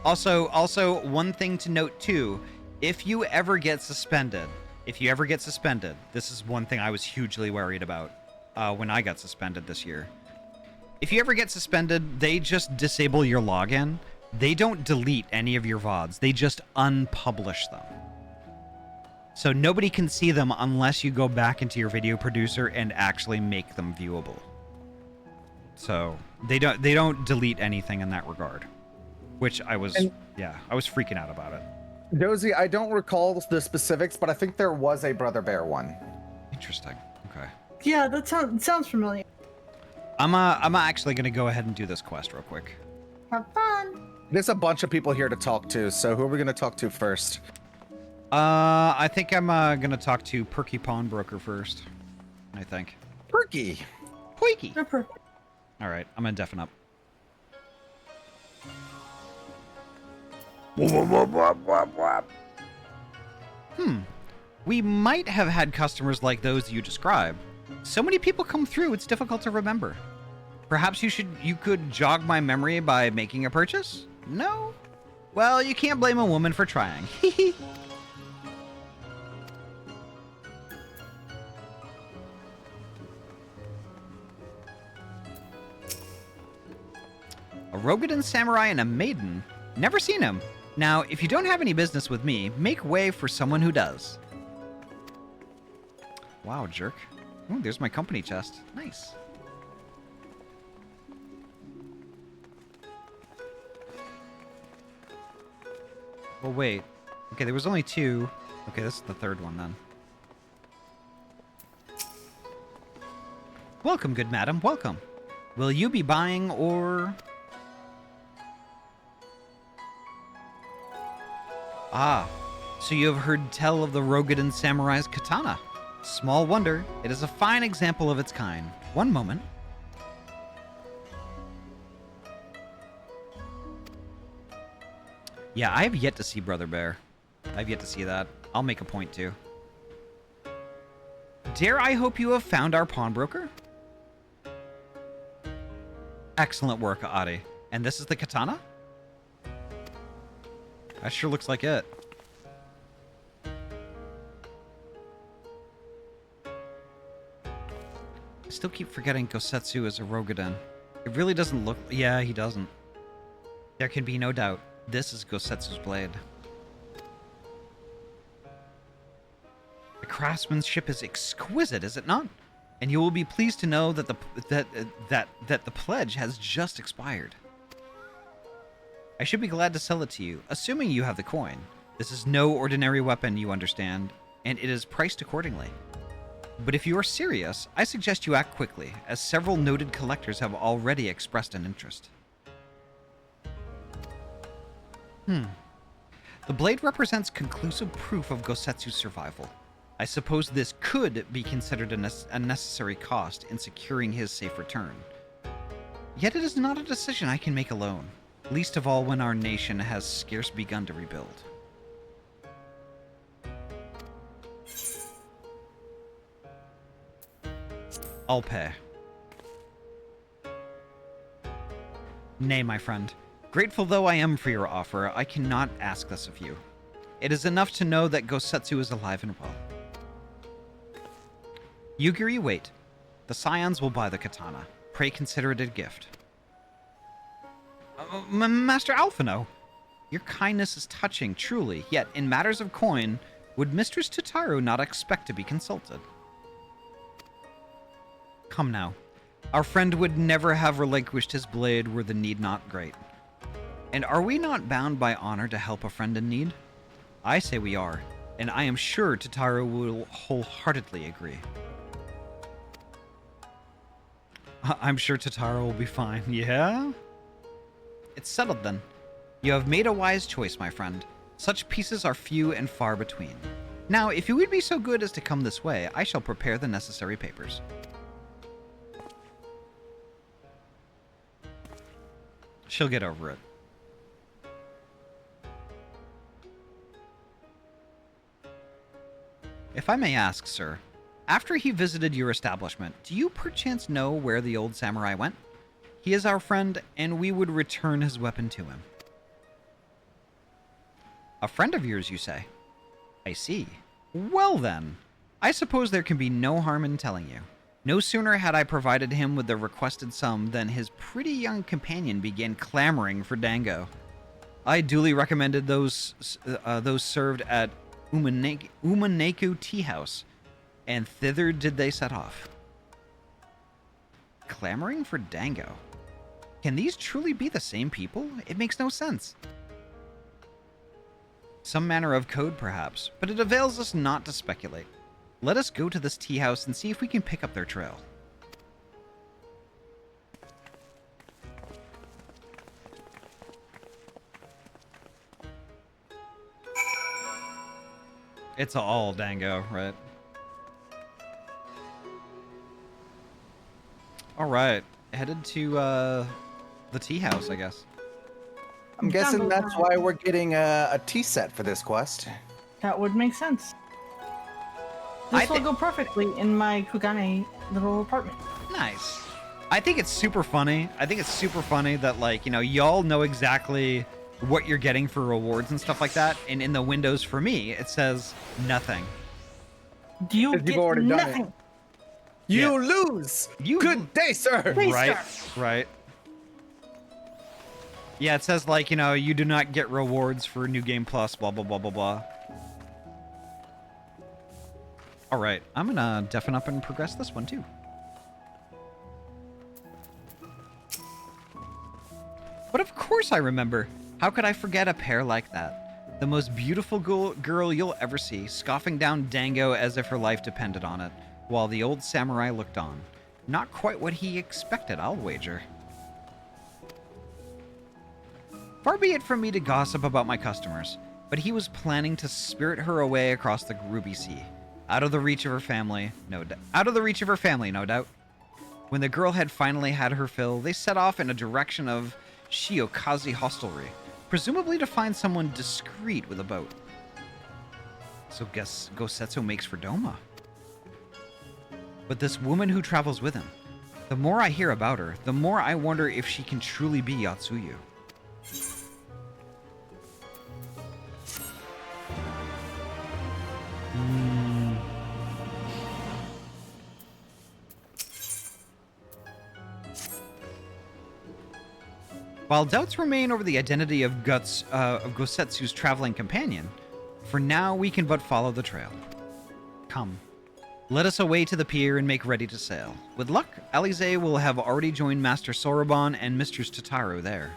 Also, one thing to note too, if you ever get suspended, this is one thing I was hugely worried about when I got suspended this year. If you ever get suspended, they just disable your login. They don't delete any of your VODs. They just unpublish them. So nobody can see them unless you go back into your video producer and actually make them viewable. So they don't delete anything in that regard, which I was freaking out about it. Dozy, I don't recall the specifics, but I think there was a Brother Bear one. Interesting. Okay. Yeah, that sounds familiar. I'm actually gonna go ahead and do this quest real quick. Have fun. There's a bunch of people here to talk to, so who are we gonna talk to first? I think I'm gonna talk to Perky Pawnbroker first. I think. Perky. All right, I'm gonna deafen up. We might have had customers like those you describe. So many people come through, it's difficult to remember. Perhaps you could jog my memory by making a purchase? No? Well, you can't blame a woman for trying. A Rogadan samurai and a maiden? Never seen him. Now, if you don't have any business with me, make way for someone who does. Wow, jerk. Ooh, there's my company chest. Nice. Well, wait. Okay, there was only 2. Okay, this is the 3rd one, then. Welcome, good madam. Welcome. Will you be buying or... Ah, so you have heard tell of the Rogadan Samurai's katana. Small wonder, it is a fine example of its kind. One moment. Yeah, I have yet to see Brother Bear. I've yet to see that. I'll make a point to. Dare I hope you have found our pawnbroker? Excellent work, Ahty. And this is the katana? That sure looks like it. I still keep forgetting Gosetsu is a Rogadan. It really doesn't look... Yeah, he doesn't. There can be no doubt. This is Gosetsu's blade. The craftsmanship is exquisite, is it not? And you will be pleased to know that the pledge has just expired. I should be glad to sell it to you, assuming you have the coin. This is no ordinary weapon, you understand, and it is priced accordingly. But if you are serious, I suggest you act quickly, as several noted collectors have already expressed an interest. The blade represents conclusive proof of Gosetsu's survival. I suppose this could be considered a necessary cost in securing his safe return. Yet it is not a decision I can make alone, least of all when our nation has scarce begun to rebuild. I'll pay. Nay, my friend. Grateful though I am for your offer, I cannot ask this of you. It is enough to know that Gosetsu is alive and well. Yugiri, wait. The Scions will buy the katana. Pray consider it a gift. Master Alphino, your kindness is touching, truly, yet in matters of coin, would Mistress Totaro not expect to be consulted? Come now. Our friend would never have relinquished his blade were the need not great. And are we not bound by honor to help a friend in need? I say we are, and I am sure Totaro will wholeheartedly agree. I'm sure Totaro will be fine, yeah? It's settled then. You have made a wise choice, my friend. Such pieces are few and far between. Now, if you would be so good as to come this way, I shall prepare the necessary papers. She'll get over it. If I may ask, sir, after he visited your establishment, do you perchance know where the old samurai went? He is our friend, and we would return his weapon to him. A friend of yours, you say? I see. Well then, I suppose there can be no harm in telling you. No sooner had I provided him with the requested sum than his pretty young companion began clamoring for dango. I duly recommended those served at Umaneku Tea House, and thither did they set off. Clamoring for dango? Can these truly be the same people? It makes no sense. Some manner of code, perhaps, but it avails us not to speculate. Let us go to this tea house and see if we can pick up their trail. It's all dango, right? All right, headed to the tea house, I guess. I'm guessing that's why we're getting a tea set for this quest. That would make sense. This will go perfectly in my Kugane little apartment. Nice. I think it's super funny. I think it's super funny that, like, you know, y'all know exactly what you're getting for rewards and stuff like that. And in the windows for me, it says nothing. You get nothing. You lose. Good day, sir. Right. Yeah, it says, like, you know, you do not get rewards for New Game Plus, blah, blah, blah, blah, blah. All right, I'm gonna deafen up and progress this one too. But of course I remember. How could I forget a pair like that? The most beautiful girl you'll ever see, scoffing down Dango as if her life depended on it, while the old samurai looked on. Not quite what he expected, I'll wager. Far be it from me to gossip about my customers, but he was planning to spirit her away across the Ruby Sea. Out of the reach of her family, no doubt. When the girl had finally had her fill, they set off in a direction of Shiokaze Hostelry, presumably to find someone discreet with a boat. So guess Gosetsu makes for Doma. But this woman who travels with him, the more I hear about her, the more I wonder if she can truly be Yatsuyu. While doubts remain over the identity of Gosetsu's traveling companion, for now we can but follow the trail. Come, let us away to the pier and make ready to sail. With luck, Alize will have already joined Master Soroban and Mistress Tataru there.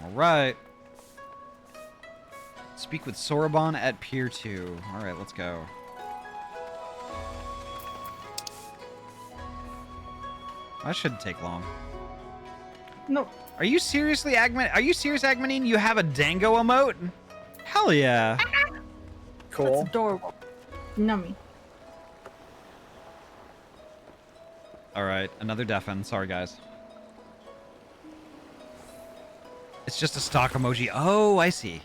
All right. Speak with Soroban at Pier 2. Alright, let's go. That shouldn't take long. No. Are you seriously, Are you serious, Agmanine? You have a Dango emote? Hell yeah. Cool. That's adorable. Nummy. Alright, another deafen. Sorry, guys. It's just a stock emoji. Oh, I see.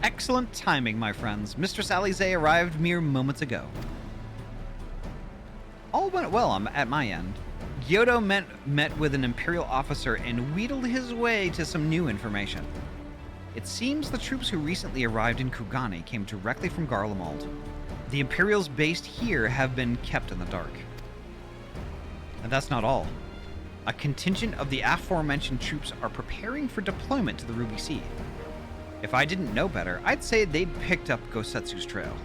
Excellent timing, my friends. Mistress Alize arrived mere moments ago. All went well at my end. Gyoto met with an Imperial officer and wheedled his way to some new information. It seems the troops who recently arrived in Kugane came directly from Garlemald. The Imperials based here have been kept in the dark. And that's not all. A contingent of the aforementioned troops are preparing for deployment to the Ruby Sea. If I didn't know better, I'd say they'd picked up Gosetsu's trail.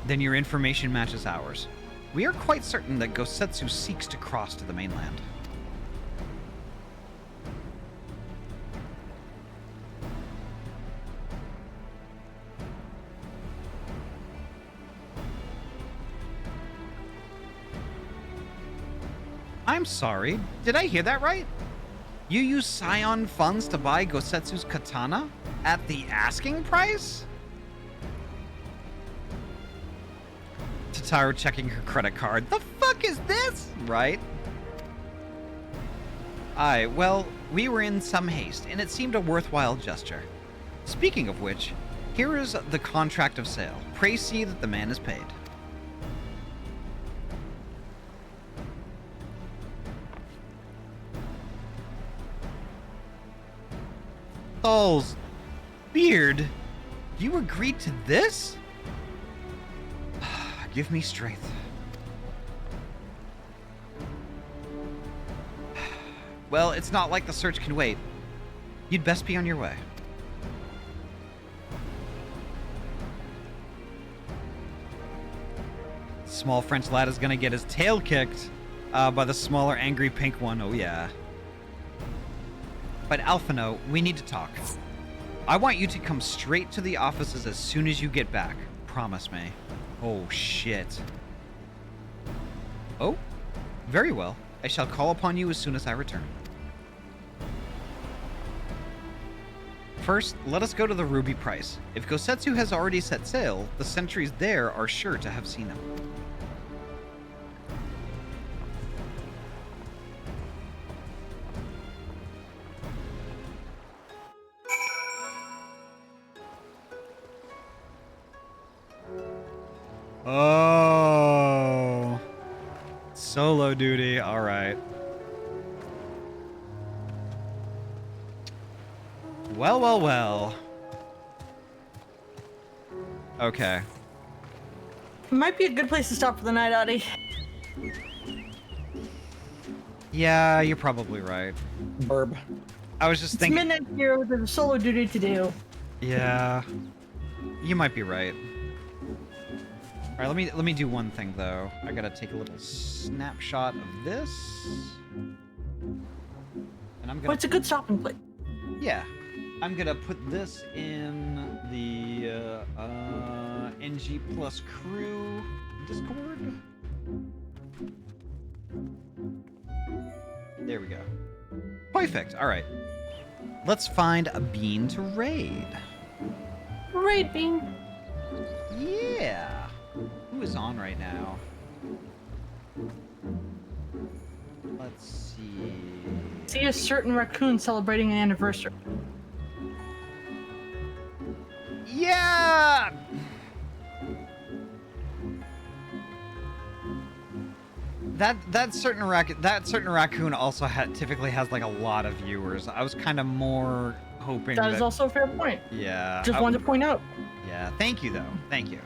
Then your information matches ours. We are quite certain that Gosetsu seeks to cross to the mainland. I'm sorry, did I hear that right? You use Scion funds to buy Gosetsu's katana? At the asking price? Tataru checking her credit card. The fuck is this? Right? Aye, well, we were in some haste, and it seemed a worthwhile gesture. Speaking of which, here is the contract of sale. Pray see that the man is paid. Thal's beard, you agreed to this? Give me strength. Well, it's not like the search can wait. You'd best be on your way. Small French lad is gonna get his tail kicked by the smaller angry pink one. Oh yeah. But Alphino, we need to talk. I want you to come straight to the offices as soon as you get back. Promise me. Oh, shit. Oh, very well. I shall call upon you as soon as I return. First, let us go to the Ruby Price. If Gosetsu has already set sail, the sentries there are sure to have seen him. Oh, solo duty. All right. Well, well, well. Okay. Might be a good place to stop for the night, Ahty. Yeah, you're probably right. Burb. I was just It's thinking. midnight here. There's a solo duty to do. Yeah, you might be right. All right, let me do one thing though. I gotta take a little snapshot of this, and I'm gonna. Well, it's a good stopping place. Yeah, I'm gonna put this in the NG Plus Crew Discord. There we go. Perfect. All right, let's find a bean to raid. Raid bean. Yeah. Who is on right now? Let's see. See a certain raccoon celebrating an anniversary. Yeah. That certain raccoon also typically has like a lot of viewers. I was kind of more hoping That is also a fair point. Yeah. Just wanted to point out. Yeah. Thank you though. Thank you.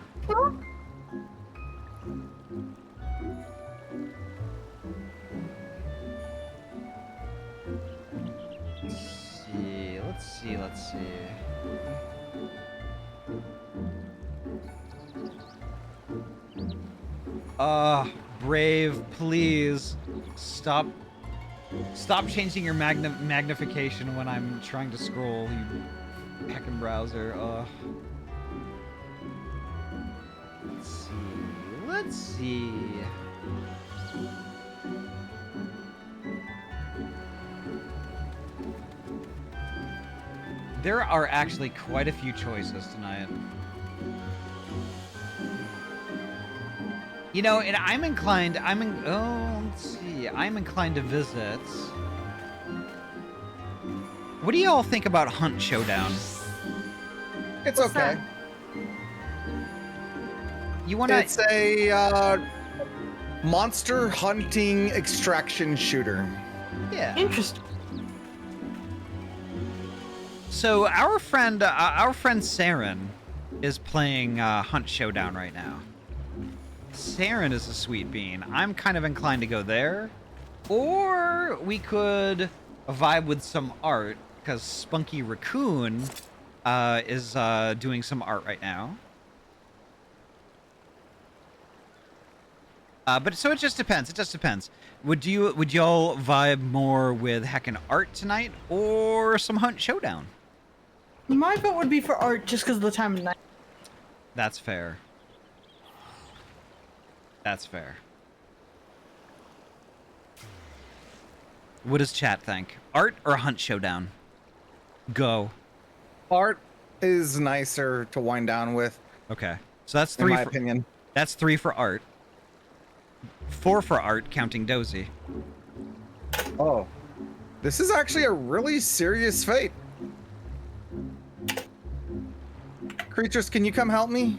Let's see. Brave, please stop changing your magnification when I'm trying to scroll, you heckin' browser. Let's see. There are actually quite a few choices tonight. You know, and I'm inclined to visit. What do y'all think about Hunt Showdown? It's okay. You wanna? It's a monster hunting extraction shooter. Yeah. Interesting. So our friend Saren is playing Hunt Showdown right now. Saren is a sweet bean. I'm kind of inclined to go there, or we could vibe with some art because Spunky Raccoon is doing some art right now. But so it just depends. It just depends. Would y'all vibe more with heckin' art tonight or some Hunt Showdown? My vote would be for art just because of the time of night. That's fair. That's fair. What does chat think? Art or Hunt Showdown? Go. Art is nicer to wind down with. Okay. So that's 3 in my opinion. That's 3 for art. 4 for art, counting Dozy. Oh. This is actually a really serious fate. Creatures, can you come help me?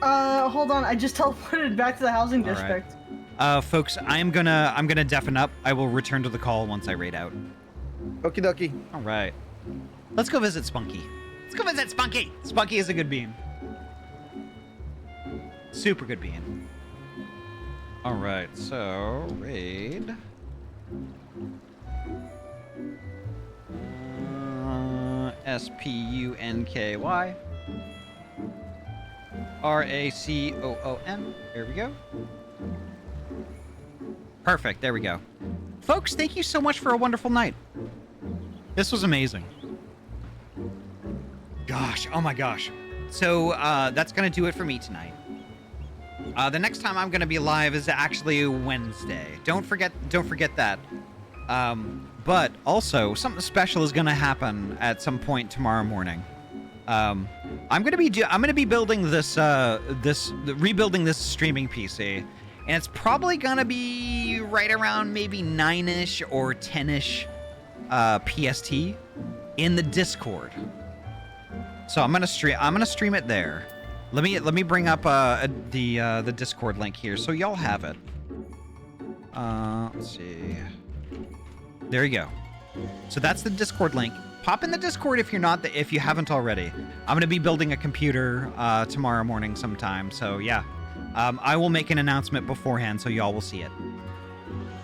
Hold on. I just teleported back to the housing All district. Right. Folks, I'm gonna deafen up. I will return to the call once I raid out. Okie dokie. All right. Let's go visit Spunky. Let's go visit Spunky. Spunky is a good bean. Super good bean. All right. So raid. SPUNKY. RACOON. There we go. Perfect. There we go. Folks, thank you so much for a wonderful night. This was amazing. Gosh. Oh my gosh. So that's going to do it for me tonight. The next time I'm going to be live is actually Wednesday. Don't forget that. But also, something special is going to happen at some point tomorrow morning. I'm going to be building this rebuilding this streaming PC, and it's probably going to be right around maybe 9ish or 10ish PST in the Discord. So I'm going to stream it there. Let me bring up the Discord link here so y'all have it. Let's see. There you go. So that's the Discord link. Pop in the Discord if you haven't already. I'm gonna be building a computer tomorrow morning sometime. So yeah, I will make an announcement beforehand so y'all will see it.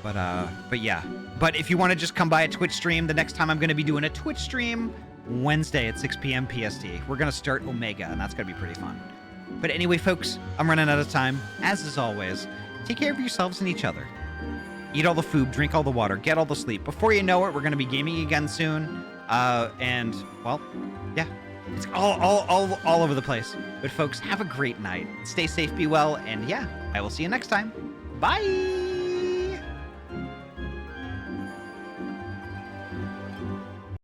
But yeah. But if you want to just come by a Twitch stream, the next time I'm gonna be doing a Twitch stream Wednesday at 6 p.m. PST. We're gonna start Omega, and that's gonna be pretty fun. But anyway, folks, I'm running out of time. As is always, take care of yourselves and each other. Eat all the food, drink all the water, get all the sleep. Before you know it, we're going to be gaming again soon. And, well, yeah. It's all over the place. But, folks, have a great night. Stay safe, be well, and, yeah, I will see you next time. Bye!